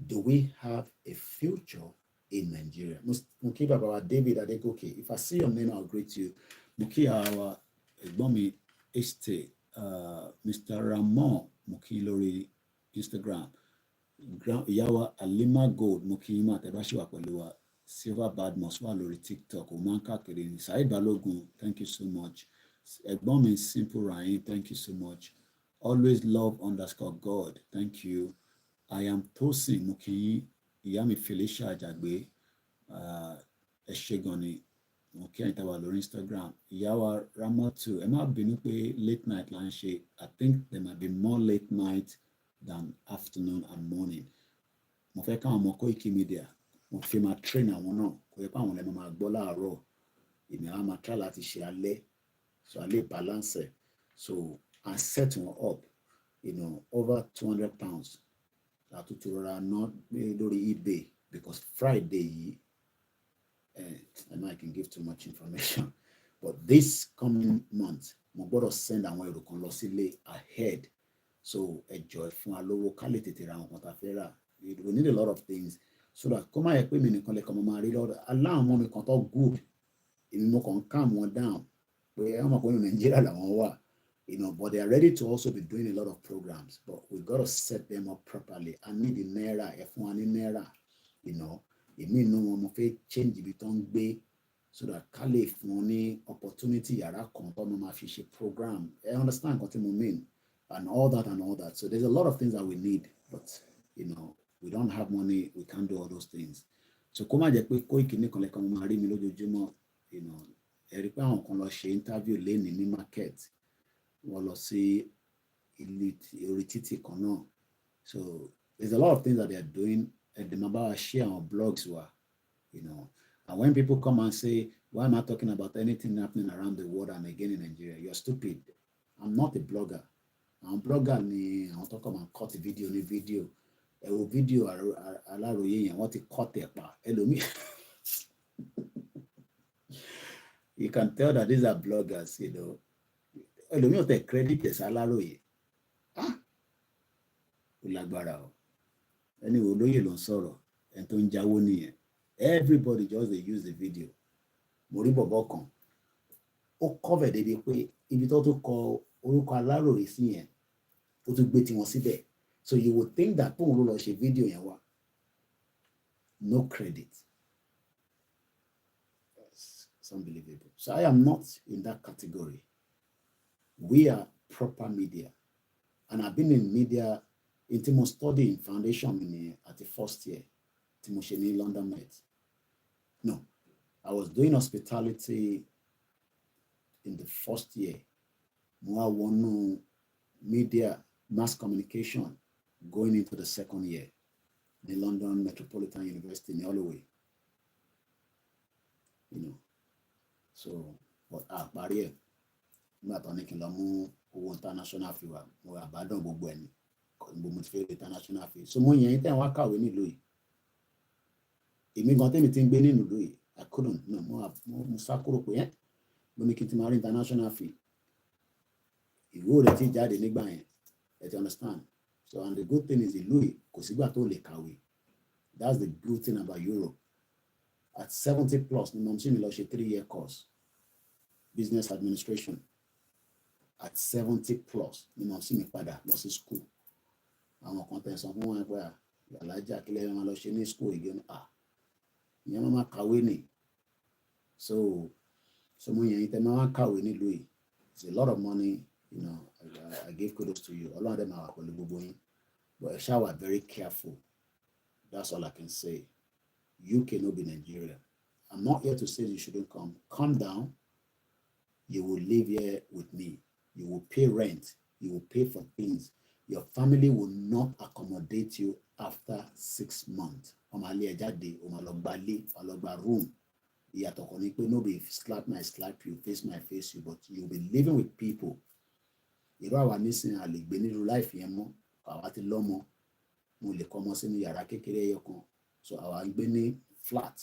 Do we have a future in Nigeria? Muki Baba David Adegoke, if I see your name, I'll greet you. Muki our Igbomi Este, Mr. Ramon Muki Lori Instagram. Yawa Alima Gold Muki Ima Tebashiwa Peluwa. Silver Badmos wa Lori TikTok. Umanka Kirin. Said Balogun, thank you so much. Igbomi Simple Ryan, thank you so much. Always love _God, thank you. I am Tosin Muki, Yami Felicia Jagbe, Eshegoni, Muki Antawa Lori Instagram, Yawa Ramatu, Emma Binupe late night lunch. I think there might be more late night than afternoon and morning. Mofeka Koikimedia, Mofima trainer one, Koyapa on Emma Bola Ro, Imama Tralati Shale, so I live balance. So I set one up, over 200 pounds. Not eBay because Friday, and I can give too much information, but this coming month, my brother send and we can ahead. So enjoy from a low locality around Montafera. We need a lot of things so that come my equipment come allow mommy can talk good. If you can calm one down, I'm not going to Nigeria. But they are ready to also be doing a lot of programs, but we've got to set them up properly. I need the Naira, F1 in Naira, it means no one will change the tongue be so that Kali money opportunity yara my fishy program. I understand what you mean, and all that. So there's a lot of things that we need, but we don't have money, we can't do all those things. So come on, interview lane in market. So there's a lot of things that they are doing, and the number share on blogs were, and when people come and say, why am I talking about anything happening around the world and again in Nigeria? You're stupid. I'm not a blogger. I'm a blogger. I'll talk about cut a video. A video I want to cut it. You can tell that these are bloggers, ẹlòmíràn tẹ credit ẹ s'Aláròyé ó lágbára o ẹni wo lóye ló ń sọ̀rọ̀ ẹni tó ń jáwó nìyẹn. Everybody just dey use the video. Mo rí bọ̀bọ̀ kan ó cover débi pé ibi tó kọ orúkọ Aláròyé sí yẹn ó tún gbé tiwọn síbẹ̀, so you would think that tóun ló lọ ṣe video yẹn wá. No credit. It's unbelievable. So I am not in that category. We are proper media. And I've been in media, in study in foundation at the first year, in London Met. No, I was doing hospitality in the first year. More one media, mass communication, going into the second year, the London Metropolitan University in Holloway. You know, so but barrier, not on international fee, or abandon Bogwen, international fee. So when you enter work out in Louis, it means got anything being in Louis. I couldn't, no more Musakuro, when you can international fee. You go to teach the nigga, you understand? So, and the good thing is, Louis, because that's the good thing about Europe. At 70 plus, the Monsignor lost a 3-year course, business administration. At 70 plus, the Monsignor father lost his school. I'm content someone where the larger clear lost in school again. Yamama Kawini. So, someone you ain't Kawini Louis. It's a lot of money, you know. I give kudos to you. A lot of them are going, but I shall be very careful. That's all I can say. You cannot be Nigeria. I'm not here to say you shouldn't come. Come down. You will live here with me. You will pay rent. You will pay for things. Your family will not accommodate you after 6 months. Room. Nobody slap you, face my face you, but you'll be living with people. You know what missing a life yemo, Kawati Lomo, Mulekomosini Yarake Yoko. So our Ibeni flat.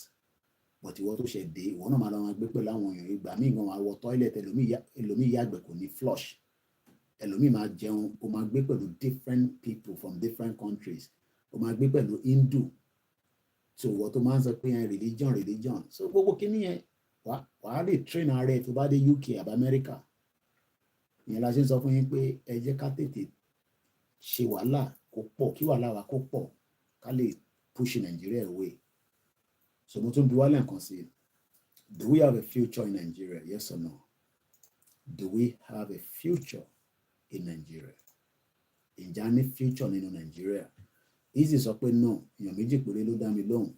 But you want to share day, one of my people you baming on our toilet, Elumi Yagbekuni flush. Elumi Majeon, Umagbepe to different people from different countries. Umagbepe to Hindu. So what to man's religion. So what can you why they train our to buy the UK of America? Ìyẹn la ṣe ń sọ fún yín pé ẹ jẹ́ ká tètè ṣe wàhálà kó pọ̀ kí wàhálà wa kó pọ̀ ká lè push Nigeria away. So mo tún bi wá lẹ́ẹ̀kan sí, do we have a future in Nigeria? Yes or no? Do we have a future in Nigeria? Ǹjẹ́ a ní future nínú Nigeria? Easy sọ pé no, èèyàn méjì péré ló dá mi lóhùn.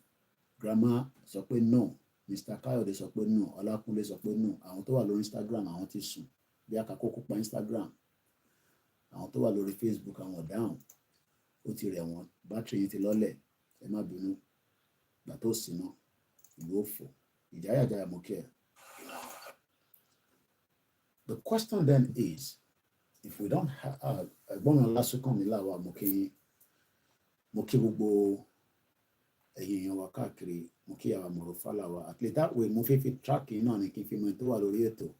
Grandma sọ pé no, Mr. Kayode sọ pé no, Olakunle sọ pé no. Àwọn tó wà lórí Instagram àwọn ti sùn. Bí akakoko pa Instagram, àwọn tó wà lórí Facebook àwọn down, ó ti rẹ̀ wọ́n, battery yìí ti lọ́lẹ̀, ẹ má bínú, gbà tó síná, ìlú òfò, ìjáyàjáyà mo kí ẹ. The question then is, if we don't have ẹ̀gbọ́n mi lásìkò mi láwa mo kí gbogbo ẹ̀yin èèyàn wa káàkiri, mo kí àwa mọ̀rọ̀fà láwa, at least that way mo fi track yìí náà ni kí n fi mọ̀ tó wà lórí ètò.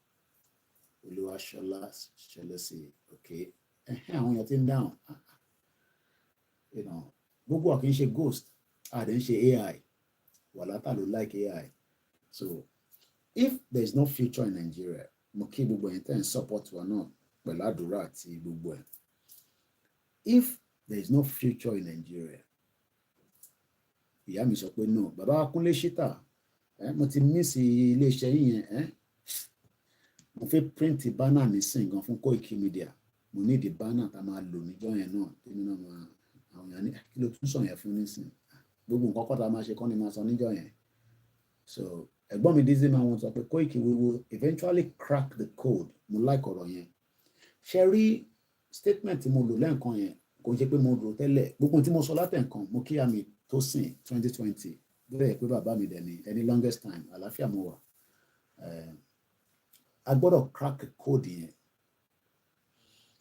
Oluwashola Shelesi, okay. Àwọn èèyàn ti ń dáhùn. You know, gbogbo wa kì í ṣe ghost, a dẹ̀ ń ṣe AI. Wàlátà ló like AI. So, if there is no future in Nigeria, mo kí gbogbo ẹ̀yin tẹ́ ń support wa náà pẹ̀lú àdúrà àti gbogbo ẹ̀. If there is no future in Nigeria, ìyá mi sọ pé no. Bàbá Kúnlé Ṣítà, mo ti miss ilé-iṣẹ́ yìí yẹn. Mo fẹ́ print banner nísìn gan fún Koikimedia. Mo ní di banner tá máa lò níjọ́ yẹn náà. Tèmi náà máa àwọn èèyàn ní kí ló tún sọ yẹn fún nísìn. Gbogbo nǹkan kọ́ tá máa ṣe kọ́ ni máa sọ níjọ́ yẹn. So ẹ̀gbọ́n mi Dizzy máa wọ́n sọ pé Koiki we will eventually crack the code. Mo like ọ̀rọ̀ yẹn. Ṣé rí statement tí mo lò lẹ́ǹkan yẹn kò ṣe pé mo rò tẹ́lẹ̀. Gbogbo tí mo sọ látẹ̀ǹkan mo kí àmì tó sìn 2020. Bẹ́ẹ̀ pé bàbá mi dẹ̀ ní any longest time àlàáfíà mo wà. I gbọ́dọ̀ crack code yẹn,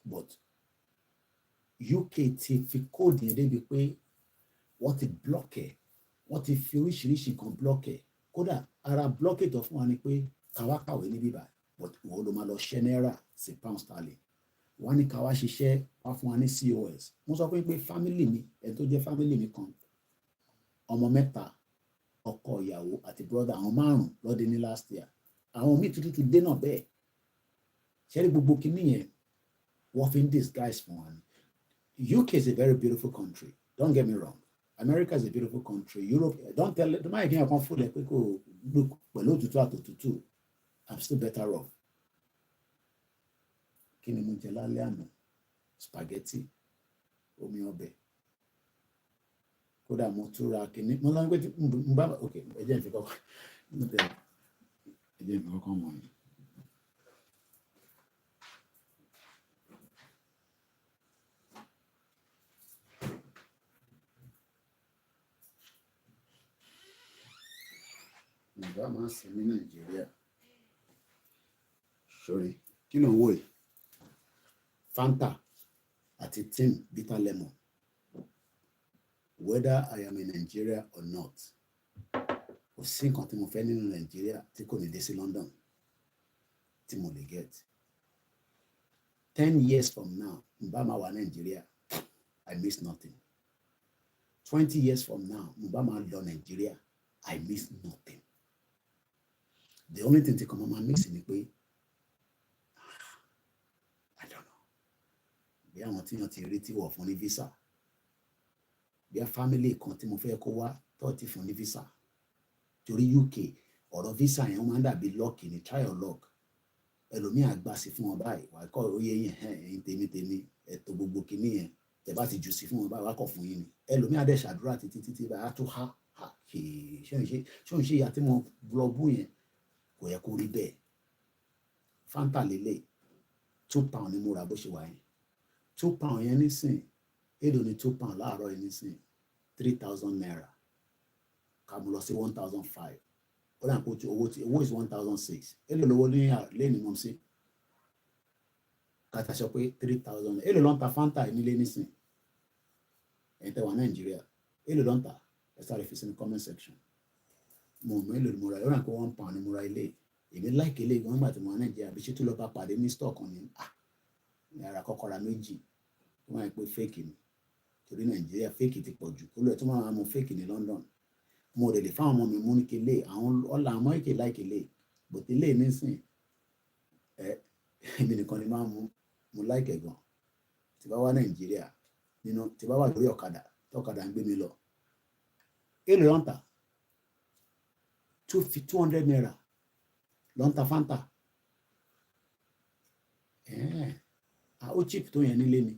but UK ti fi code yẹn débi pé wọ́n ti block ẹ̀, wọ́n ti fi oríṣiríṣi kan block ẹ̀. Kódà ara block it fún wa ni pé káwá kàwé ní bíbá, but wọ́n ló máa lọ ṣẹ́ náírà sí pound sterling. Wọ́n ní káwá ṣiṣẹ́ wá fún wa ní COS. Mo sọ fún yín pé family mi, ẹ̀ tó jẹ́ family mi kan, ọmọ 3, ọkọ ìyàwó àti brother àwọn 5 lọ́dẹ ní last year. Àwọn míì tuntun ti dé náà bẹ́ẹ̀. Ṣẹ́rí gbogbo kìíní yẹn wọ́n fi ń disguise fún wa ni. UK is a very beautiful country. Don't get me wrong. America is a beautiful country. Europe, don't máa kí n kan fún ẹ pé kò look pẹ̀lú òtútù àtòtútù. I'm still better off. Kí ni mo jẹ lálẹ́ àná? spaghetti, omi ọbẹ̀. Kódà mo tún ra kíní mo lọ pé n bá ok ẹ jẹ́ n fi kọ́kọ́ ẹ jẹ́ n fi kọ́kọ́ mọ̀ ni. Ìgbà máa ń sin ní Nàìjíríà. Sorry, kí ló ń wò yìí? Fanta àti tin bitter lemon. Whether I am in Nigeria or not, kò sí nǹkan tí mo fẹ́ nínú Nigeria tí kò ní dé sí London tí mo lè get. 10 years from now, n bá máa wà Nigeria, I miss nothing. 20 years from now, n bá máa lọ Nigeria, I miss nothing. The only thing tí kò máa miss ni pé I don't know. Bí àwọn tí wọ́n ti rí tí wọ́n fún ní visa. Bí a family kan tí mo fẹ́ kó wá tó ti fún ní visa. Torí UK ọ̀rọ̀ visa yẹn wọ́n máa ń dàbí luck ní try your luck. Ẹlòmíì àgbà sí fún wọn báyìí wà á kọ́ oyè yẹn ẹ̀yin tèmi ẹ̀tọ́ gbogbo kìíní yẹn tẹ̀ bá ti jù sí fún wọn báyìí wà á kọ̀ fún yín ni. Ẹlòmíì àdẹ̀ ṣàdúrà títí báyìí á tó há ṣé òun ṣe ìyá tí mo lọ bú yẹn kò yẹ kó rí bẹ́ẹ̀. Fanta lélẹ̀ £2 ni mo rà bó ṣe wà yẹn. £2 yẹn nísìn èlò ní £2 láàárọ̀ yìí nísìn 3,000 naira ká mo lọ sí 1,500 ó dà pé owó is 1,600 èlò lówó lẹ́ni mọ́ sí kàtà sọ pé 3,000 èlò ló ń ta Fanta nílé nísìn ẹ̀yin tẹ́ wà Nàìjíríà èlò ló ń ta ẹ sáré fi sínú comment section mo mọ èlò ni mo ra ó dà pé £1 ni mo ra ilé èmi láìkè ilé ìgbọ́n nígbà tí mo wà Nàìjíríà bí ṣe tó lọ bá pàdé ní store kan ní yàrá kọ́kọ́ra méjì wọ́n á pè fake ni torí Nàìjíríà fake ti pọ̀ jù olú ẹ̀ tó máa mú fake ní London mo lè fáwọn ọmọ mi mú ní kele àwọn ọ̀là àmọ́ èké láìkèlè bòtí lè nísìn èmi nìkan ni máa mú láìkẹ̀ gan tí bá wá Nàìjíríà nínú tí bá wà lórí ọ̀kadà tọ́kadà ń gbé mi lọ èlò lọ́ǹtà 200 naira lọ́ǹtà Fanta ó cheap tó yẹn nílé ni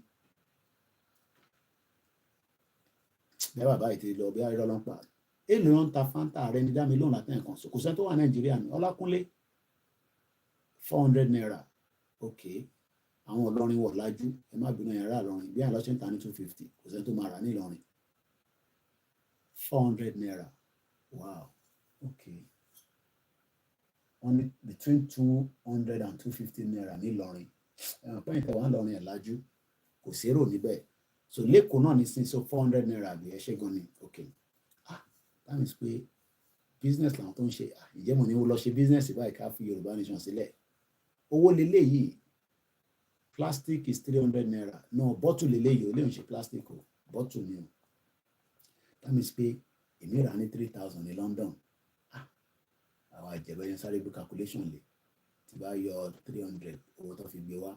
bẹ́ẹ̀ bàbá yìí ti lọ bí ayé lọ́lọ́pàá èlò ń ta Fanta rẹ ní dámi lóhùn látẹ̀ nǹkan kò sẹ́ni tó wà Nàìjíríà ní Ọlákúnlé 400 naira ok àwọn Ìlọrin wọ̀ lájú ẹ má bínú yàrá Ìlọrin bí àlọ́ ṣe ń ta ní 250 kò sẹ́ni tó máa rà ní Ìlọrin 400 naira wow ok wọ́n ní between 200 and 250 naira ní Ìlọrin ẹ̀wọ̀n pẹ́yìn tẹ̀wọ́n Ìlọrin ẹ̀ lájú kò sérò níbẹ̀ so lẹ́kọ̀ọ́ náà ní sin so 400 naira bí ẹ ṣe gan ni ok that means pé business làwọn tó ń ṣe ìjẹ́ mo ní wọ́n lọ ṣe business báyìí ká fi Yorùbá nation sílẹ̀ owó lélẹ̀ yìí plastic is 300 naira no bottle lélẹ̀ yìí ó lè ń ṣe plastic o bottle ni o that means pé èmi rà ní 3,000 ní London àwọn àjẹbẹ́ yẹn sáré bí calculation lè tí bá yọ 300 owó tó fi gbé wá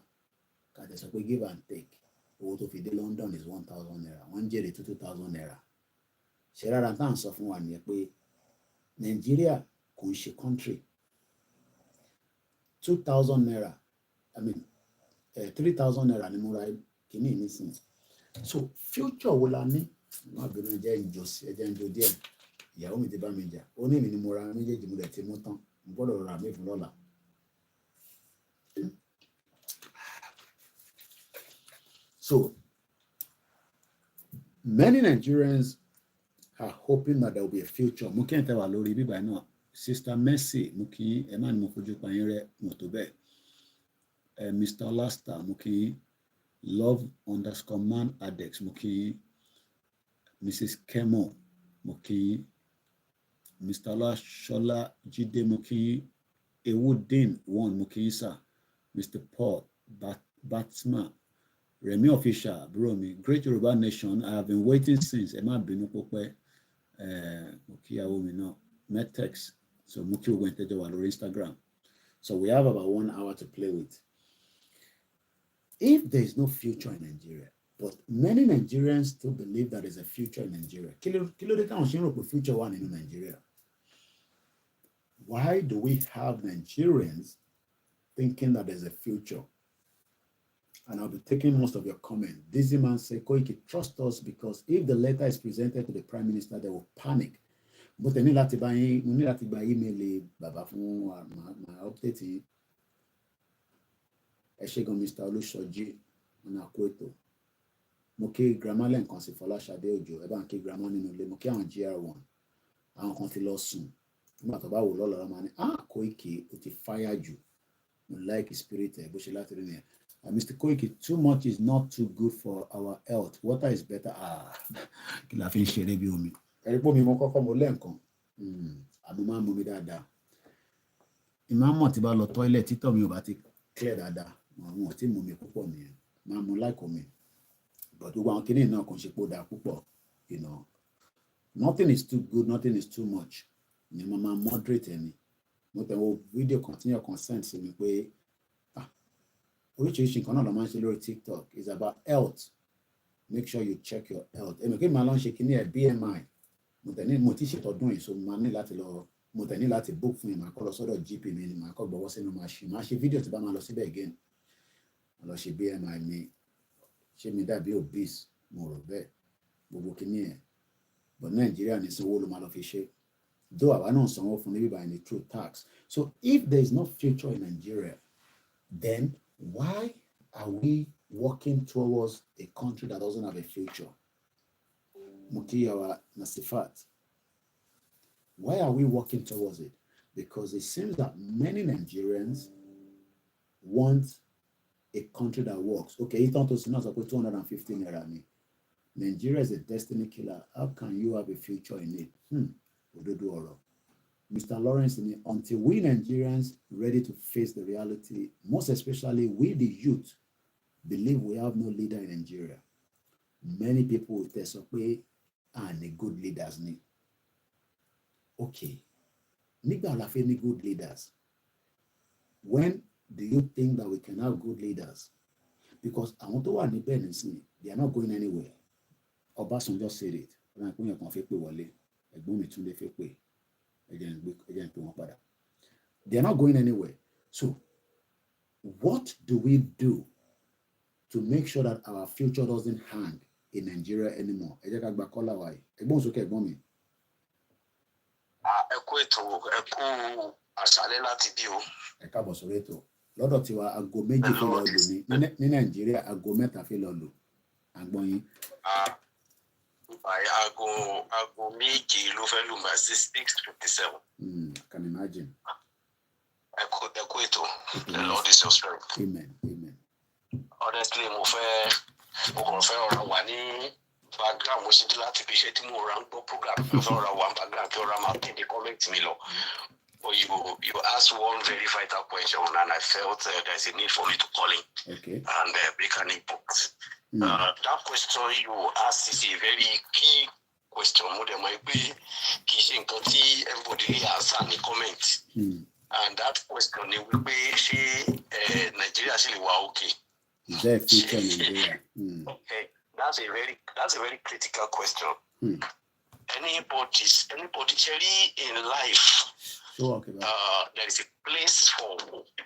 ká tẹ̀ sọ pé give and take owó tó fi dé London is 1,000 naira wọ́n ń jèrè 2,000 naira ṣe rárá tá à ń sọ fún wa nìyẹn pé Nàìjíríà kò ń ṣe country 2,000 naira I mean 3,000 naira ni mo ra kìíní nísìnyí so future wo la ní má bínú ẹjẹ ìjọ díẹ̀ ìyàwó mi ti bá mi jà ó ní èmi ni mo ra méjèèjì mo lè ti mú tán mo gbọ́dọ̀ ra mí fún lọ́la. So many Nigerians are hoping that there will be a future. Mo kí ẹ̀ tẹ́ wà lórí bíbá náà Sister Mercy mo kí ẹ má ní mo fojú pa yín rẹ mo tó bẹ́ẹ̀ Mr. Olasta mo kí love_man adex mo kí Mrs. Kemo mo kí Mr. Olashola Jide mo kí Ewudin one mo kí sir Mr. Paul Batsma Remy Official bro me Great Yoruba Nation I have been waiting since ẹ má bínú púpẹ́ mo kí ìyàwó mi náà Metex so mo kí ogun ìtẹ́jọ́ wà lórí Instagram so we have about 1 hour to play with. If there is no future in Nigeria, but many Nigerians still believe that there is a future in Nigeria. Kí ló dé táwọn ṣe ń rò pé future wà nínú Nigeria? Why do we have Nigerians thinking that there's a future? and I'll be taking most of your comments. Dizzy man said, Koiki, trust us because if the letter is presented to the Prime Minister, they will panic. But I need to buy email Baba fún my update. Eshegon Mr. Olushoji on Akweto. Moke grammar len kan si Folashade Ojo. Eba nke grammar nínú ilé. Moke àwọn GR1. Àwọn kan ti lọ sùn. Nígbà tó bá wò lọ́lọ́ máa ní, Koiki, ó ti fire jù. Mo like spirit bó ṣe láti rí nìyẹn. Mr. Koiki, too much is not too good for our health. Water is better. Kí la fi ń ṣeré bí omi. Ẹ̀rí pé omi mo kọ́kọ́ mo lẹ́ǹkan. Àbí máa ń mú mi dáadáa. Ìmáàmù tí bá lọ toilet títọ́ mi ò bá ti clear dáadáa. Àwọn ò tí mú mi púpọ̀ nìyẹn. Máa mú like omi. But gbogbo àwọn kìnìún náà kò ṣe pé ó dáa púpọ̀. You know, nothing is too good, nothing is too much. Ni mo máa moderate ẹni. Mo tẹ̀ wo fídíò kan tí yàn consent sí mi pé oríṣiríṣi nǹkan náà ló máa ń ṣe lórí TikTok. It's about health. Make sure you check your health. Èmi kí n máa lọ ṣe kíní ẹ̀ BMI. Mo ti ṣètọ́dún yìí, so mo máa ní láti lọ, mo tẹ̀ ní láti book fún ìmọ̀ àkọ́ lọ sọ́dọ̀ GP mi ni màá kọ́ gbọ́wọ́ sínú machine. Màá ṣe fídíò tí bá máa lọ síbẹ̀ again. Mo lọ ṣe BMI mi. Ṣé mi dàbí obese? Mo rò bẹ́ẹ̀. Gbogbo kíní ẹ̀. But Nigeria ní sanwó ló máa lọ fi ṣe. Though àwa náà sanwó fún níbí by the true tax. So if there is no future in Nigeria, then why are we working towards a country that doesn't have a future? Mukiyawa Nasifat. Why are we working towards it? Because it seems that many Nigerians want a country that works. Okay, it's not to 250 naira. Nigeria is a destiny killer. How can you have a future in it? Mr. Lawrence, until we Nigerians ready to face the reality, most especially we the youth, believe we have no leader in Nigeria. Many people will tell us, and a good leaders need. Okay. Nigga la fe ni good leaders. When do you think that we can have good leaders? Because I want to want the they are not going anywhere. Obasanjo just said it. They are not going anywhere. So, what do we do to make sure that our future doesn't hang in Nigeria anymore? Lọ́dọ̀ tiwa aago méjì fi lọ lò ní Nàìjíríà aago mẹ́ta fi lọ lò àgbọn yín. Aago méjì ló fẹ́ lù máa sí 6:57. Can imagine. Ẹ kú ètò. The Lord is your strength. Amen. Amen. Honestly, mo kàn fẹ́ ọ̀rọ̀ wà ní background mo ṣe dé láti fi ṣe tí mo ra ń gbọ́ program mo fẹ́ ọ̀rọ̀ wà ní background kí ọ̀rọ̀ máa pín ní comment mi lọ. But you asked one very vital question, and I felt there's a need for me to call in and make an input. That question you asked is a very key question. Everybody answer in the comment. And that question will be, Nigeria actually okay. Is there a future in Nigeria? Okay, that's a very critical question. Anybody in life. There is a place for hope.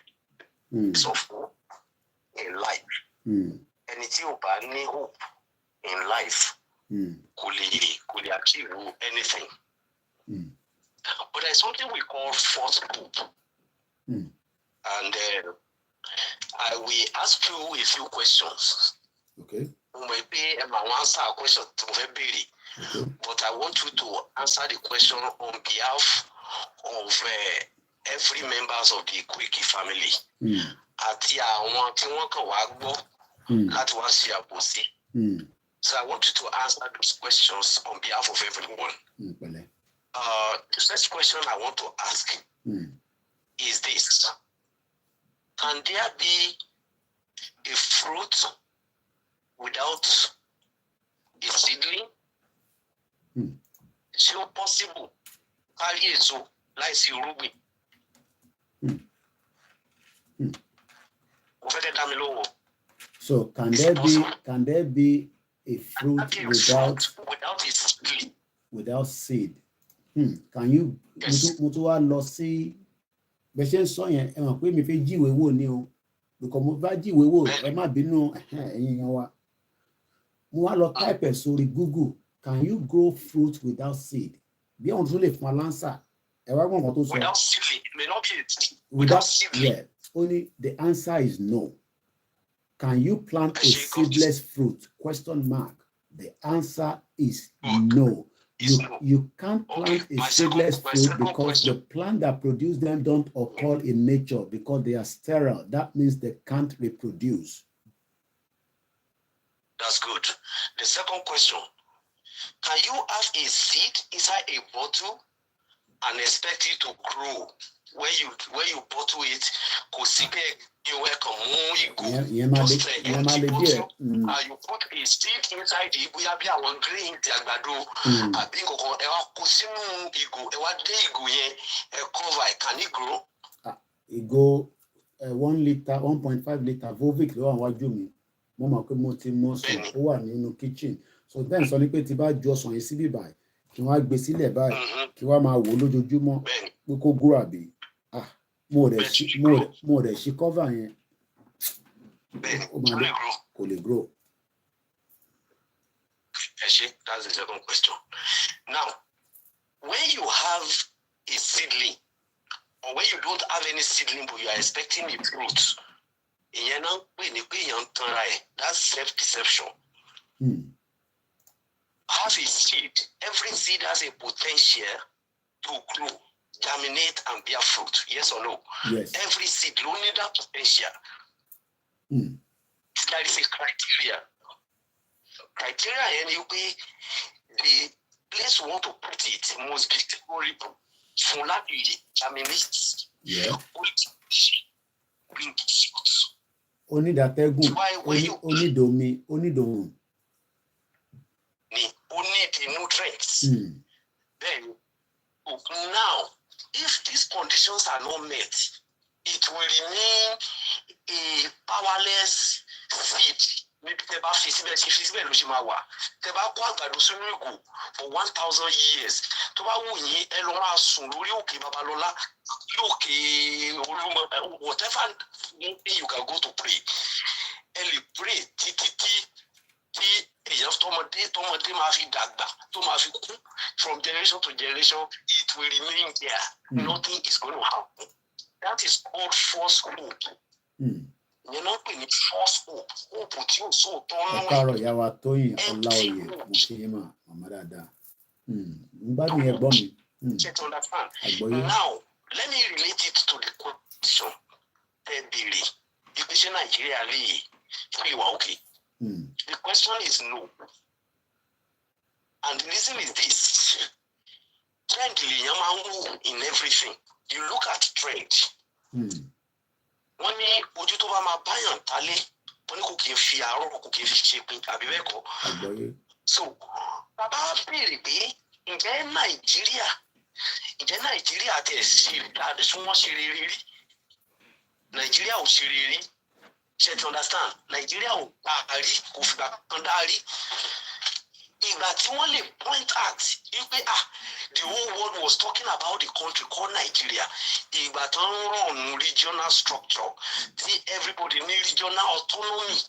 So hope in life. And it's you need hope in life. Could achieve anything. But there's something we call false hope. And I will ask you a few questions. Okay. Maybe I will answer a question to Bhari. But I want you to answer the question on behalf of every members of the Koiki family. Àti àwọn tí wọ́n kàn wá gbọ́ láti wá ṣe àbòsí. So I want you to answer those questions on behalf of everyone. The first question I want to ask is this. Can there be a fruit without a seedling? Is it possible? So can there be a fruit without seed? Can you mutuwa lọ sí bẹ́ẹ̀ ṣe ń sọ yẹn ẹ mọ̀ pé mi fẹ́ jíwèé wò ni o because mo bá jíwèé wò ẹ má bínú ẹ̀yin yan wa mo wá lọ type ẹ̀ sórí Google, can you grow fruit without seed? Bí ọ̀hún tún lè fún aláǹsà ẹ wá gbọ́n kan tó sọ. Without seedling, it may not be it. Without seedling. Yeah, only the answer is no. Can you plant a seedless fruit? Question mark. The answer is no. You can't plant a seedless fruit because the plant that produce them don't occur in nature because they are sterile. That means they can't reproduce. That's good. The second question, can you have a seed inside a bottle and expect it to grow? Where you bottle it, you put a seed inside the green can it grow? It go 1 liter, 1.5 liter Volvic ló wà wájú mi. Mo mọ̀ pé mo ti mọ̀ sùn ó wà nínú kitchen. So then sọ ní pé tí bá ju ọsàn yìí síbí báyìí kí wọ́n á gbé sílẹ̀ báyìí kí wọ́n á máa wò lójoojúmọ́ pé kó grow àbí. Mo rẹ̀ ṣí cover yẹn. Kò lè grow. That's the second question. Now, when you have a seedling, or when you don't have any seedling but you are expecting a fruit, that's self-deception. Have a seed. Every seed has a potential to grow, germinate, and bear fruit. Yes or no? Yes. Every seed only that potential. That is a criteria. Criteria, and the place you want to put it must be favorable. For that, germinate. Yeah. Bring fruit. Only that only domi. Only the nutrients. Then now, if these conditions are not met, it will remain a powerless seed. Maybe teba feasible teba kwa gbado sunu ego for 1,000 years. Toba wunyi elora sun lórí òkè Babalola, òkè whatever you can go to pray. Eli pray títí èyàn tọmọdé máa fi dàgbà tó máa fi kú from generation to generation, it will remain there. Nothing is going to happen. That is called false hope. You know, false hope. Hope tí ó so tọ́nú. Ọ̀kárọ̀ ìyá wa Tóyìn Ọláoyè mo kí yín mà màmá dáadáa. Gbádùn yẹn gbọ́ mi. Now, let me relate it to the question. Béèrè ìpèsè Nàìjíríà lè fi wà okay. The question is no. And the reason is this. Trend in everything. You look at trend. Wọ́n ní ojú tó bá máa báyàn tálé, wọ́n ní kò kí n fi àárọ̀ kò kí n fi ṣe pin àbí bẹ́ẹ̀ kọ́. So, bàbá béèrè pé ǹjẹ́ Nàìjíríà tẹ̀ sí dáadé tí wọ́n ṣe rere rí? Nàìjíríà ò ṣe rere rí. Ṣé ti understand? Nàìjíríà ò gbà rí, kò fìgbà kan dá rí. Ìgbà tí wọ́n lè point at wípé the whole world was talking about the country called Nigeria. Ìgbà tó ń run regional structure, tí everybody ní regional autonomy,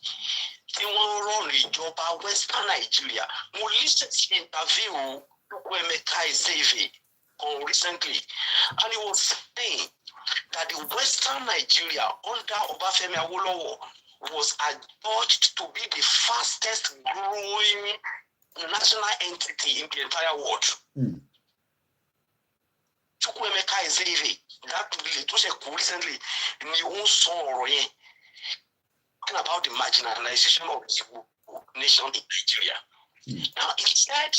tí wọ́n run ìjọba Western Nigeria. Mo listen to interview Koikimedia recently, and he was saying that the Western Nigeria under Obafemi Awolowo was adjudged to be the fastest growing national entity in the entire world. Koikimedia, that little recently, ni ó sọ ọ̀rọ̀ yẹn talking about the marginalization of the nation in Nigeria. Now it said,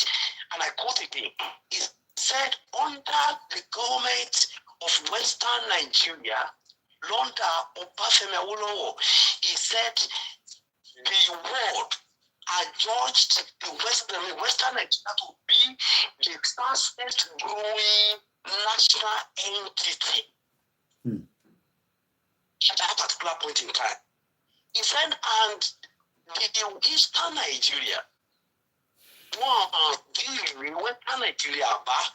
and I quote again, it said under the government of Western Nigeria, under Obafemi Awolowo, he said the world adjudged the Western Nigeria to be the fastest growing national entity at that particular point in time. He said, and the Eastern Nigeria, Western Nigeria, but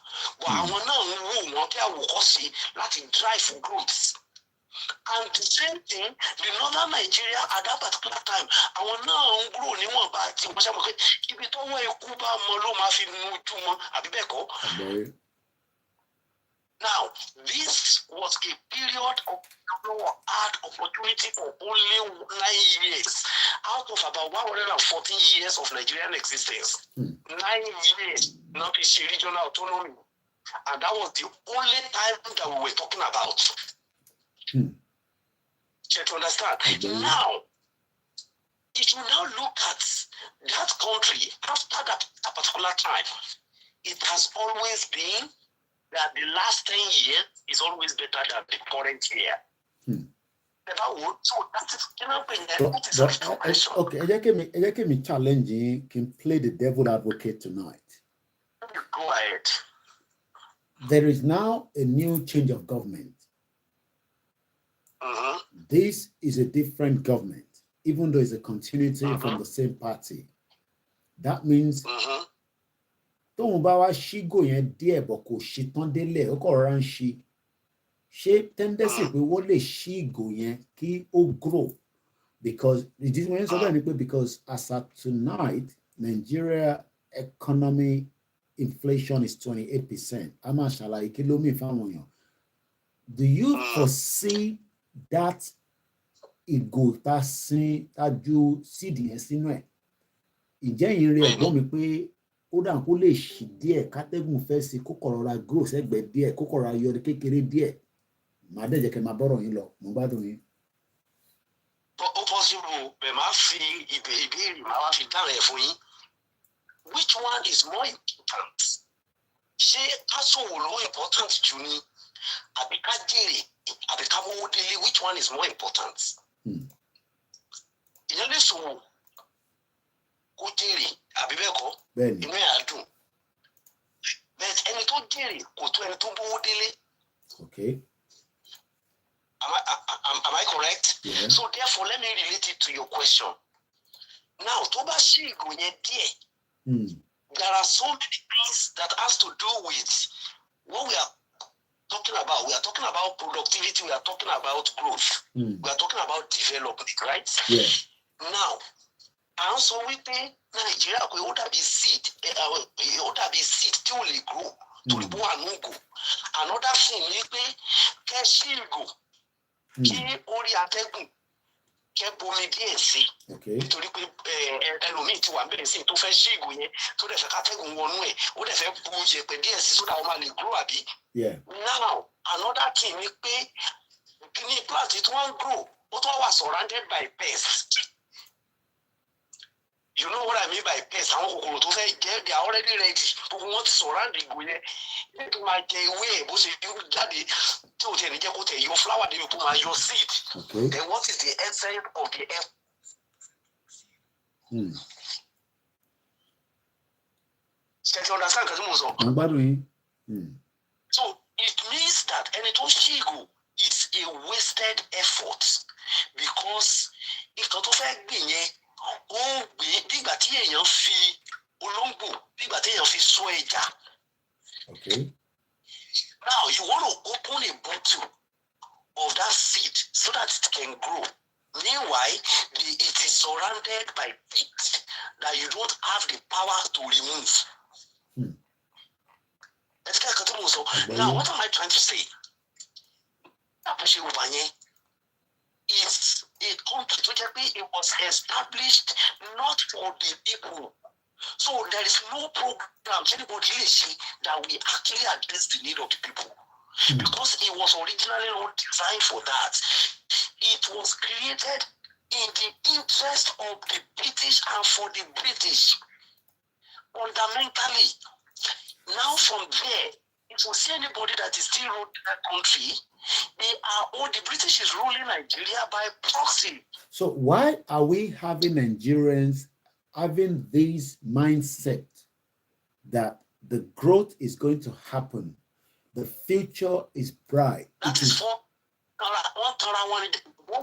àwọn náà ń wò wọ́n bí àwòkọ́ṣe láti drive growth. And the same thing, the northern Nigeria at that particular time, I will now grow in one bad thing. If you don't want to Cuba, Molo, Mafi, Mutumo, Abibeko. Now, this was a period of hard opportunity for only 9 years out of about 114 years of Nigerian existence. 9 years, not a regional autonomy. And that was the only time that we were talking about. You understand? Now, if you now look at that country after that particular time, it has always been that the last 10 years is always better than the current year. So that is okay, let me challenge you, can play the devil advocate tonight. Go ahead. There is now a new change of government. This is a different government, even though it's a continuity from the same party. That means tóun bá wá ṣígò yẹn díẹ̀ bọ̀ kò ṣí tán délẹ̀ ó kọ̀ rọra ń ṣí ṣé tendency pé wọ́n lè ṣí ìgò yẹn kí ó grow because because as at tonight Nigeria economy inflation is 28%. a máa ṣàlàyé kí ló mìíràn fáwọn èèyàn. Do you foresee that ìgò tá sin tájú síìdì yẹn sínú ẹ̀ ìjẹ́ yìí rí ẹ̀gbọ́n mi pé ó dà kó lè ṣì díẹ̀ kátẹ́gùn fẹ́ sí kó kọ̀rọ̀ra grow sẹ́gbẹ̀ẹ́ díẹ̀ kó kọ̀rọ̀ra yọrí kékeré díẹ̀ màá dẹ̀ jẹ́ kẹ́ máa bọ́rọ̀ yín lọ mo gbádùn yín. ó possible bẹ́ẹ̀ máa fi ìbéèrè máa wá fi dára ẹ̀ fún yín. Which one is more important? Ṣé kásòwò ló important jù ni àbí ká jèrè àbí ká mówó délé? Which one is more important? Ìyẹn lè sòwò kó jèrè àbí bẹ́ẹ̀ kọ́ inú ẹ̀ á dùn but ẹni tó jèrè kò tó ẹni tó mówó délé. Okay. Am I correct? Yeah. So therefore let me relate it to your question. Now tó bá ṣí ìgò yẹn díẹ̀. There are so many things that has to do with what we are talking about. We are talking about productivity. We are talking about growth. We are talking about development, right? Yeah. Now, à ń sọ wípé Nàìjíríà pé ó dàbí seed tí ò lè grow torí bó wà nùgò. Another thing ni pé kẹ́ ṣí ìgò kí orí atẹ́gùn kẹ́ bomi díẹ̀ sí nítorí pé ẹlòmíì ti wà bẹ́ẹ̀ sí tó fẹ́ ṣí ìgò yẹn tó dẹ̀ fẹ́ kátẹ́gùn wọnú ẹ̀ ó dẹ̀ fẹ́ bu yẹ̀pẹ̀ díẹ̀ sí sódà ó máa lè grow àbí. Now another thing ni pé kíní plant tí wọ́n ń grow ó tún wà surrounded by pests. You know what I mean by pests? Àwọn kòkòrò tó fẹ́ jẹ́ they are already ready gbogbo wọn ti surround ìgò yẹn ní tó máa jẹ ewé ẹ̀ bó ṣe jáde tí ò tẹ̀ ní jẹ́ kó tẹ̀ yọ flower débi kó máa yọ seed. Then what is the essence of the earth? Ṣé ẹ understand nǹkan tí mo sọ? So it means that ẹni tó ṣí ìgò is a wasted effort because ìkan tó fẹ́ gbìn yẹn ó ń gbé nígbà tí èèyàn fi olóńgbò nígbà tí èèyàn fi sọ ẹja. Now you want to open a bottle of that seed so that it can grow. Meanwhile, it is surrounded by things that you don't have the power to remove. Now, what am I trying to say? It's a country it was established not for the people. So there is no program anybody that we actually address the need of the people. Because it was originally not designed for that. It was created in the interest of the British and for the British. Fundamentally, now from there, if you see anybody that is still ruling that country, the British is ruling Nigeria by proxy. So why are we having Nigerians having this mindset that the growth is going to happen? The future is bright. That is what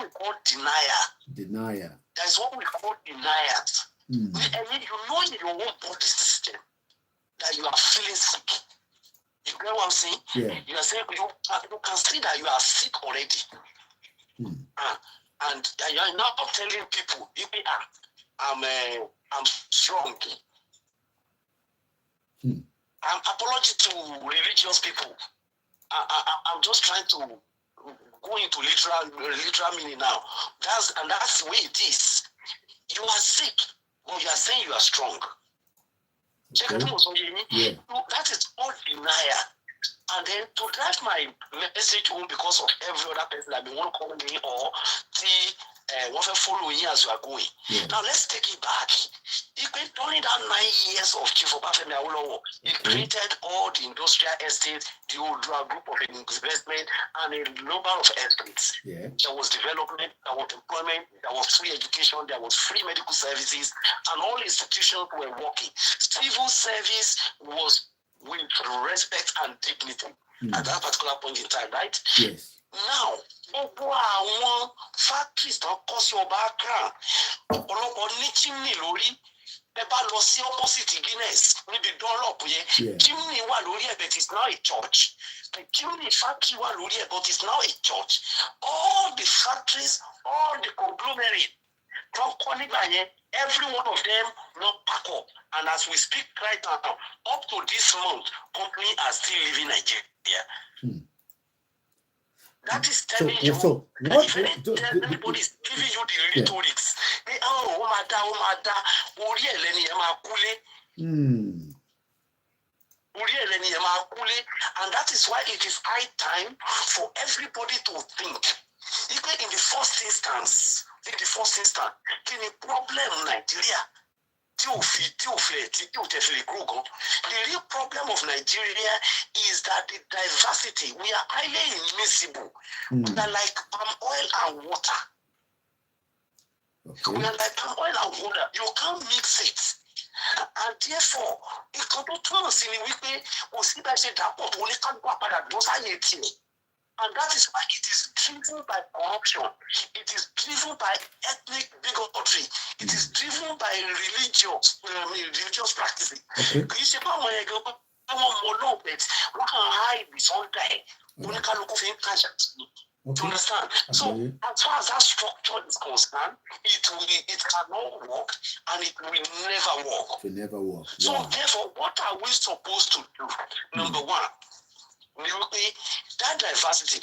we call denial. That's what we call denial. And then you know in your own body system that you are feeling sick. You get what I'm saying? Yeah. You are saying you can see that you are sick already. And you're now telling people, I'm strong. Apology to religious people. I'm just trying to go into literal meaning now. That's the way it is. You are sick, but you are saying you are strong. Okay. Yeah. That is all denial. And then to drive my message home, because of every other person that may want to call me or want to follow you as you are going. Yeah. Now let's take it back. During that 9 years of Chief Obafemi Awolowo, he created all the industrial estates, the Odua group of investment, and a number of estates. Yeah. There was development, there was employment, there was free education, there was free medical services, and all institutions were working. Civil service was with respect and dignity at that particular point in time, right? Yes. Now, gbogbo factories tó kọ́ sí ọba Accra, ọ̀pọ̀lọpọ̀ ní chimney lórí. Ẹ bá lọ sí opposite Guinness níbi Dunlop yẹn, chimney wà lórí ẹ̀, but it's now a church. The chimney factory wà lórí ẹ̀, but it's now a church. All the factories, all the conglomerate, tó kọ́ nígbà yẹn, every one of them not pack up. And as we speak right now, up to this month, company are still leaving Nigeria. That is telling you that if anybody is giving you the rhetorics, they and that is why it is high time for everybody to think. Even in the first instance, the problem Nigeria. The real problem of Nigeria is that the diversity, we are highly immiscible. We are like palm oil and water. Okay. We are like palm oil and water. You can't mix it. And therefore, it can be trans in the weekly or see that say that but only can't go up at those and that is why it is driven by corruption. It is driven by ethnic bigotry. It is driven by religious practices. Okay. Do you understand? So as far as that structure is concerned, it cannot work and it will never work. It will never work. Wow. So therefore, what are we supposed to do? Number one, that diversity.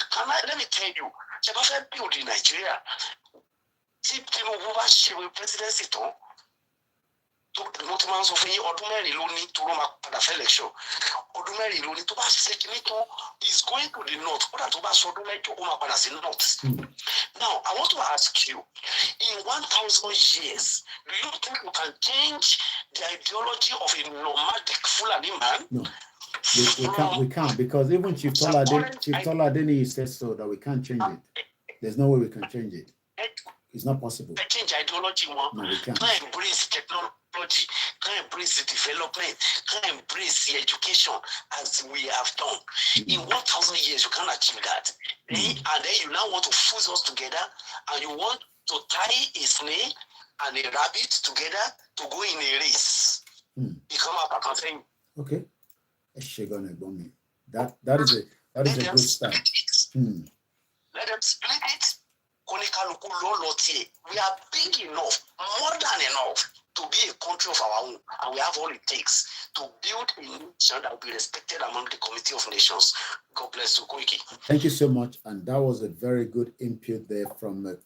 Let me tell you, the build in Nigeria, presidency months of ordinary loaning to Roma election. Ordinary loaning to is going to the north. Now, I want to ask you, in 1,000 years, do you think we can change the ideology of a nomadic Fulani man? No. We can't because even Chief Toladeni says so that we can't change it. There's no way we can change it. It's not possible. Change ideology, no, we can't. Can embrace technology, can embrace the development, can embrace the education as we have done. In 1,000 years, you can't achieve that. And then you now want to fuse us together and you want to tie a snake and a rabbit together to go in a race. You come up and say, okay. That is a good start. Let them split it. We are big enough, more than enough, to be a country of our own, and we have all it takes to build a nation that will be respected among the Committee of Nations. God bless you, Koiki. Thank you so much, and that was a very good input there from the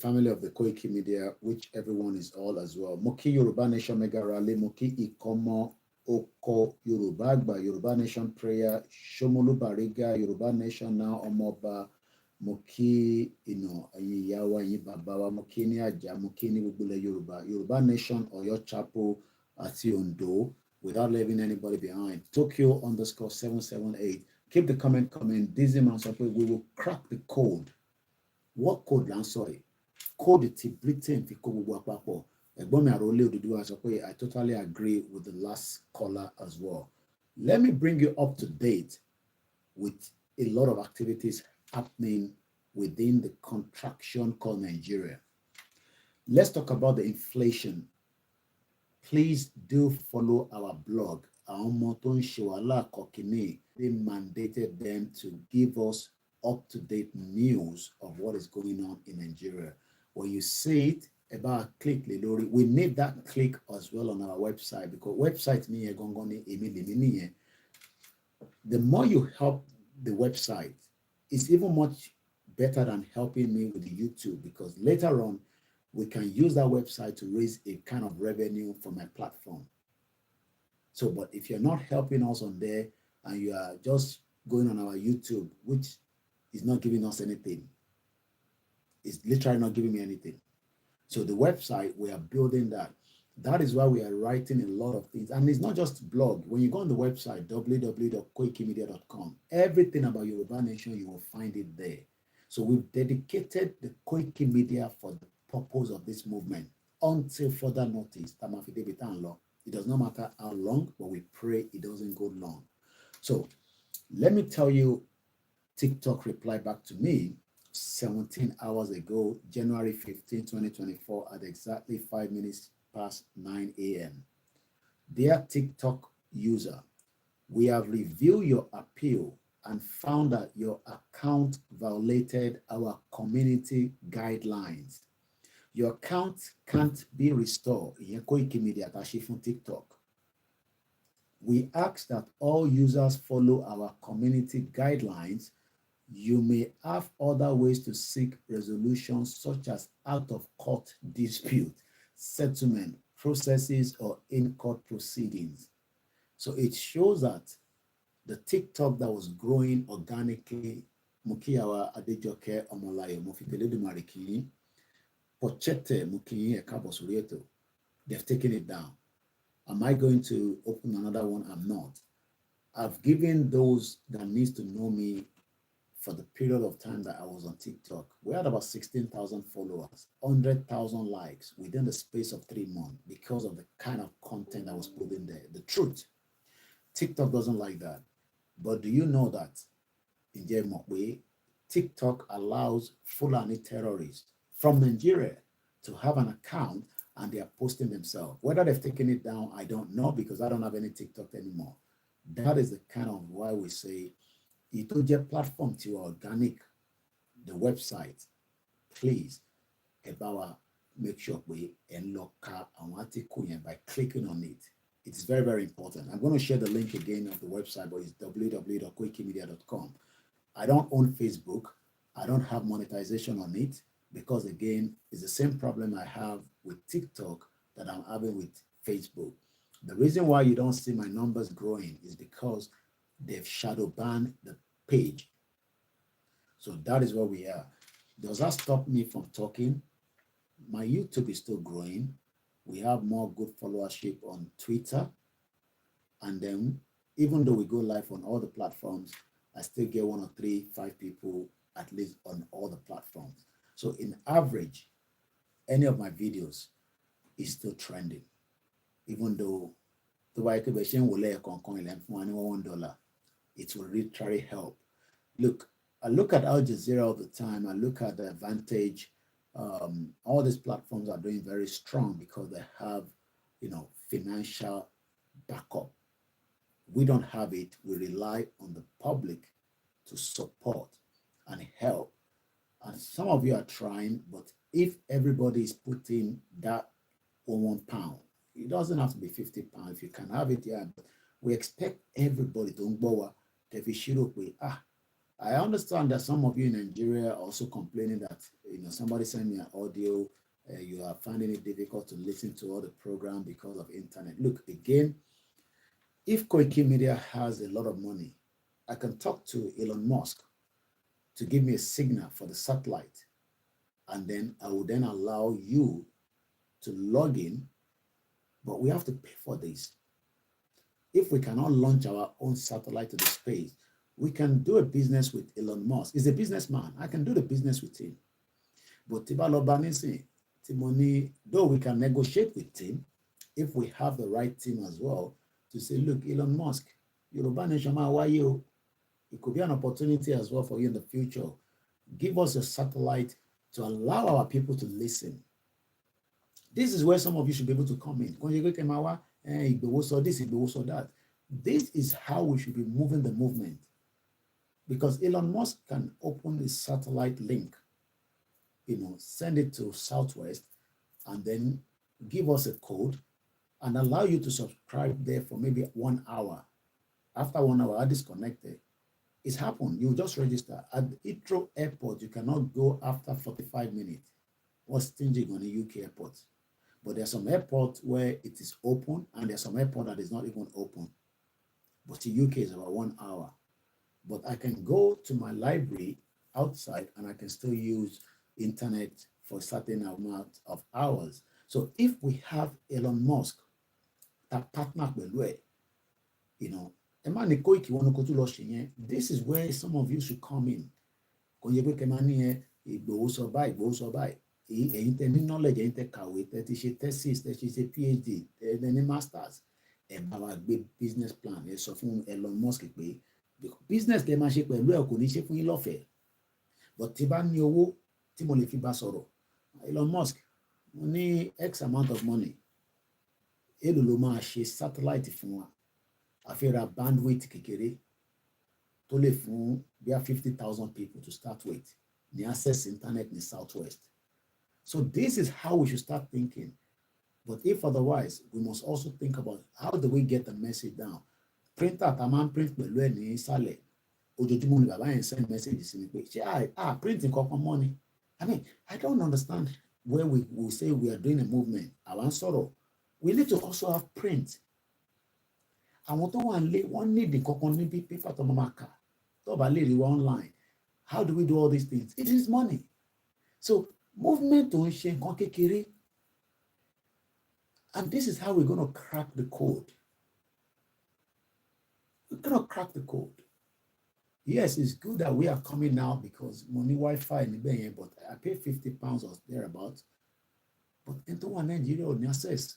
family of the Koikimedia, which everyone is all as well. Moki Yoruba Nation Mega Rally, Moki Ikomo Oko Yoruba Gba Yoruba Nation Prayer, Shomolu Bariga Yoruba Nation Now Omoba. Moki, Yawa Babawa, Mokini Aja, Mokini Bubule Yoruba Nation or your chapel at Ondo without leaving anybody behind. Tokyo _778. Keep the comment coming. Dizzy man, we will crack the code. What code? I'm sorry. Code it Britain. I totally agree with the last caller as well. Let me bring you up to date with a lot of activities happening within the contraction called Nigeria. Let's talk about the inflation. Please do follow our blog. They mandated them to give us up-to-date news of what is going on in Nigeria. When you see it about click Lilori, we need that click as well on our website, because website ni the more you help the website, it's even much better than helping me with the YouTube, because later on we can use that website to raise a kind of revenue for my platform. So, but if you're not helping us on there and you are just going on our YouTube, which is not giving us anything, it's literally not giving me anything. So the website, we are building that. That is why we are writing a lot of things. And it's not just blog. When you go on the website, www.koikimedia.com, everything about Yoruba Nation, you will find it there. So we've dedicated the Koikimedia for the purpose of this movement until further notice. It does not matter how long, but we pray it doesn't go long. So let me tell you, TikTok replied back to me 17 hours ago, January 15, 2024, at exactly 5 minutes past 9 a.m. Dear TikTok user, we have reviewed your appeal and found that your account violated our community guidelines. Your account can't be restored in Koikimedia from TikTok. We ask that all users follow our community guidelines. You may have other ways to seek resolutions, such as out-of-court dispute, settlement processes, or in-court proceedings. So it shows that the TikTok that was growing organically, Mukiyawa Adejoke Omolayo Mofiteledu Mariki, Pochete Mukiyi Ekabosurieto, they've taken it down. Am I going to open another one? I'm not. I've given those that needs to know me for the period of time that I was on TikTok. We had about 16,000 followers, 100,000 likes within the space of 3 months because of the kind of content I was putting there. The truth, TikTok doesn't like that. But do you know that in Jemokwe, TikTok allows Fulani terrorists from Nigeria to have an account and they are posting themselves. Whether they've taken it down, I don't know, because I don't have any TikTok anymore. That is the kind of why we say, Itoje platform to organic, the website, please, make sure we unlock by clicking on it. It's very, very important. I'm going to share the link again of the website, but it's www.koikimedia.com. I don't own Facebook. I don't have monetization on it because, again, it's the same problem I have with TikTok that I'm having with Facebook. The reason why you don't see my numbers growing is because they've shadow banned the page. So that is where we are. Does that stop me from talking? My YouTube is still growing. We have more good followership on Twitter. And then even though we go live on all the platforms, I still get 1 or 3, 5 people at least on all the platforms. So in average, any of my videos is still trending. Even though $1, it will literally help. Look, I look at Al Jazeera all the time. I look at the Advantage. All these platforms are doing very strong because they have, financial backup. We don't have it. We rely on the public to support and help. And some of you are trying, but if everybody is putting that £1, it doesn't have to be £50. If you can have it, yeah. But we expect everybody to I understand that some of you in Nigeria are also complaining that somebody sent me an audio, you are finding it difficult to listen to all the program because of internet. Look, again, if Koikimedia has a lot of money, I can talk to Elon Musk to give me a signal for the satellite, and then I will then allow you to log in, but we have to pay for this. If we cannot launch our own satellite to the space, we can do a business with Elon Musk. He's a businessman. I can do the business with him. But Timoni, though we can negotiate with him, if we have the right team as well, to say, look, Elon Musk, Yoruba Nation, why you? It could be an opportunity as well for you in the future. Give us a satellite to allow our people to listen. This is where some of you should be able to come in. This is how we should be moving the movement. Because Elon Musk can open the satellite link, send it to Southwest, and then give us a code and allow you to subscribe there for maybe 1 hour. After 1 hour, I disconnected. It's happened. You just register. At Heathrow Airport, you cannot go after 45 minutes. What's stinging on the UK airports? But there's some airports where it is open, and there's some airport that is not even open. But the UK is about 1 hour. But I can go to my library outside, and I can still use internet for a certain amount of hours. So if we have Elon Musk, that partner with Igwe, this is where some of you should come in. Knowledge, thesis, PhD, masters, business plan. So from Elon Musk, business but Elon Musk, money X amount of money. Satellite fún wa. Bandwidth kékeré tó lè fún 50,000 people to start with. Ní access internet in Southwest. So this is how we should start thinking. But if otherwise, we must also think about how do we get the message down. Printer taman print pẹ̀lú ẹ̀ ní ìsàlẹ̀. Ojoojúmọ́ ni bàbá yẹn send messages sí mi pé ṣé printing kankan mọ́ ni. I mean, I don't understand where we say we are doing a movement. Àwọn sọ̀rọ̀. We need to also have print. Àwọn tó wà nílé wọ́n need kankan níbi paper tó máa kà. Tó bá lè rí wa online. How do we do all these things? It is money. So movement tó ń ṣe nǹkan kékeré. And this is how we're going to crack the code. We're going to crack the code. Yes, it's good that we are coming now because money Wi-Fi in the but I pay £50 or thereabouts. But into one Nigeria on access.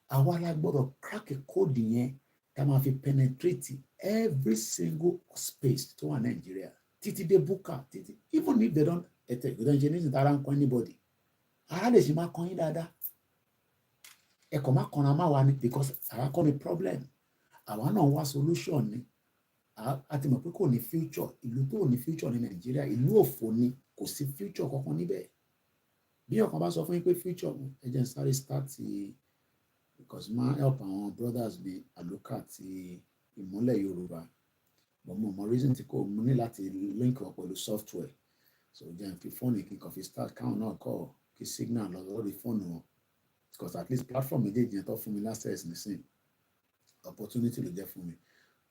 I want to crack a code in here that might penetrate every single space to one Nigeria. Titi de buka, titi. Even if they don't attack, they don't generate that anybody. I had a shima coin dada. Because I got a problem. I want to know what solution. Àti mọ̀ pé kò ní future, ìlú tó ní future ní Nàìjíríà, ìlú òfò ni, kò sí future kankan níbẹ̀. Bí ọ̀kan bá sọ fún yín pé future ẹ jẹ́ n sáré start because máa help àwọn brothers mi àlùkà àti ìmọ́lẹ̀ Yorùbá. But mo mọ reason tí kò mú ní láti link up pẹ̀lú software. So jẹ́ n fi fóònù kí n kàn fi start káwọn náà kọ́ kí signal lọ lórí fóònù wọn. Because at least platform méjèèjì yẹn tó fún mi access nísìn. Opportunity ló jẹ́ fún mi.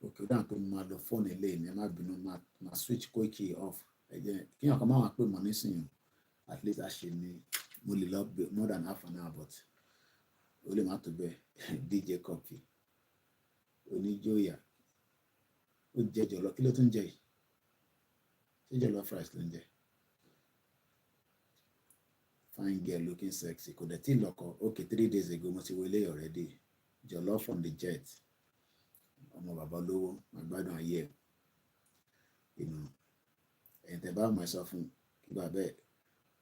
Okay, down to my phone lane, and I've been my switch Koiki off. Again, can you come out and put money in? At least I should need more than half an hour, but only have to be DJ copy. Only Joya. Would judge your lucky little Jay. Say your love fries, Lindy. Fine girl looking sexy. Could the tea lock? Okay, 3 days ago, must you lay already? Your love from the jet. ọmọ bàbá olówó àgbàdàn ayé ẹ̀ǹtẹ̀ bá mọ̀ ẹ́sọ́ fún kí bàbá ẹ̀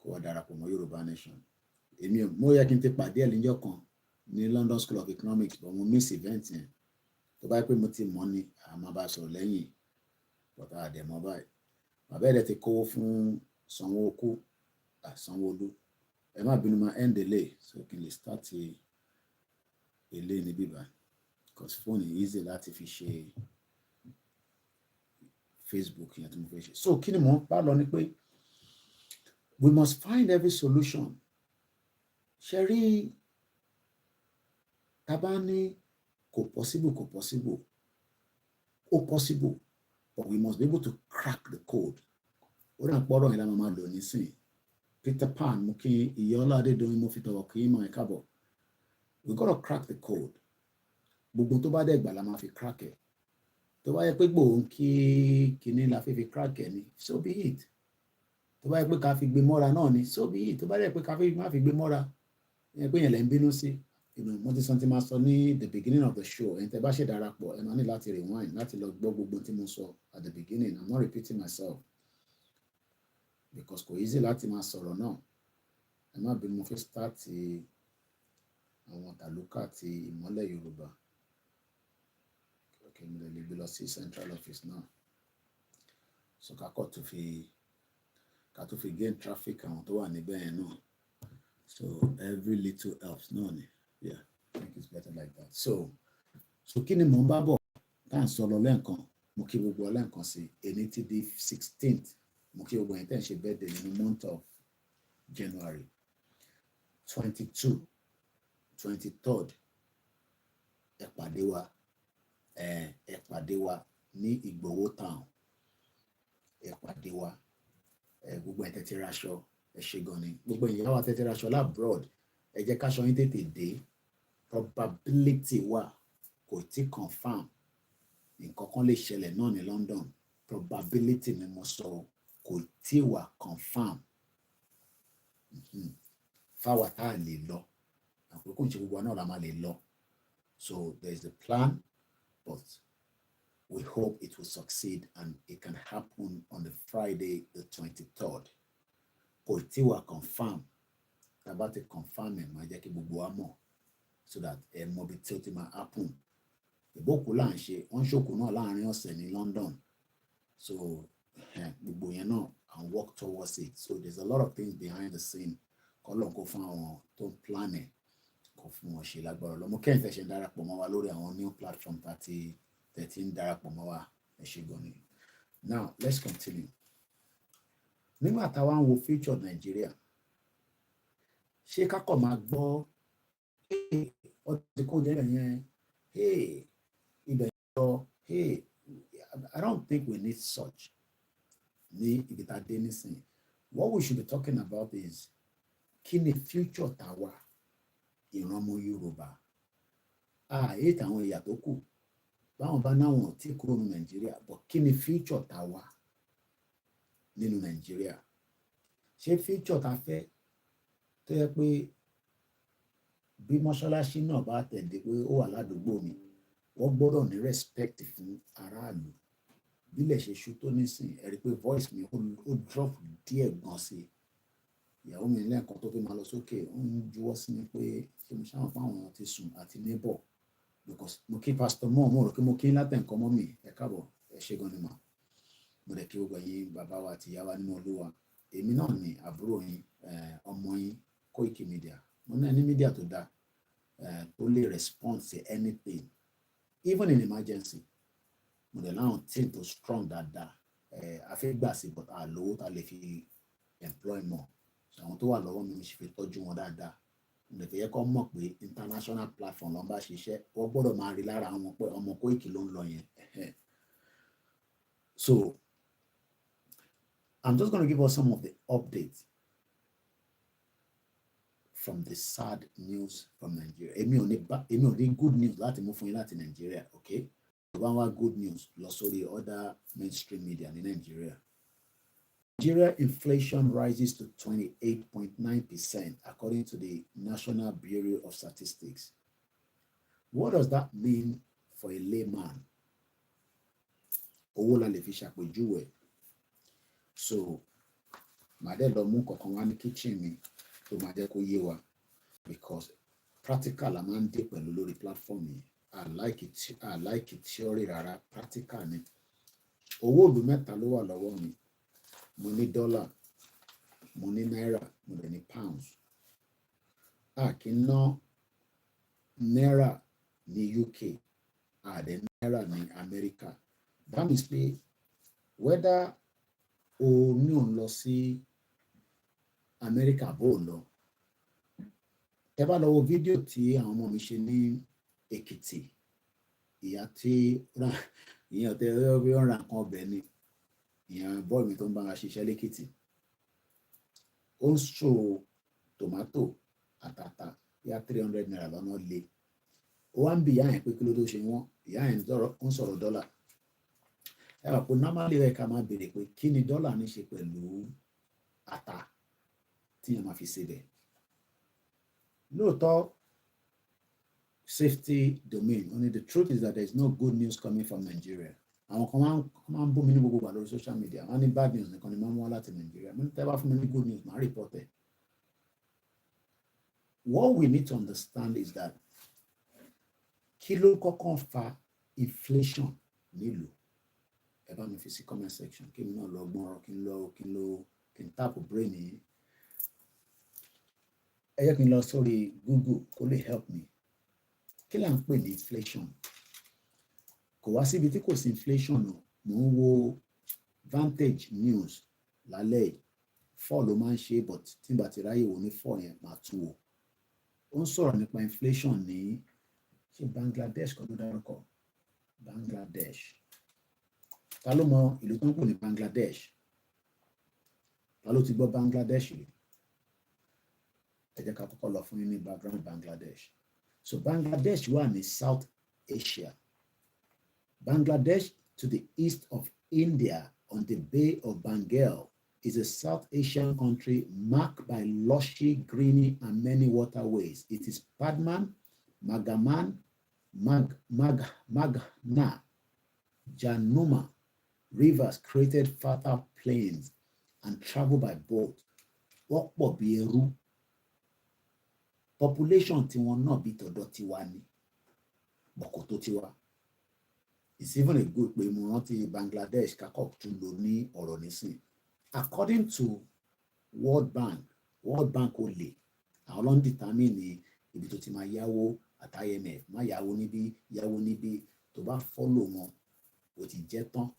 kó wá darapọ̀ mọ́ Yorùbá nation. Èmi ò mọ̀ yẹ kí n ti pàdé ẹ̀ níjọ́ kan ní London School of Economics but mo miss event yẹn. Tó bá yẹ pé mo ti mọ̀ ni àmọ́ bá sọ̀rọ̀ lẹ́yìn bọ̀tà àdẹ̀mọ́ báyìí. Bàbá ẹ̀ ti kówó fún Sanwó-Olú. Ẹ má bínú máa end delay so kí n lè start ilé níbí báyìí. Because phone is easy láti fi ṣe Facebook yẹn tó mo fẹ́ ṣe. So kí ni mo bá lọ ni pé we must find every solution. Ṣé rí tá bá ní kò possible, ó possible but we must be able to crack the code. Ó dà pọ̀rọ̀ yẹn la máa lò nísìn. Peter Pan mo kí Ìyọ́lá Adédoyin mo fi tọwọ́ kí mọ̀ ẹ̀ káàbọ̀. We gotta crack the code. Gbogbo tó bá dẹ̀ gbà la máa fi crack ẹ̀. Tó bá yẹ pé gbòòn kí kinní la fi crack ẹ̀ ni so be it. Tó bá yẹ pé ká fi gbé mọ́ra náà ni so be it. Tó bá yẹ pé ká má fi gbé mọ́ra ẹ pé yẹn lẹ́ ń bínú sí. Mo ti sọ ti máa sọ ní the beginning of the show ẹ̀yin tẹ́ bá ṣe darapọ̀ ẹ máa ní láti rewind láti lọ gbọ́ gbogbo tí mo sọ at the beginning. I'm not repeating myself because kò easy láti máa sọ̀rọ̀ náà. Ẹ má bínú mo fẹ́ start àwọn tàlùkà àti ìmọ́lẹ̀ Yorùbá. Okay, mo lè gbé lọ sí central office náà. so ká kọ́ tó fi gain traffic àwọn tó wà níbẹ̀ yẹn náà. So every little helps náà ni. Yeah, I think it's better like that. So kí ni mò ń bá bọ̀ tá à ń sọ lọ lẹ́ǹkan, mo kí gbogbo lẹ́ǹkan sí èní ti di 16th, mo kí gbogbo yẹn tẹ̀ ń ṣe birthday nínú month of January 22, 23rd ẹ pàdé wa ní Ìgbòho town, ẹ pàdé wa gbogbo ẹ̀ tẹ́tí raṣọ ẹ ṣe gan ni, gbogbo ìyá wa tẹ́tí raṣọ labroad ẹ jẹ́ káṣọ yín tètè dé, probability wà kò tí confam nǹkan kan lè ṣẹlẹ̀ náà ní London, probability ni mo sọ kò tí wà confam fáwa tá a lè lọ àpòkò ń ṣe gbogbo náà la máa lè lọ. So there is a plan, but we hope it will succeed and it can happen on the Friday the 23rd. Kò tí wà confam, tàbá ti confam ẹ̀ máa jẹ́ kí gbogbo wa mọ̀ so that ẹ mọ̀ bí tí ó ti máa happen. Ìbókù là ń ṣe, wọ́n ṣòkù náà láàrin ọ̀sẹ̀ ní London. So gbogbo yẹn náà and work towards it. So there's a lot of things behind the scene. Kọ́lọ̀ kó fún àwọn tó ń plan ẹ̀ kó fún wọn ṣe lágbára lọ. Mo kẹ́yìn tẹ̀ ṣe darapọ̀ mọ́ wa lórí àwọn new platform tàti ń darapọ̀ mọ́ wa ẹ ṣe gan ni. Now let's continue. Nígbà táwa ń wo future Nigeria, ṣé kákọ̀ máa gbọ́ ọdún kó jẹ́ yẹn ibẹ̀ yọ I don't think we need such ní ibi tá a dé nísìnyí. What we should be talking about is kí ni future tàwa ìran ọmọ Yorùbá èyí táwọn ẹ̀yà tó kù báwọn bá náwọn tí kúrò ní Nàìjíríà, but kí ni future tàwa nínú Nàìjíríà? Ṣé future ta fẹ́ tó yẹ pé bí mọ́ṣáláṣí náà bá tẹ̀lé pé ó wà ládùúgbò mi, wọ́n gbọ́dọ̀ ní respect fún aráàlú. Bílẹ̀ ṣe ṣú tó nísìn ẹ rí pé voice mi ó drop díẹ̀ gan sí. Ìyàwó mi lẹ́ẹ̀kan tó fi máa lọ sókè ó ń juwọ́ sí mi pé ṣé mo ṣáwọn fáwọn ti sùn àti neighbor, because mo kí pastor mọ́ mo rò pé mo kí látẹ̀ǹkan mọ́ mi ẹ káàbọ̀ ẹ ṣe gan ni mà. Mo dẹ̀ kí gbogbo yín bàbá wa àti ìyá wa nínú Olúwa. Èmi náà ni àbúrò yín ọmọ yín Koikimedia. Mo ní ẹni media tó dáa tó lè respond to anything even in emergency. Mo dẹ̀ láwọn team tó strong dáadáa afẹ́ gbà sí but àlówó ta lè fi employ more. Àwọn tó wà lọ́wọ́ mi ṣe fi tọ́jú wọn dáadáa. Mo dẹ̀ fẹ́ yẹ kó mọ̀ pé international platform ló ń bá ṣiṣẹ́ wọ́n gbọ́dọ̀ máa rí lára àwọn pé ọmọ Koiki ló ń lọ yẹn. So I'm just going to give us some of the updates from the sad news from Nigeria. Èmi ò ní good news láti mú fún yín láti Nigeria, okay? One good news lọ sórí other mainstream media in Nigeria. Nigeria inflation rises to 28.9% according to the National Bureau of Statistics. What does that mean for a layman? Owó la lè fi ṣàpèjúwe. So màá dẹ̀ lọ mú kọ̀ọ̀kan wá ní kitchen mi tó máa jẹ́ kó yé wa, because practical la máa ń dé pẹ̀lú lórí platform yìí. I like it theory rárá, practical ni. Owó ìlú mẹ́ta ló wà lọ́wọ́ mi. Mo ní dollar, mo ní naira, mo dẹ̀ ní pounds. Kì í ná naira ní UK, dẹ̀ naira ní America. That means pé whether o ní òun lọ sí America bó lọ. Ẹ bá lọ wo fídíò tí àwọn ọmọ mi ṣe ní Èkìtì, ìyá tí ìyẹn tẹ bí wọ́n ra nǹkan ọbẹ̀ ni ìyẹn bọ́ọ̀ mi tó ń bá wa ṣiṣẹ́ lẹ́kìtì. Ó ń ṣò tòmátò àtàtà yá 300 naira lọ́nà lé. Ó wá ń bi ìyá yẹn pé kí ló tó ṣe wọ́n. Ìyá yẹn ń sọ̀rọ̀ dọ́là. Ẹ wà pé normally rẹ̀ ká máa béèrè pé kí ni dọ́là ní ṣe pẹ̀lú ata tí yẹn máa fi ṣe bẹ̀. Lóòótọ́ safety domain. Only the truth is that there is no good news coming from Nigeria. Àwọn kan máa ń bú mi ní gbogbo lórí social media. Wọ́n ní bad news nìkan ni máa ń wá láti Nigeria. Mo ní tẹ́ bá fún mi ní good news, màá report ẹ̀. What we need to understand is that kí ló kọ́kọ́ fa inflation nílùú? About me if comment section. Can no log more, can tap brain yìí. Ẹ jẹ́ kí n lọ sórí Google kó lè help me. Kí là ń pè ní inflation? Kò wá síbi tí kò sí inflation o. Mo ń wo Vantage News lálẹ́ fall ló máa ń ṣe but tí n bá ti ráyè wò ní fall yẹn máa tún wò. Ó ń sọ̀rọ̀ nípa inflation ní ṣé Bangladesh kan ló dárúkọ? Bangladesh. Ta ló mọ ìlú tó ń pè ní Bangladesh? Ta ló ti gbọ́ Bangladesh rí? Ẹ jẹ́ ká kọ́kọ́ lọ fún yín ní background Bangladesh. So Bangladesh wà ní South Asia. Bangladesh to the east of India on the Bay of Bengal is a South Asian country marked by lushy, greeny, and many waterways. It is Padman, Magaman, Magna, Januma rivers created fertile plains and travel by boat. Wọ́n pọ̀ bí ẹrú. Population tí wọ́n náà bí tọ̀dọ̀ tiwa ni. Bọ̀kọ̀ tó tiwa. It's even a good pé mo rántí Bangladesh kakọ̀ tún lò ní ọ̀rọ̀ nísìn. According to World Bank ò lè àwọn ló ń determine ibi tó ti máa yáwó àti IMF má yáwó níbí tó bá follow wọn ó ti jẹ́ tán.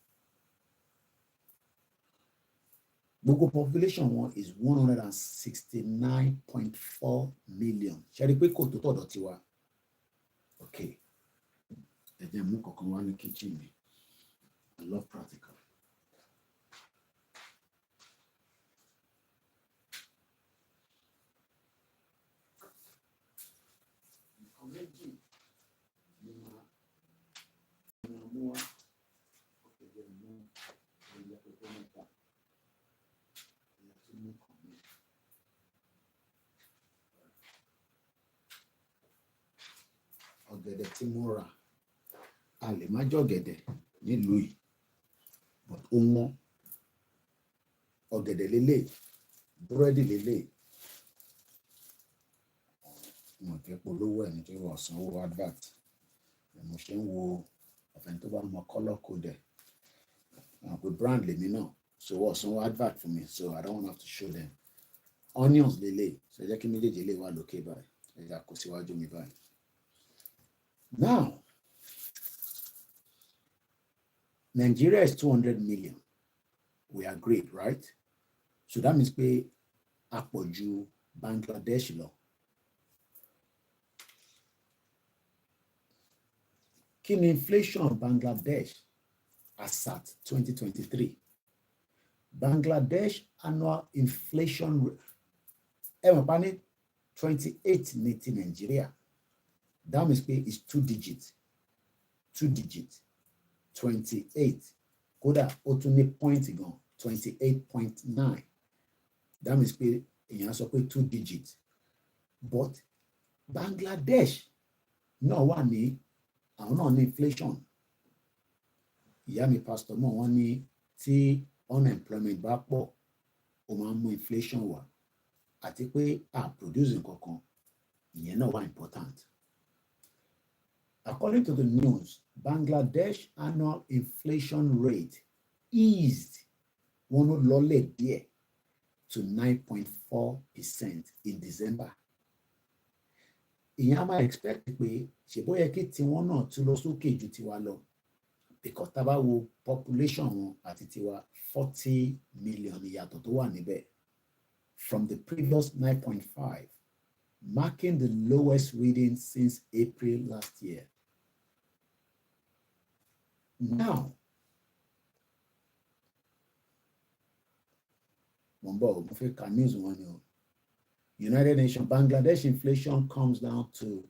Gbogbo population wọn is 169.4 million. Ṣé rí pé kò tó tọ̀dọ̀ tiwa? Okay. Ẹ jẹ́ mú kankan wá ní kitchen mi. I love practical. Ọ̀gẹ̀dẹ̀ tí mo rà a lè má jọ̀gẹ̀dẹ̀ nílùú yìí but ó wọ́n. Ọ̀gẹ̀dẹ̀ lélẹ̀, búrẹ́dì lélẹ̀. Mo fẹ́ polówó ẹ̀ nítorí wọ́n sanwó advert. Mo ṣe ń wo ọ̀fẹ́ tó bá mọ color code ẹ̀. Àwọn pé brand lèmi náà so wọ́n sanwó advert fún mi so I don't want to have to show them. Onions lélẹ̀ so ẹ jẹ́ kí méjèèjì lè wà lókè báyìí. Ẹ jẹ́ kó síwájú mi báyìí. Now, Nigeria is 200 million. We agreed, right? So that means pé a pọ̀ ju Bangladesh lọ. Kí ni inflation Bangladesh as at 2023? Bangladesh annual inflation rate ẹ mọ̀ pa ní 28 ní ti Nigeria. That means pé is 2 digits. 28. Kódà ó tún ní point gan 28.9. That means pé èèyàn sọ pé 2 digits. But Bangladesh náà wà ní àwọn náà ní inflation. Ìyá mi pastor mọ̀ wọ́n ní tí unemployment bá pọ̀ ó máa ń mú inflation wá àti pé producing kankan ìyẹn náà wà important. According to the news, Bangladesh annual inflation rate eased one lọlẹ̀ díẹ̀ to 9.4% in December. Ìyẹn a máa expect pé ṣèbó yẹ kí tiwọn náà tún lọ sókè ju tiwa lọ because tá bá wo population wọn àti tiwa 40 million ìyàtọ̀ tó wà níbẹ̀ from the previous 9.5, marking the lowest reading since April last year. Now, news one. United Nations, Bangladesh inflation comes down to,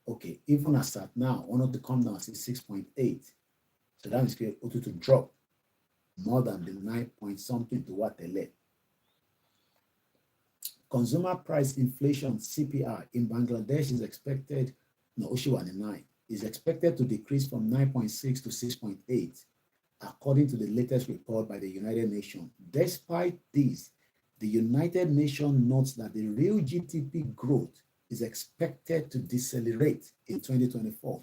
okay, even as at now, one of the come down is 6.8. So that is to drop more than the 9 point something to what they led. Consumer price inflation, CPI, in Bangladesh is expected, no, Oshiwa is expected to decrease from 9.6 to 6.8, according to the latest report by the United Nations. Despite this, the United Nations notes that the real GDP growth is expected to decelerate in 2024.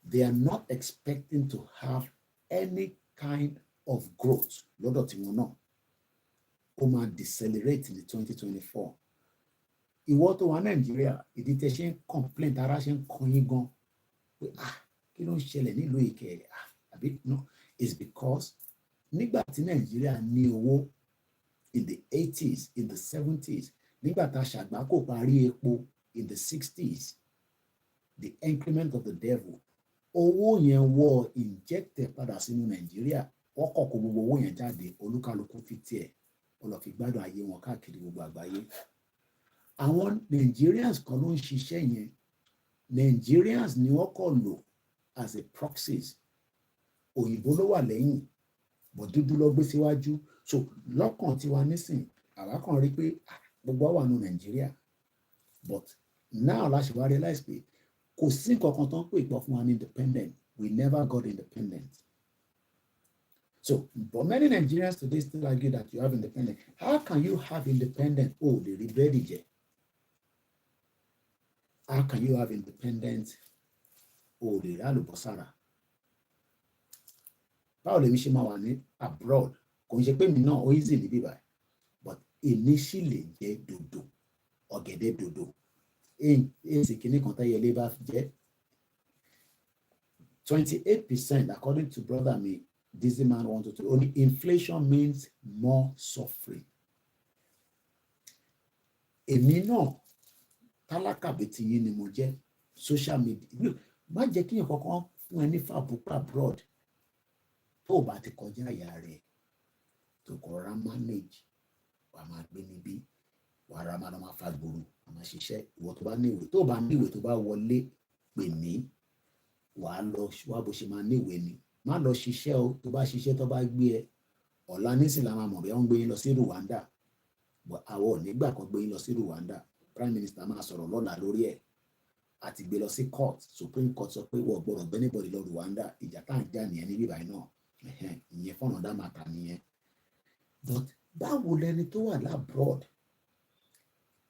They are not expecting to have any kind of growth lọ́dọ̀ tiwọn náà ó máa decelerate ní 2024. Ìwọ tó wà Nàìjíríà ìdí tẹ́ ṣe ń complain ara ṣe ń kan yín gan pé kí ló ń ṣẹlẹ̀ nílùú ìkẹ́ àbí no, it's because nígbà tí Nàìjíríà ní owó in the 80s, in the 70s, nígbà tá a ṣàgbákò parí epo in the 60s, the increment of the devil, owó yẹn wọ injected padà sínú Nàìjíríà, wọ́n kọ̀ kó gbogbo owó yẹn jáde, olúkálukú fi tiẹ̀ ó lọ fi gbádùn ayé wọn káàkiri gbogbo àgbáyé. Àwọn Nigerians kan ló ń ṣiṣẹ́ yẹn, Nigerians ni wọ́n kọ̀ lò as a proxies, òyìnbó ló wà lẹ́yìn bọ̀ dúdú ló gbé síwájú. So lọ́kàn tiwa nísìn àwa kàn rí pé gbogbo wa wà ní Nàìjíríà, but now la ṣe wá realize pé kò sí nǹkan kan tó ń pè pọ̀ fún wa ní independent. We never got independent. So, but many Nigerians today still argue that you have independence. How can you have independence? Oh, the rebellion. How can you have independence? Oh, the alubosara. Báwo lèmi ṣe máa wà ní abroad? Kò ń ṣe pé mi náà ó easy níbí báyìí, but initially jẹ́ dodo, ọ̀gẹ̀dẹ̀ dodo. Èsì kìíní kan táyé ilé bá jẹ́ 28% according to brother mi. This man wanted to only inflation means more suffering. Èmi náà tálákà bí ti yín ni mo jẹ́ social media. Má jẹ́ kí nǹkan kan fún ẹ ní fàbùkù abroad tó o bá ti kọjá àyà rẹ̀ tó kọ̀ ra manage wà máa gbé níbí wà ra máa lọ máa fa gbòòrò wà máa ṣiṣẹ́. Ìwọ tó bá níwèé tó bá níwèé tó bá wọlé pè mí wà á lọ wá bó ṣe máa níwèé ni. Má lọ ṣiṣẹ́ o, tó bá ṣiṣẹ́ tó bá gbé ẹ ọ̀la nísìn la máa mọ̀ bí wọ́n gbé yín lọ sí Rwanda, but àwọn ò nígbà kan gbé yín lọ sí Rwanda. Prime Minister máa sọ̀rọ̀ lọ́la lórí ẹ̀ àti gbé lọ sí court. Supreme Court sọ pé wọ́n gbọ́dọ̀ gbé anybody lọ Rwanda. Ìjà tá à ń jà nìyẹn níbí báyìí náà, ìyẹn fọ́nà dá màtà nìyẹn. But báwo lẹni tó wà labroad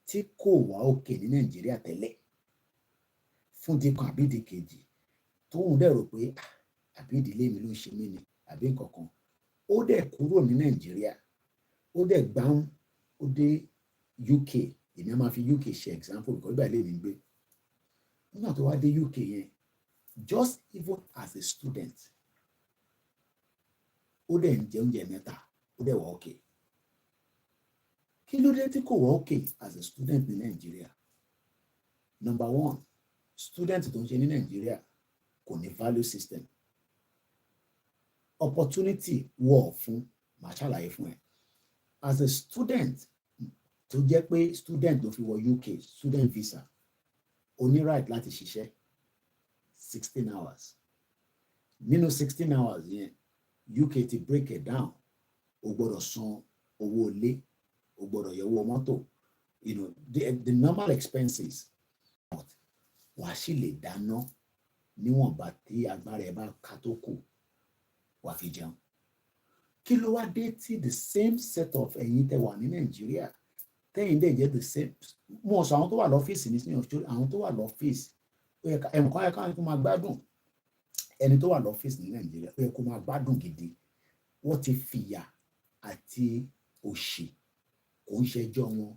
tí kò wá òkè ní Nàìjíríà tẹ́lẹ̀ fún dikun àbí dikejì tóun dẹ̀ rò pé àbí ìdílé mi ló ń ṣe mí ni àbí nǹkan kan, ó dẹ̀ kúrò ní Nàìjíríà, ó dẹ̀ gbáhùn ó dé UK. Èmi á máa fi UK ṣe example because ìgbà ilé mi gbé. Nígbà tó wá dé UK yẹn, just even as a student, ó dẹ̀ ń jẹ oúnjẹ mẹ́ta, ó dẹ̀ wà okay. Kí ló dé tí kò wà okay as a student ní Nàìjíríà? Number one, student tó ń ṣe ní Nàìjíríà kò ní value system. Opportunity wọ̀ fún màá ṣàlàyé fún ẹ. As a student tó jẹ́ pé student ló fi wọ UK student visa, o ní right láti ṣiṣẹ́ 16 hours. Nínú 16 hours yẹn UK ti break it down. O gbọ́dọ̀ san owó ilé, o gbọ́dọ̀ yẹ owó mọ́tò, you know, the normal expenses. But wàá sì lè dáná níwọ̀nba tí agbára ẹ bá ká tó kù wàá fi jẹun. Kí ló wá dé tí the same set of ẹ̀yin tẹ́ wà ní Nàìjíríà tẹ́yìn dẹ̀ jẹ́ the same. Mo sọ àwọn tó wà lọ́fíìsì ní sinmi ọ̀ṣọ́, àwọn tó wà lọ́fíìsì ẹ̀mọ̀kan ẹ̀ka ẹ̀kọ́ máa gbádùn. Ẹni tó wà lọ́fíìsì ní Nàìjíríà ó yẹ kó máa gbádùn gidi. Wọ́n ti fìyà àti òṣì kò ń ṣẹjọ́ wọn.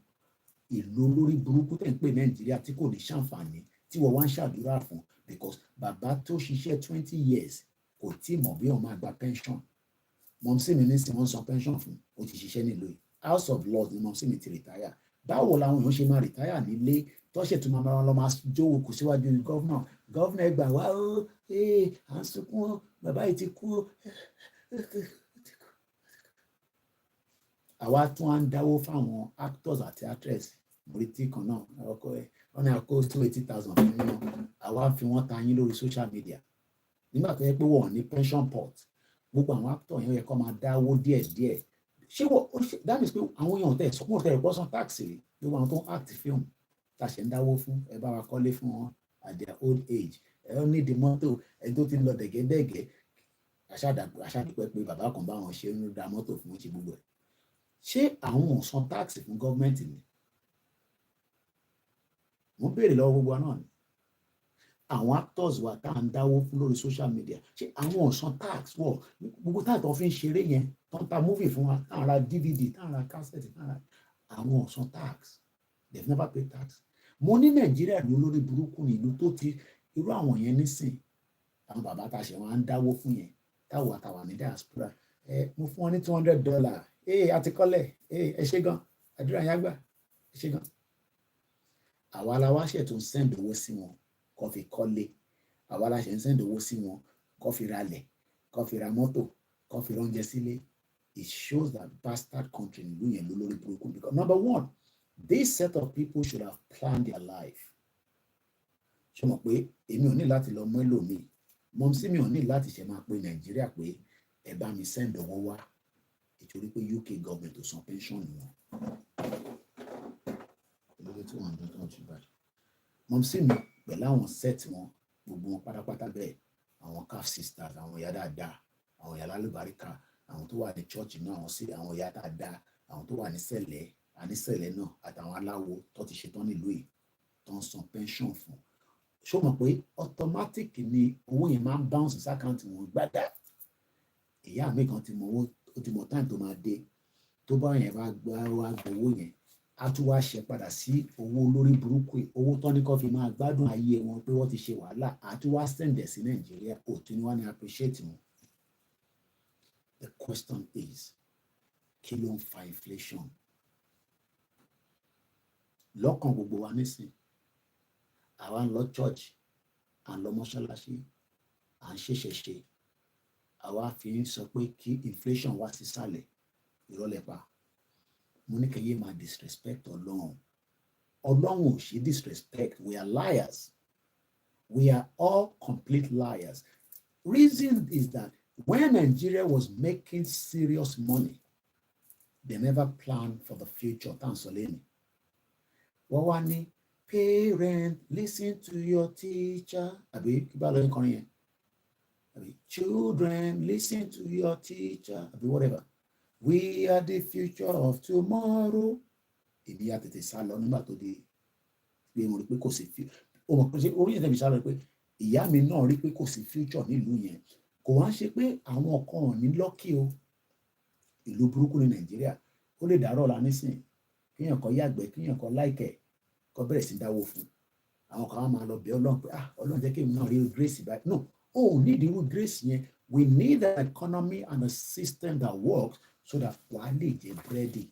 Ìlú olórí burúkú tẹ̀ ń pè Nàìjíríà tí kò ní ṣàǹfààní tí wọ́n wá ń ṣàdúrà fún because bàbá tó ṣiṣẹ́ 20 years kò tí mọ̀ bí wọ́n máa gba pension. Mọ̀mísí mi ní sí wọ́n san pension fún, ó ti ṣiṣẹ́ nílùú yìí. House of Lords ni mọ̀mísí mi ti retire. Báwo làwọn èèyàn ṣe máa retire nílé tó ṣètò máa lọ máa jówó kù síwájú gọ́vnà ẹgbà wá ó à ń sunkún bàbá yìí ti kú. Àwa tún á ń dáwó fáwọn actors àti actress British kan náà ọkọ ẹ wọn ní àkó 280,000 fún wọn. Àwa fi wọn ta yín lórí social media nígbà tó yẹ pé wọn ní pension pot. Gbogbo àwọn actor yẹn yẹ kó máa dáwó díẹ̀díẹ̀. Ṣé wọ́n that means pé àwọn èèyàn tẹ̀ sọ́kùn tẹ̀ ẹ̀kọ́ san tax rí gbogbo àwọn tó ń act film tá a ṣe ń dáwó fún ẹ bá wa kọ́lé fún wọn at their old age. Ẹ ó ní di mọ́tò ẹni tó ti ń lọ dẹ̀gẹ́dẹ̀gẹ́ aṣáàdúpẹ́ pé bàbá kan bá wọn ṣe ń ra mọ́tò fún ti gbogbo ẹ̀. Ṣé àwọn ò san tax fún gọ́ọ̀mẹ̀ntì ni? Mo béèrè lọ́wọ́ gbogbo náà ni. àwọn actors wa tá à ń dáwó fún lórí social media ṣé àwọn ọ̀sán tax wọ̀ gbogbo táà tó fi ń ṣeré yẹn tó ń ta movie fún wa tá à ń ra DVD tá à ń ra cassette tá à ń ra àwọn ọ̀sán tax they've never paid tax. Mo ní Nàìjíríà ló lórí burúkú ní ìlú tó ti irú àwọn yẹn nísìn àwọn bàbá tá a ṣe wọn á ń dáwó fún yẹn táwọn àtàwọn ní diaspora mo fún wọn ní $200 àtikọ́lẹ̀ ẹ ṣé gan àdúrà yẹn àgbà ẹ ṣé gan. Àwa la wá ṣe tó ń send owó sí wọn kó fi kọ́lé, àwa la ṣe ń send owó sí wọn kó fi ralẹ̀, kó fi ra mọ́tò, kó fi ránjẹ sílé. It shows that bastard country nílùú yẹn ló lórí burúkú because number one, this set of people should have planned their life. Ṣé mọ̀ pé èmi ò ní láti lọ mọ́ ẹlòmíì, mọ́mísí mi ò ní láti ṣe máa pe Nàìjíríà pé ẹ bá mi send owó wá nítorí pé UK government ò san pension wọn. Mọ́mísí mi pẹ̀lú àwọn set wọn gbogbo wọn pátápátá bẹ́ẹ̀ àwọn calf sisters àwọn ìyá dáadáa àwọn ìyá lálùbáríkà àwọn tó wà ní church náà àwọn sí àwọn ìyá dáadáa àwọn tó wà ní sẹ̀lẹ̀ ànísẹ̀lẹ̀ náà àtàwọn aláwo tó ti ṣetán nílùú yìí tó ń san pension fún. Ṣó mọ̀ pé automatic ni owó yẹn máa ń bounce sí àkáǹtì wọn gbádà. Ìyá mi kan ti mọ owó ó ti mọ time tó máa dé tó bá yẹn bá wá gbowó yẹn á tún wá ṣe padà sí owó lórí burúkú owó tó ní kó fi máa gbádùn ayé wọn pé wọ́n ti ṣe wàhálà á tún wá sẹ̀ǹdẹ̀ sí Nàìjíríà ò tún ní wá ní appreciate wọn. The question is kí ló ń fa inflation? Lọ́kàn gbogbo wa nísìn àwa ń lọ church à ń lọ mọ́ṣáláṣí à ń ṣèṣẹ̀ṣe àwa fi ń sọ pé kí inflation wá sísàlẹ̀ ìrọ̀lẹ́ pa. Mo ní kẹ́yẹ́ máa disrespect Ọlọ́run. Ọlọ́run ò ṣe disrespect. We are liars. We are all complete liars. Reason is that when Nigeria was making serious money, they never planned for the future. Tansolini. Wọ́n wá ní parent listen to your teacher. Àbí kí bá lóyún kan yẹn. Àbí children listen to your teacher. Àbí whatever. We are the future of tomorrow. Èmi yà tètè sá lọ nígbà tó di pé mo rí pé kò sí o mọ̀ pé orí yẹn tẹ̀mí sá lọ pé ìyá mi náà rí pé kò sí future nílùú yẹn. Kò wá ṣe pé àwọn kan ò ní lọ́kì o. Ìlú burúkú ní Nàìjíríà ó lè dàrọ̀ la nísìn kíyàn kan yàgbẹ́ kíyàn kan láìkẹ̀ kó bẹ̀rẹ̀ sí dáwó fún. Àwọn kan á máa lọ bẹ̀ Ọlọ́run pé Ọlọ́run jẹ́ kí èmi náà rí grace báyìí. No, need irú grace yẹn. We need an economy and a system that works so that wàá lè jẹ búrẹ́dì.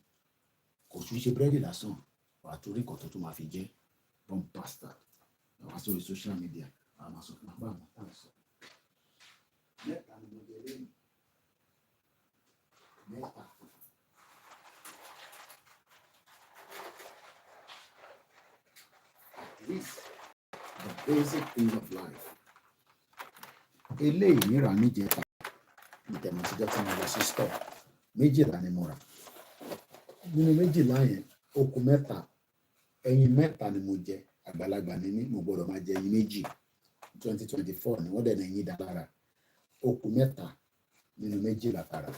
Kò tún ṣe búrẹ́dì lásán wàá torí nǹkan tó tún máa fi jẹ bomb pasta. Wàá sórí social media àwọn máa sọ fún àbá àwọn táwọn sọ. Mẹ́ta ni mo jẹ lẹ́yìn. Mẹ́ta. At least the basic things of life. Eléyìí ní ra níjẹta ìtẹ̀mọ̀síjọ́ tí mo lọ sí store. Méjìlá ni mo rà. Nínú méjìlá yẹn okùn mẹ́ta ẹyin mẹ́ta ni mo jẹ àgbàlagbà ni mí mo gbọ́dọ̀ máa jẹ ẹyin méjì 2024 ni wọ́n dẹ̀ ní ẹyin dá lára okùn mẹ́ta nínú méjìlá tara.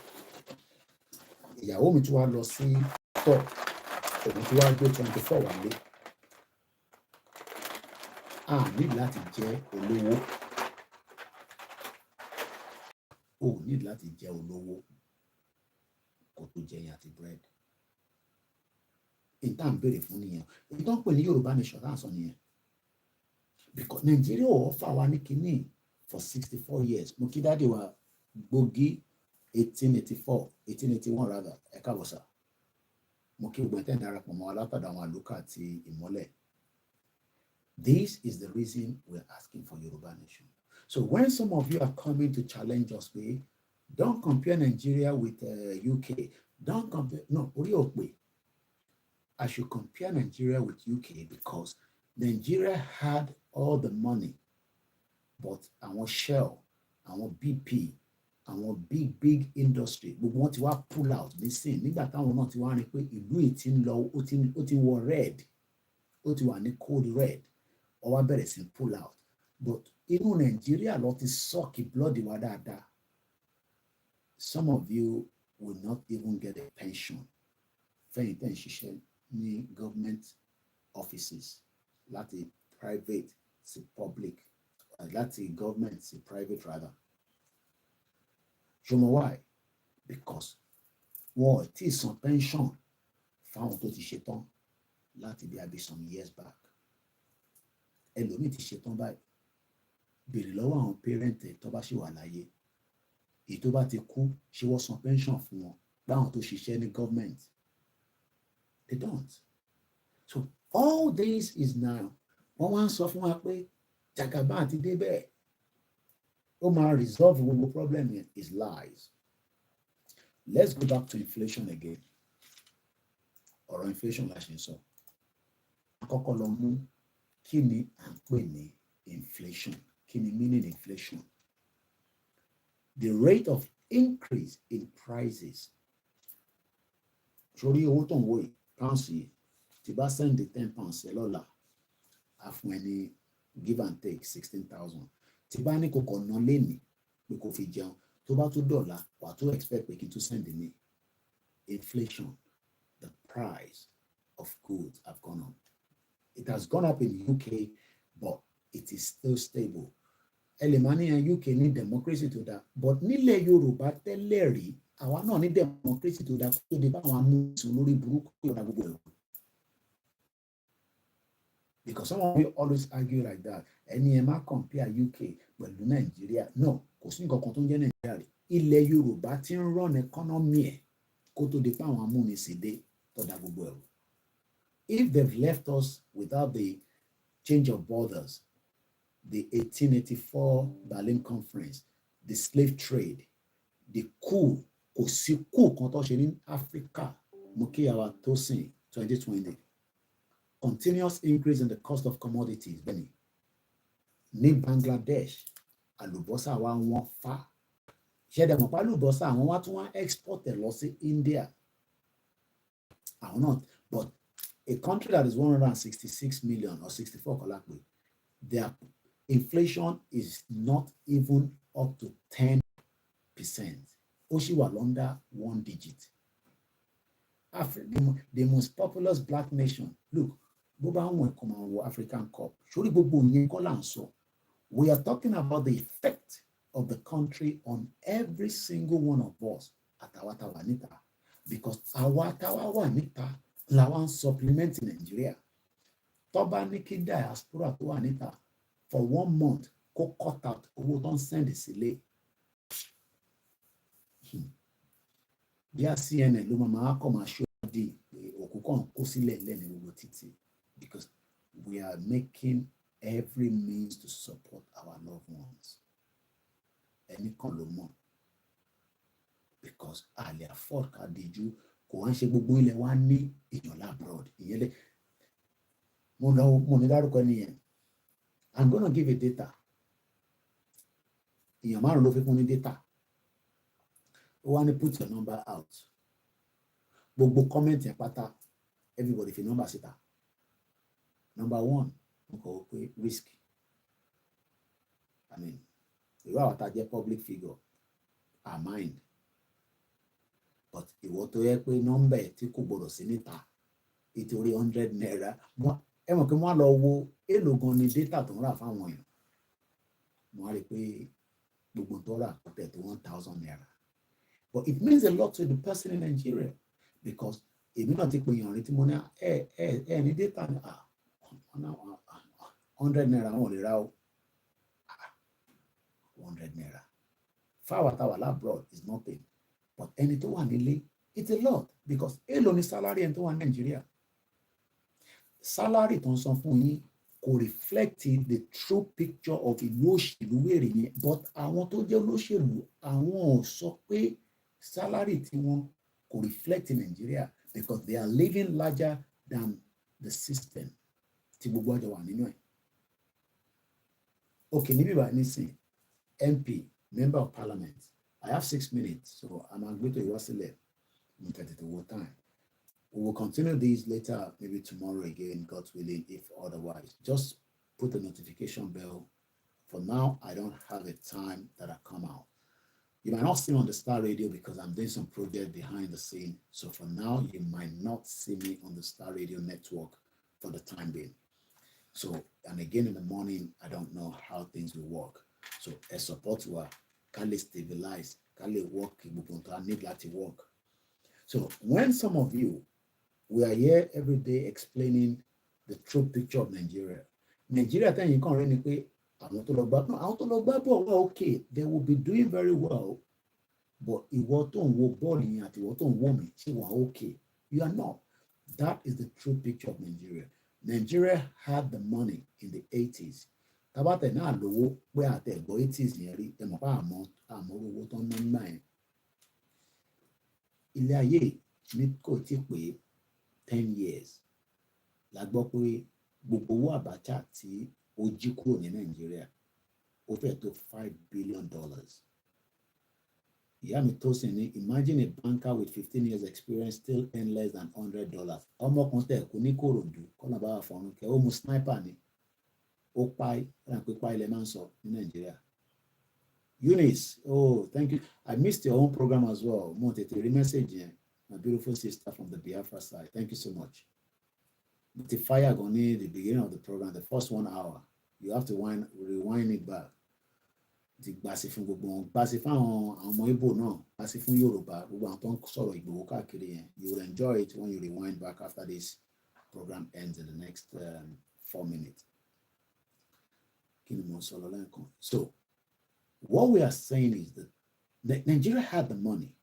Ìyàwó mi tún wá lọ sí store òun tún wá gbé 24 wálé. A ní láti jẹ olówó. O ní láti jẹ olówó kó tó jẹ yẹn àti bread. Ìta ń béèrè fún nìyẹn. Èyí tó ń pè ní Yorùbá nation láǹsọ nìyẹn. Because Nigeria ò fà wá ní kínní for 64 years. Mo kí dáàdi wa Gbógi 1881 rather ẹ káàbọ̀ sà. Mo kí gbogbo ẹ̀tẹ́ darapọ̀ mọ́ alátọ̀dọ̀ àwọn àlùkà àti ìmọ́lẹ̀. This is the reason we're asking for Yoruba nation. So when some of you are coming to challenge us, don't compare Nigeria with UK. Don't compare. No, I should compare Nigeria with UK because Nigeria had all the money, but our Shell, our BP, our big industry, we want to pull out. Listen, nígbà táwọn náà ti wá rí pé ìlú yìí ti ń lọ, ó ti wọ red, ó ti wà ní cold red, ó wá bẹ̀rẹ̀ sí pull out. But inú Nigeria lọ ti sọ́ọ̀kì blood wa dáadáa. Some of you will not even get a pension. Fẹ́yìn tẹ́ ń ṣiṣẹ́ ní government offices láti private sí public láti government sí private rather. Ṣùgbọ́n why? Because wọn ò tí ì san pension fáwọn tó ti ṣetán láti bí abi some years back. Ẹlòmíì ti ṣetán báyìí. Béèrè lọ́wọ́ àwọn parent ẹ̀ tó bá ṣì wà láyé. Èyí tó bá ti kú ṣé wọ́n san pension fún wọn láwọn tó ṣiṣẹ́ ní government. They don't. So all this is now. Wọ́n wá ń sọ fún wa pé Jagaban ti dé bẹ́ẹ̀. Ó máa resolve gbogbo problem yẹn is lies. Let's go back to inflation again. Ọ̀rọ̀ inflation la ṣe ń sọ. Àkọ́kọ́ lọ mú kí ni à ń pè ní inflation. Kí ni meaning inflation? The rate of increase in prices. Sórí owó tó ń wò yìí, pounds yìí, tí bá send the 10 pounds ẹ lọ́la, a fún ẹ ní give and take 16,000. Tí bá ní kò kàn ná lénìí pé kò fi jẹun, tó bá tún dọ̀la, wà tó expect pé kí n tún send ní. Inflation, the price of goods have gone up. It has gone up in UK, but it is still stable. Ẹlẹ́mánìyàn UK ní democracy tó dáa, but nílẹ̀ Yorùbá tẹ́lẹ̀ rí, àwa náà ní democracy tó dáa tó dé báwọn amúsùn lórí burúkú ìrọ̀lá gbogbo ẹ̀rọ. Because someone will always argue like that. Ẹni ẹ má compare UK pẹ̀lú Nàìjíríà. No, kò sí nǹkan kan tó ń jẹ́ Nàìjíríà rí. Ilẹ̀ Yorùbá ti ń run economy ẹ̀ kó tó dé báwọn amúnisìn dé tó dá gbogbo ẹ̀rọ. If they've left us without the change of borders, the 1884 Berlin Conference, the slave trade, the coup, kò sí coup kan tó ṣe ní Africa, mo kí àwa tó sìn 2020. Continuous increase in the cost of commodities, Benny. Ní Bangladesh, àlùbọ́sà wa wọ́n fà. Ṣẹ̀dá mọ̀ pé àlùbọ́sà àwọn wá tún wá export ẹ̀ lọ sí India. Àwọn náà, but a country that is 166 million or 64 kọ́lápé, their inflation is not even up to 10%. Ó ṣì wà under 1 digit. The most populous black nation, look, bó bá wọn kọ́ máa wọ African Cup, sórí gbogbo yẹn kọ́ là ń sọ. We are talking about the effect of the country on every single one of us àtàwa tá wà níta, because àwa táwa wà níta làwa ń supplement Nigeria. Tó bá ní kí diaspora tó wà níta for 1 month kó cut out owó tó ń send sílé. Bí a CNN ló máa kọ́ máa ṣó di òkú kan kó sílẹ̀ lẹ́nu gbogbo títì, because we are making every means to support our loved ones. Ẹni kan ló mọ̀, because a lè afford ká díjú, kò wá ń ṣe gbogbo ilẹ̀ wa ní èèyàn labroad. Ìyẹn lè mo ní dárúkọ ẹni yẹn. I'm gonna give a data. Èèyàn márùn ló fi kún ní data. Ó wá ní put your number out. Gbogbo comment yẹn pátá, everybody fi number síta. Number 1, mo kọ̀ pé risk. I mean, ìwé àwọn tá jẹ́ public figure, our mind. But ìwọ tó yẹ pé nọ́mbà ẹ̀ tí kò gbọdọ̀ sí níta, ìtorí 100 naira. Ẹ mọ̀ pé wọ́n á lọ wo èlò gan ni data tó ń rà fáwọn èèyàn. Mo á rí pé gbogbo tó rà kò tẹ̀ tó 1,000 naira. But it means a lot to the person in Nigeria, because èmi náà ti pè yàn rí tí mo ní ẹ ní data ní 100 naira wọn ò lè ra o. 100 naira. Fáwọn táwa labroad is nothing. But ẹni tó wà nílé, it's a lot, because èlò ni salary ẹni tó wà ní Nigeria. Salary tó ń san fún yín kò reflect the true picture of ìlú òṣèlú wèrè yẹn, but àwọn tó jẹ́ olóṣèlú àwọn ò sọ pé salary tí wọ́n kò reflect in Nigeria, because they are living larger than the system tí gbogbo àjọ wà nínú ẹ̀. Okay, níbí bá nísìn MP, member of parliament, I have 6 minutes, so I'm going to Iwasile in 32 time. We will continue these later, maybe tomorrow again, God willing, if otherwise. Just put the notification bell. For now, I don't have a time that I come out. You might not see me on the Star Radio because I'm doing some project behind the scene. So for now, you might not see me on the Star Radio network for the time being. So and again in the morning, I don't know how things will work. So a support work, can stabilize, can work, need to work. So when some of you, we are here every day explaining the true picture of Nigeria. Nigeria, then you can't really pay. Okay, they will be doing very well, but ìwọ tó ń wo bọ́ọ̀lù yẹn àti ìwọ tó ń wò mí ṣé wà okay? You are not. That is the true picture of Nigeria. Nigeria had the money in the 80s. Tabate náà lówó pé àtẹ̀gbọ́ 80s yẹn rí ẹ̀mọ́ pa àmọ́ owó tó ń ná nígbà yẹn. Ilé ayé ní kò tí pé 10 years la gbọ́ pé gbogbo owó Abacha tí ó jí kúrò ní Nàìjíríà ó fẹ́ tó $5 billion. Ìyá mi tó sì ní, imagine a banker with 15 years experience still earn less than $100. Ọmọ kan tẹ̀ kú ní Kòròdú kọ́nà bá wà fọ́nrún kẹ́ ó mu sniper ni ó páì ọ̀nà pípa ilẹ̀ máa ń sọ ní Nàìjíríà. Eunice, oh, thank you. I missed your own program as well. Mo tètè rí message yẹn, my beautiful sister from the Biafra side. Thank you so much. The fire gone in the beginning of the program, the first 1 hour. You have to rewind it back. The gbàsí fún gbogbo wọn, gbàsí fún àwọn ọmọ Ìgbò náà, gbàsí fún Yorùbá, gbogbo àwọn tó ń sọ̀rọ̀ Ìgbò káàkiri yẹn. You will enjoy it when you rewind back after this program ends in the next 4 minutes. So, what we are saying is that Nigeria had the money,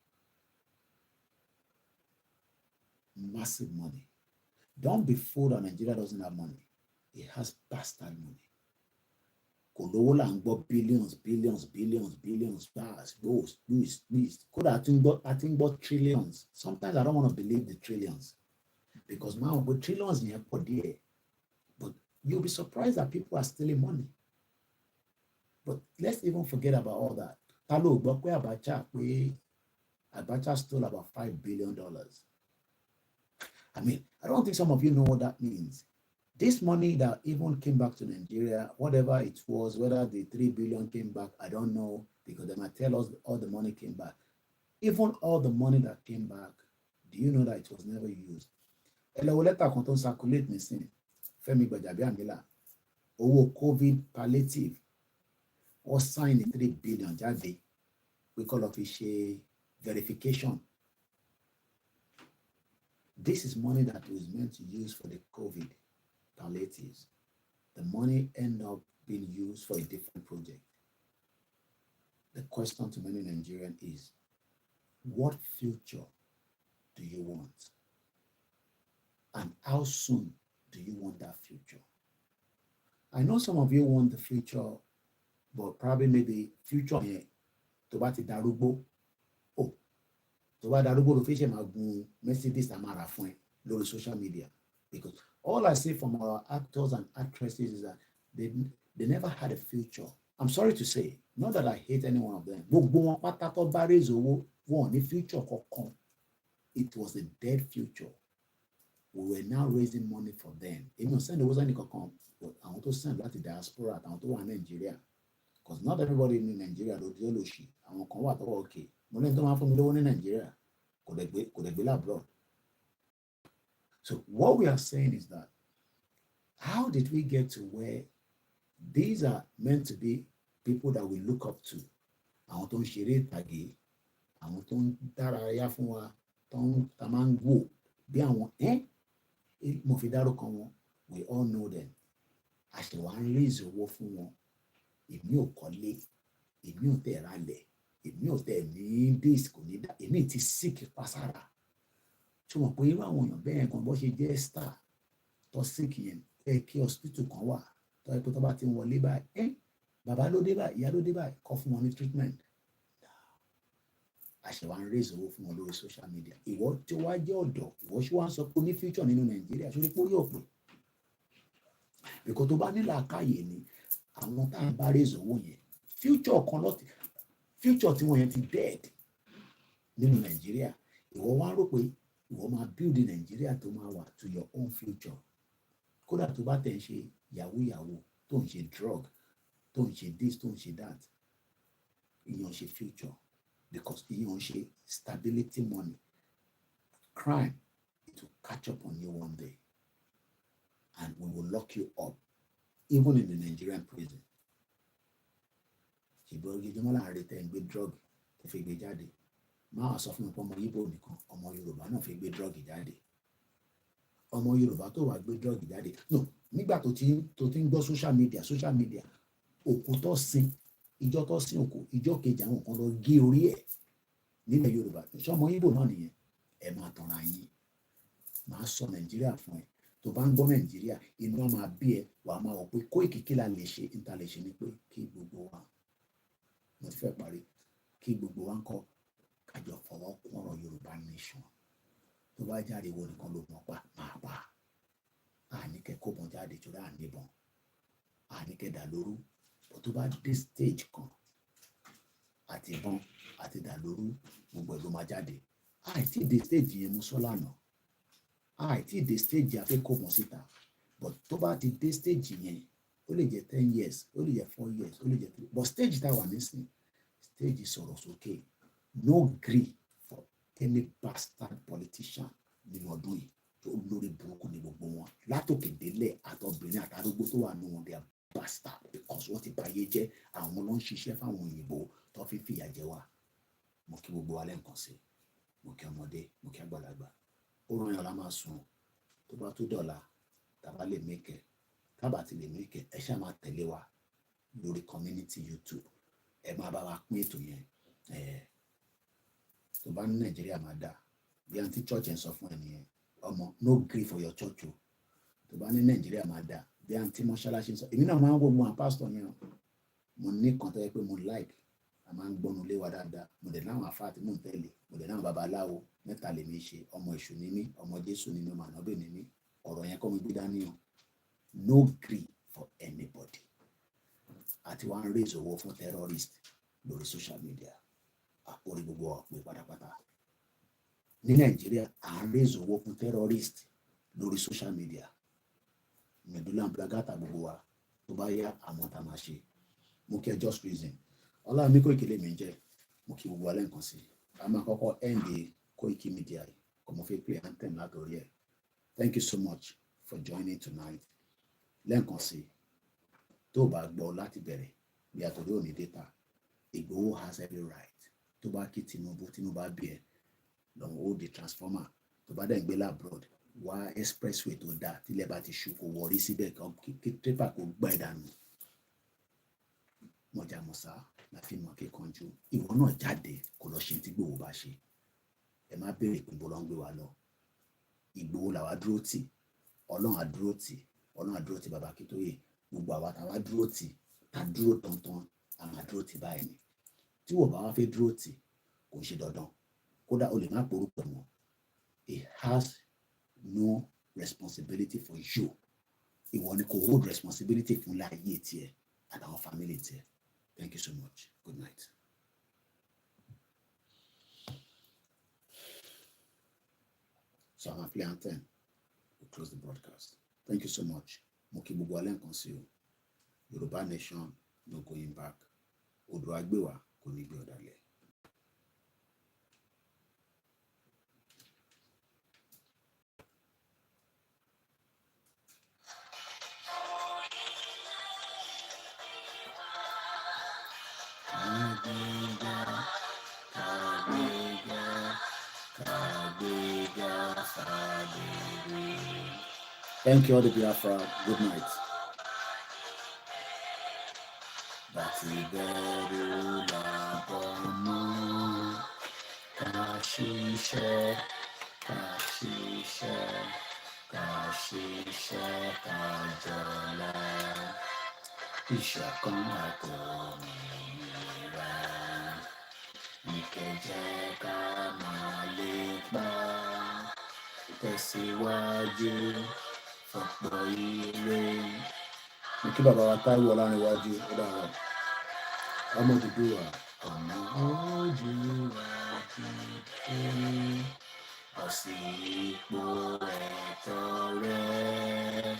massive money. Don't be fooled that Nigeria doesn't have money. It has bastard money. Billions, could I think about trillions. Sometimes I don't want to believe the trillions. Because now with trillions in per day, but you'll be surprised that people are stealing money. But let's even forget about all that. Abacha stole about $5 billion. I mean, I don't think some of you know what that means. This money that even came back to Nigeria, whatever it was, whether the 3 billion came back, I don't know, because they might tell us all the money came back. Even all the money that came back, do you know that it was never used? Circulate missing. Femi Gbajabiamila, Owo COVID palliative, or sign 3 billion jade. We call official verification. This is money that was meant to use for the COVID palliatives. The money ended up being used for a different project. The question to many Nigerians is, what future do you want? And how soon do you want that future? I know some of you want the future, but probably maybe future to bati darugbo. Oh, to bati darugbo lo fiche magun Mercedes amara fún lórí social media. Because all I see from our actors and actresses is that they never had a future. I'm sorry to say, not that I hate any one of them. It was a dead future. We were now raising money for them. Even send there wasn't but I want to send that to diaspora, I want to want Nigeria. Because not everybody in Nigeria do ideology. I want to come okay. Money don't have from in Nigeria. Could they be abroad? So what we are saying is that, how did we get to where these are meant to be people that we look up to? Àwọn tó ń ṣeré ìtàgé, àwọn tó ń dárayá fún wa, tó ń ta máa ń wò bí àwọn mo fi dárúkọ wọn, we all know them. Àṣewà ń raise owó fún wọn. Èmi ò kọ́lé, èmi ò tẹ̀ ralẹ̀, èmi ò tẹ̀ ní dis kò ní dá, èmi ti sick pasára. Ṣùgbọ́n pé irú àwọn èèyàn bẹ́ẹ̀ kan bó ṣe jẹ́ star tó sick yẹn kí hospital kan wà tó yẹ pé tó bá ti ń wọlé báyìí bàbá ló dé báyìí ìyá ló dé báyìí kọ́ fún wọn ní treatment. Àṣewà ń raise owó fún wọn lórí social media. Ìwọ tí wàá jẹ́ ọ̀dọ́, ìwọ ṣé wàá sọ pé ní future nínú Nàìjíríà ṣó lè pé ó yọ̀ pé. Because tó bá nílò àkáyè ni àwọn tá à ń bá raise owó yẹn future kan lọ́tì future tí wọ́n yẹn ti dead nínú Nàìjíríà. Ìwọ wá rò pé ìwọ máa build Nigeria tó máa wà to your own future. Kódà tó bá tẹ̀ ń ṣe yahoo tó ń ṣe drug tó ń ṣe this tó ń ṣe that, ìyẹn ṣe future because ìyẹn ṣe stability money. Crime, it will catch up on you one day and we will lock you up even in the Nigerian prison. Ṣùgbọ́n ojoojúmọ́ láàrin tẹ́ ń gbé drug tó fi gbé jáde. Máa sọ fún mi pé ọmọ Igbo nìkan, ọmọ Yorùbá náà fi gbé drug jáde. Ọmọ Yorùbá tó wà gbé drug jáde. No, nígbà tó ti ń gbọ́ social media, òkú tó sin, ìjọ tó sin òkú, ìjọ kejì àwọn kan lọ gé orí ẹ̀ nílẹ̀ Yorùbá. Ṣé ọmọ Igbo náà nìyẹn? Ẹ máa tanra yín. Màá sọ Nàìjíríà fún ẹ. Tó bá ń gbọ́ Nàìjíríà, inú á máa bí ẹ, wà á máa wọ̀ pé Koiki kí la lè ṣe, níta lè ṣe ni pé kí gbogbo wa, mo ti fẹ́ parí, kí gbogbo wa ń kọ́ kájọ fọwọ́ kún ọ̀rọ̀ Yorùbá nation. Tó bá jáde wo nìkan ló mọ̀ pa, máa pa. Àní kẹ́ kó bọ́n jáde tó dáa níbọn. Àní kẹ́ dà lóru. Tó bá dé stage kan, àti ìbọn àti dà lóru, gbogbo ẹ̀ ló máa jáde. Àìtí dé stage yẹn mú sọ́lá náà. Àìtí dé stage afẹ́ kó bọ́n síta. But tó bá ti dé stage yẹn, ó lè jẹ́ 10 years, ó lè jẹ́ 4 years, ó lè jẹ́ 3. But stage tá wà nísìn, stage sọ̀rọ̀ sókè. No gree for any bastard politician nínú ọdún yìí. Tó lórí burúkú ní gbogbo wọn. Látòkè délẹ̀ àtọbìnrin àtàrúgbó tó wà nù wọn, they are bastard because wọ́n ti báyé jẹ́. Àwọn ló ń ṣiṣẹ́ fáwọn òyìnbó tó fi fìyà jẹ wá. Mo kí gbogbo wa lẹ́ǹkan sí. Mo kí ọmọdé, mo kí àgbàlagbà. Ó rán yàn lá máa sùn. Tó bá tó dọ̀la, tàbá lè mẹ́kẹ̀. Tábà ti lè mẹ́kẹ̀, ẹ ṣáà máa tẹ̀lé wa lórí community YouTube. Ẹ máa bá wa pín ètò yẹn. Tó bá ní Nàìjíríà máa dà. Bí àǹtí church ẹ̀ sọ fún ẹnìyẹn. Ọmọ, no gree for your church o. Tó bá ní Nàìjíríà máa dà. Bí àǹtí mọ́ṣáláṣí sọ. Èmi náà máa ń wo mo àwọn pastor yẹn. Mo ní kan tó yẹ pé mo like. A máa ń gbọ́nu lé wa dáadáa. Mo dẹ̀ láwọn àfáà tí mò ń tẹ̀lé. Mo dẹ̀ láwọn babaláwo. Mẹ́ta lè mi ṣe. Ọmọ èṣù ni mí, ọmọ Jésù ni mí, ọmọ ànábì ni mí. Ọ̀rọ̀ yẹn kọ́ mi gbé dání o. No gree for anybody. Àti wá ń raise owó fún terrorist lórí social media. Orí gbogbo ọ̀pẹ pátápátá. Ní Nàìjíríà, à ń raise owó fún terrorist lórí social media. Medulla blagata gbogbo wa. Tó bá yá àwọn tá máa ṣe. Mo kí ẹ just reason. Ọláyọ̀mí Kóìkì lèmi ń jẹ́. Mo kí gbogbo wa lẹ́ǹkan sí. A máa kọ́kọ́ end Koikimedia. Como fi play anthem látòrí ẹ̀. Thank you so much for joining tonight. Lẹ́ǹkan sí. Tó bá gbọ́ láti bẹ̀rẹ̀, bí àtòrí òní data, Igwe has every right. Tó bá kí Tinubu bá bí ẹ, lọ́wọ́ hold the transformer. Tó bá dẹ̀ ń gbé labroad, wá expressway tó dáa, tílẹ̀ bá ti ṣú kó wọrí síbẹ̀ kí tépà kó gbá ìdànù. Mọ̀jàmọ̀sá la fi mọ̀ kíkanjú. Ìwọ náà jáde kó lọ ṣe tí Igboho bá ṣe. Ẹ má béèrè pé bó ló ń gbé wa lọ. Igboho làwa dúró tì. Ọlọ́run á dúró tì. Ọlọ́run á dúró tì bàbá Akíntóyè. Gbogbo àwa tá wá dúró tì, tá dúró tọ̀ntọ̀n, a máa dúró tì báyìí ni. Tí wọ́n bá wá fẹ́ dúró tì, kò ṣe dandan. Kódà o lè má porúkọ wọn. It has no responsibility for you. Ìwọ ni kò hold responsibility fún láyé tiẹ̀ àtàwọn family tiẹ̀. Thank you so much. Good night. So I'm going to play anthem. We'll close the broadcast. Thank you so much. Mo kí gbogbo alẹ́ nǹkan sí o. Yoruba nation no going back. Odò agbéwà kò ní gbé ọ̀dàlẹ̀. Thank you all the Biafra. Good night. Batiberu la bono, kashishe, kajola, ishakonato mira, nikejeka malekba, tẹ̀síwájú. Ọ̀pọ̀ ire. Mo kí bàbá wa Táíwò Ọlárìnwájú ó dàrọ̀. Ọmọ Odùduwà. Ọmọ Odùduwà dìde. Ọ̀sìn ipò ẹ̀tọ́ rẹ̀.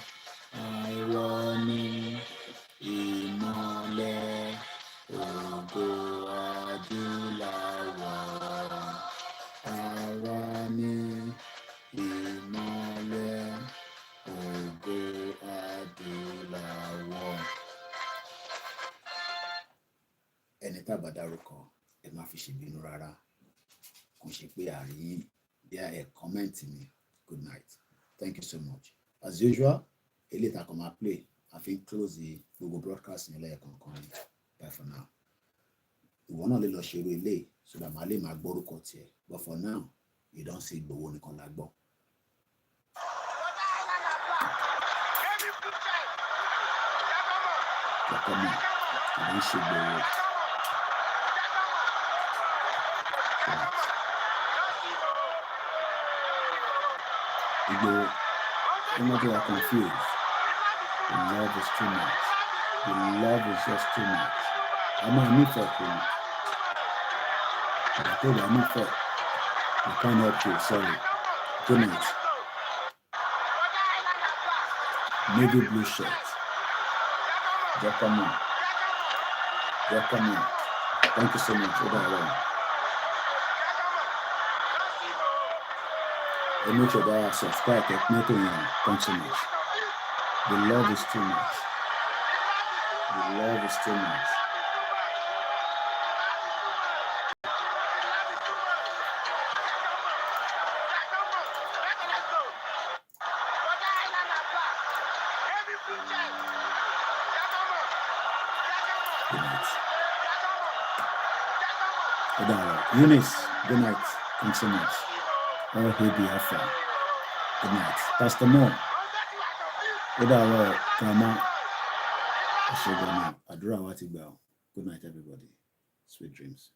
Àìrọ́ ni ìmọ́lẹ̀ ògo adúláwọ̀. Àwa ni ìmọ́lẹ̀ ògo adúláwọ̀. ẹni tá bá dárúkọ ẹ má fi ṣèbínú rárá kò ṣe pé àrí bí ẹ comment mi. Good night. Thank you so much. As usual, eléyìí tá a kàn máa play I think close the gbogbo broadcast yẹn lẹ́ẹ̀kọ̀ọ̀kan ni. Bye for now. Ìwọ náà lè lọ ṣeré ilé so that màá lè máa gbórúkọ tiẹ̀. But for now, you don't see Igboho nìkan la gbọ́. Come on, you don't see Igboho. Igboho, I'm not really confused. The love is too much. The love is just too much. I'm a new for him. I told you I'm new for. I can't help you, sorry. Good night. Navy blue shirt. Just come on. Just come on. Thank you so much. And make sure that I subscribe to continue. The love is too much. The love is too much. Good night. Eunice, good night. Thanks so much. All hail Biafra. Good night. Pastor Mo. Good night, Grandma. Good night, everybody. Sweet dreams.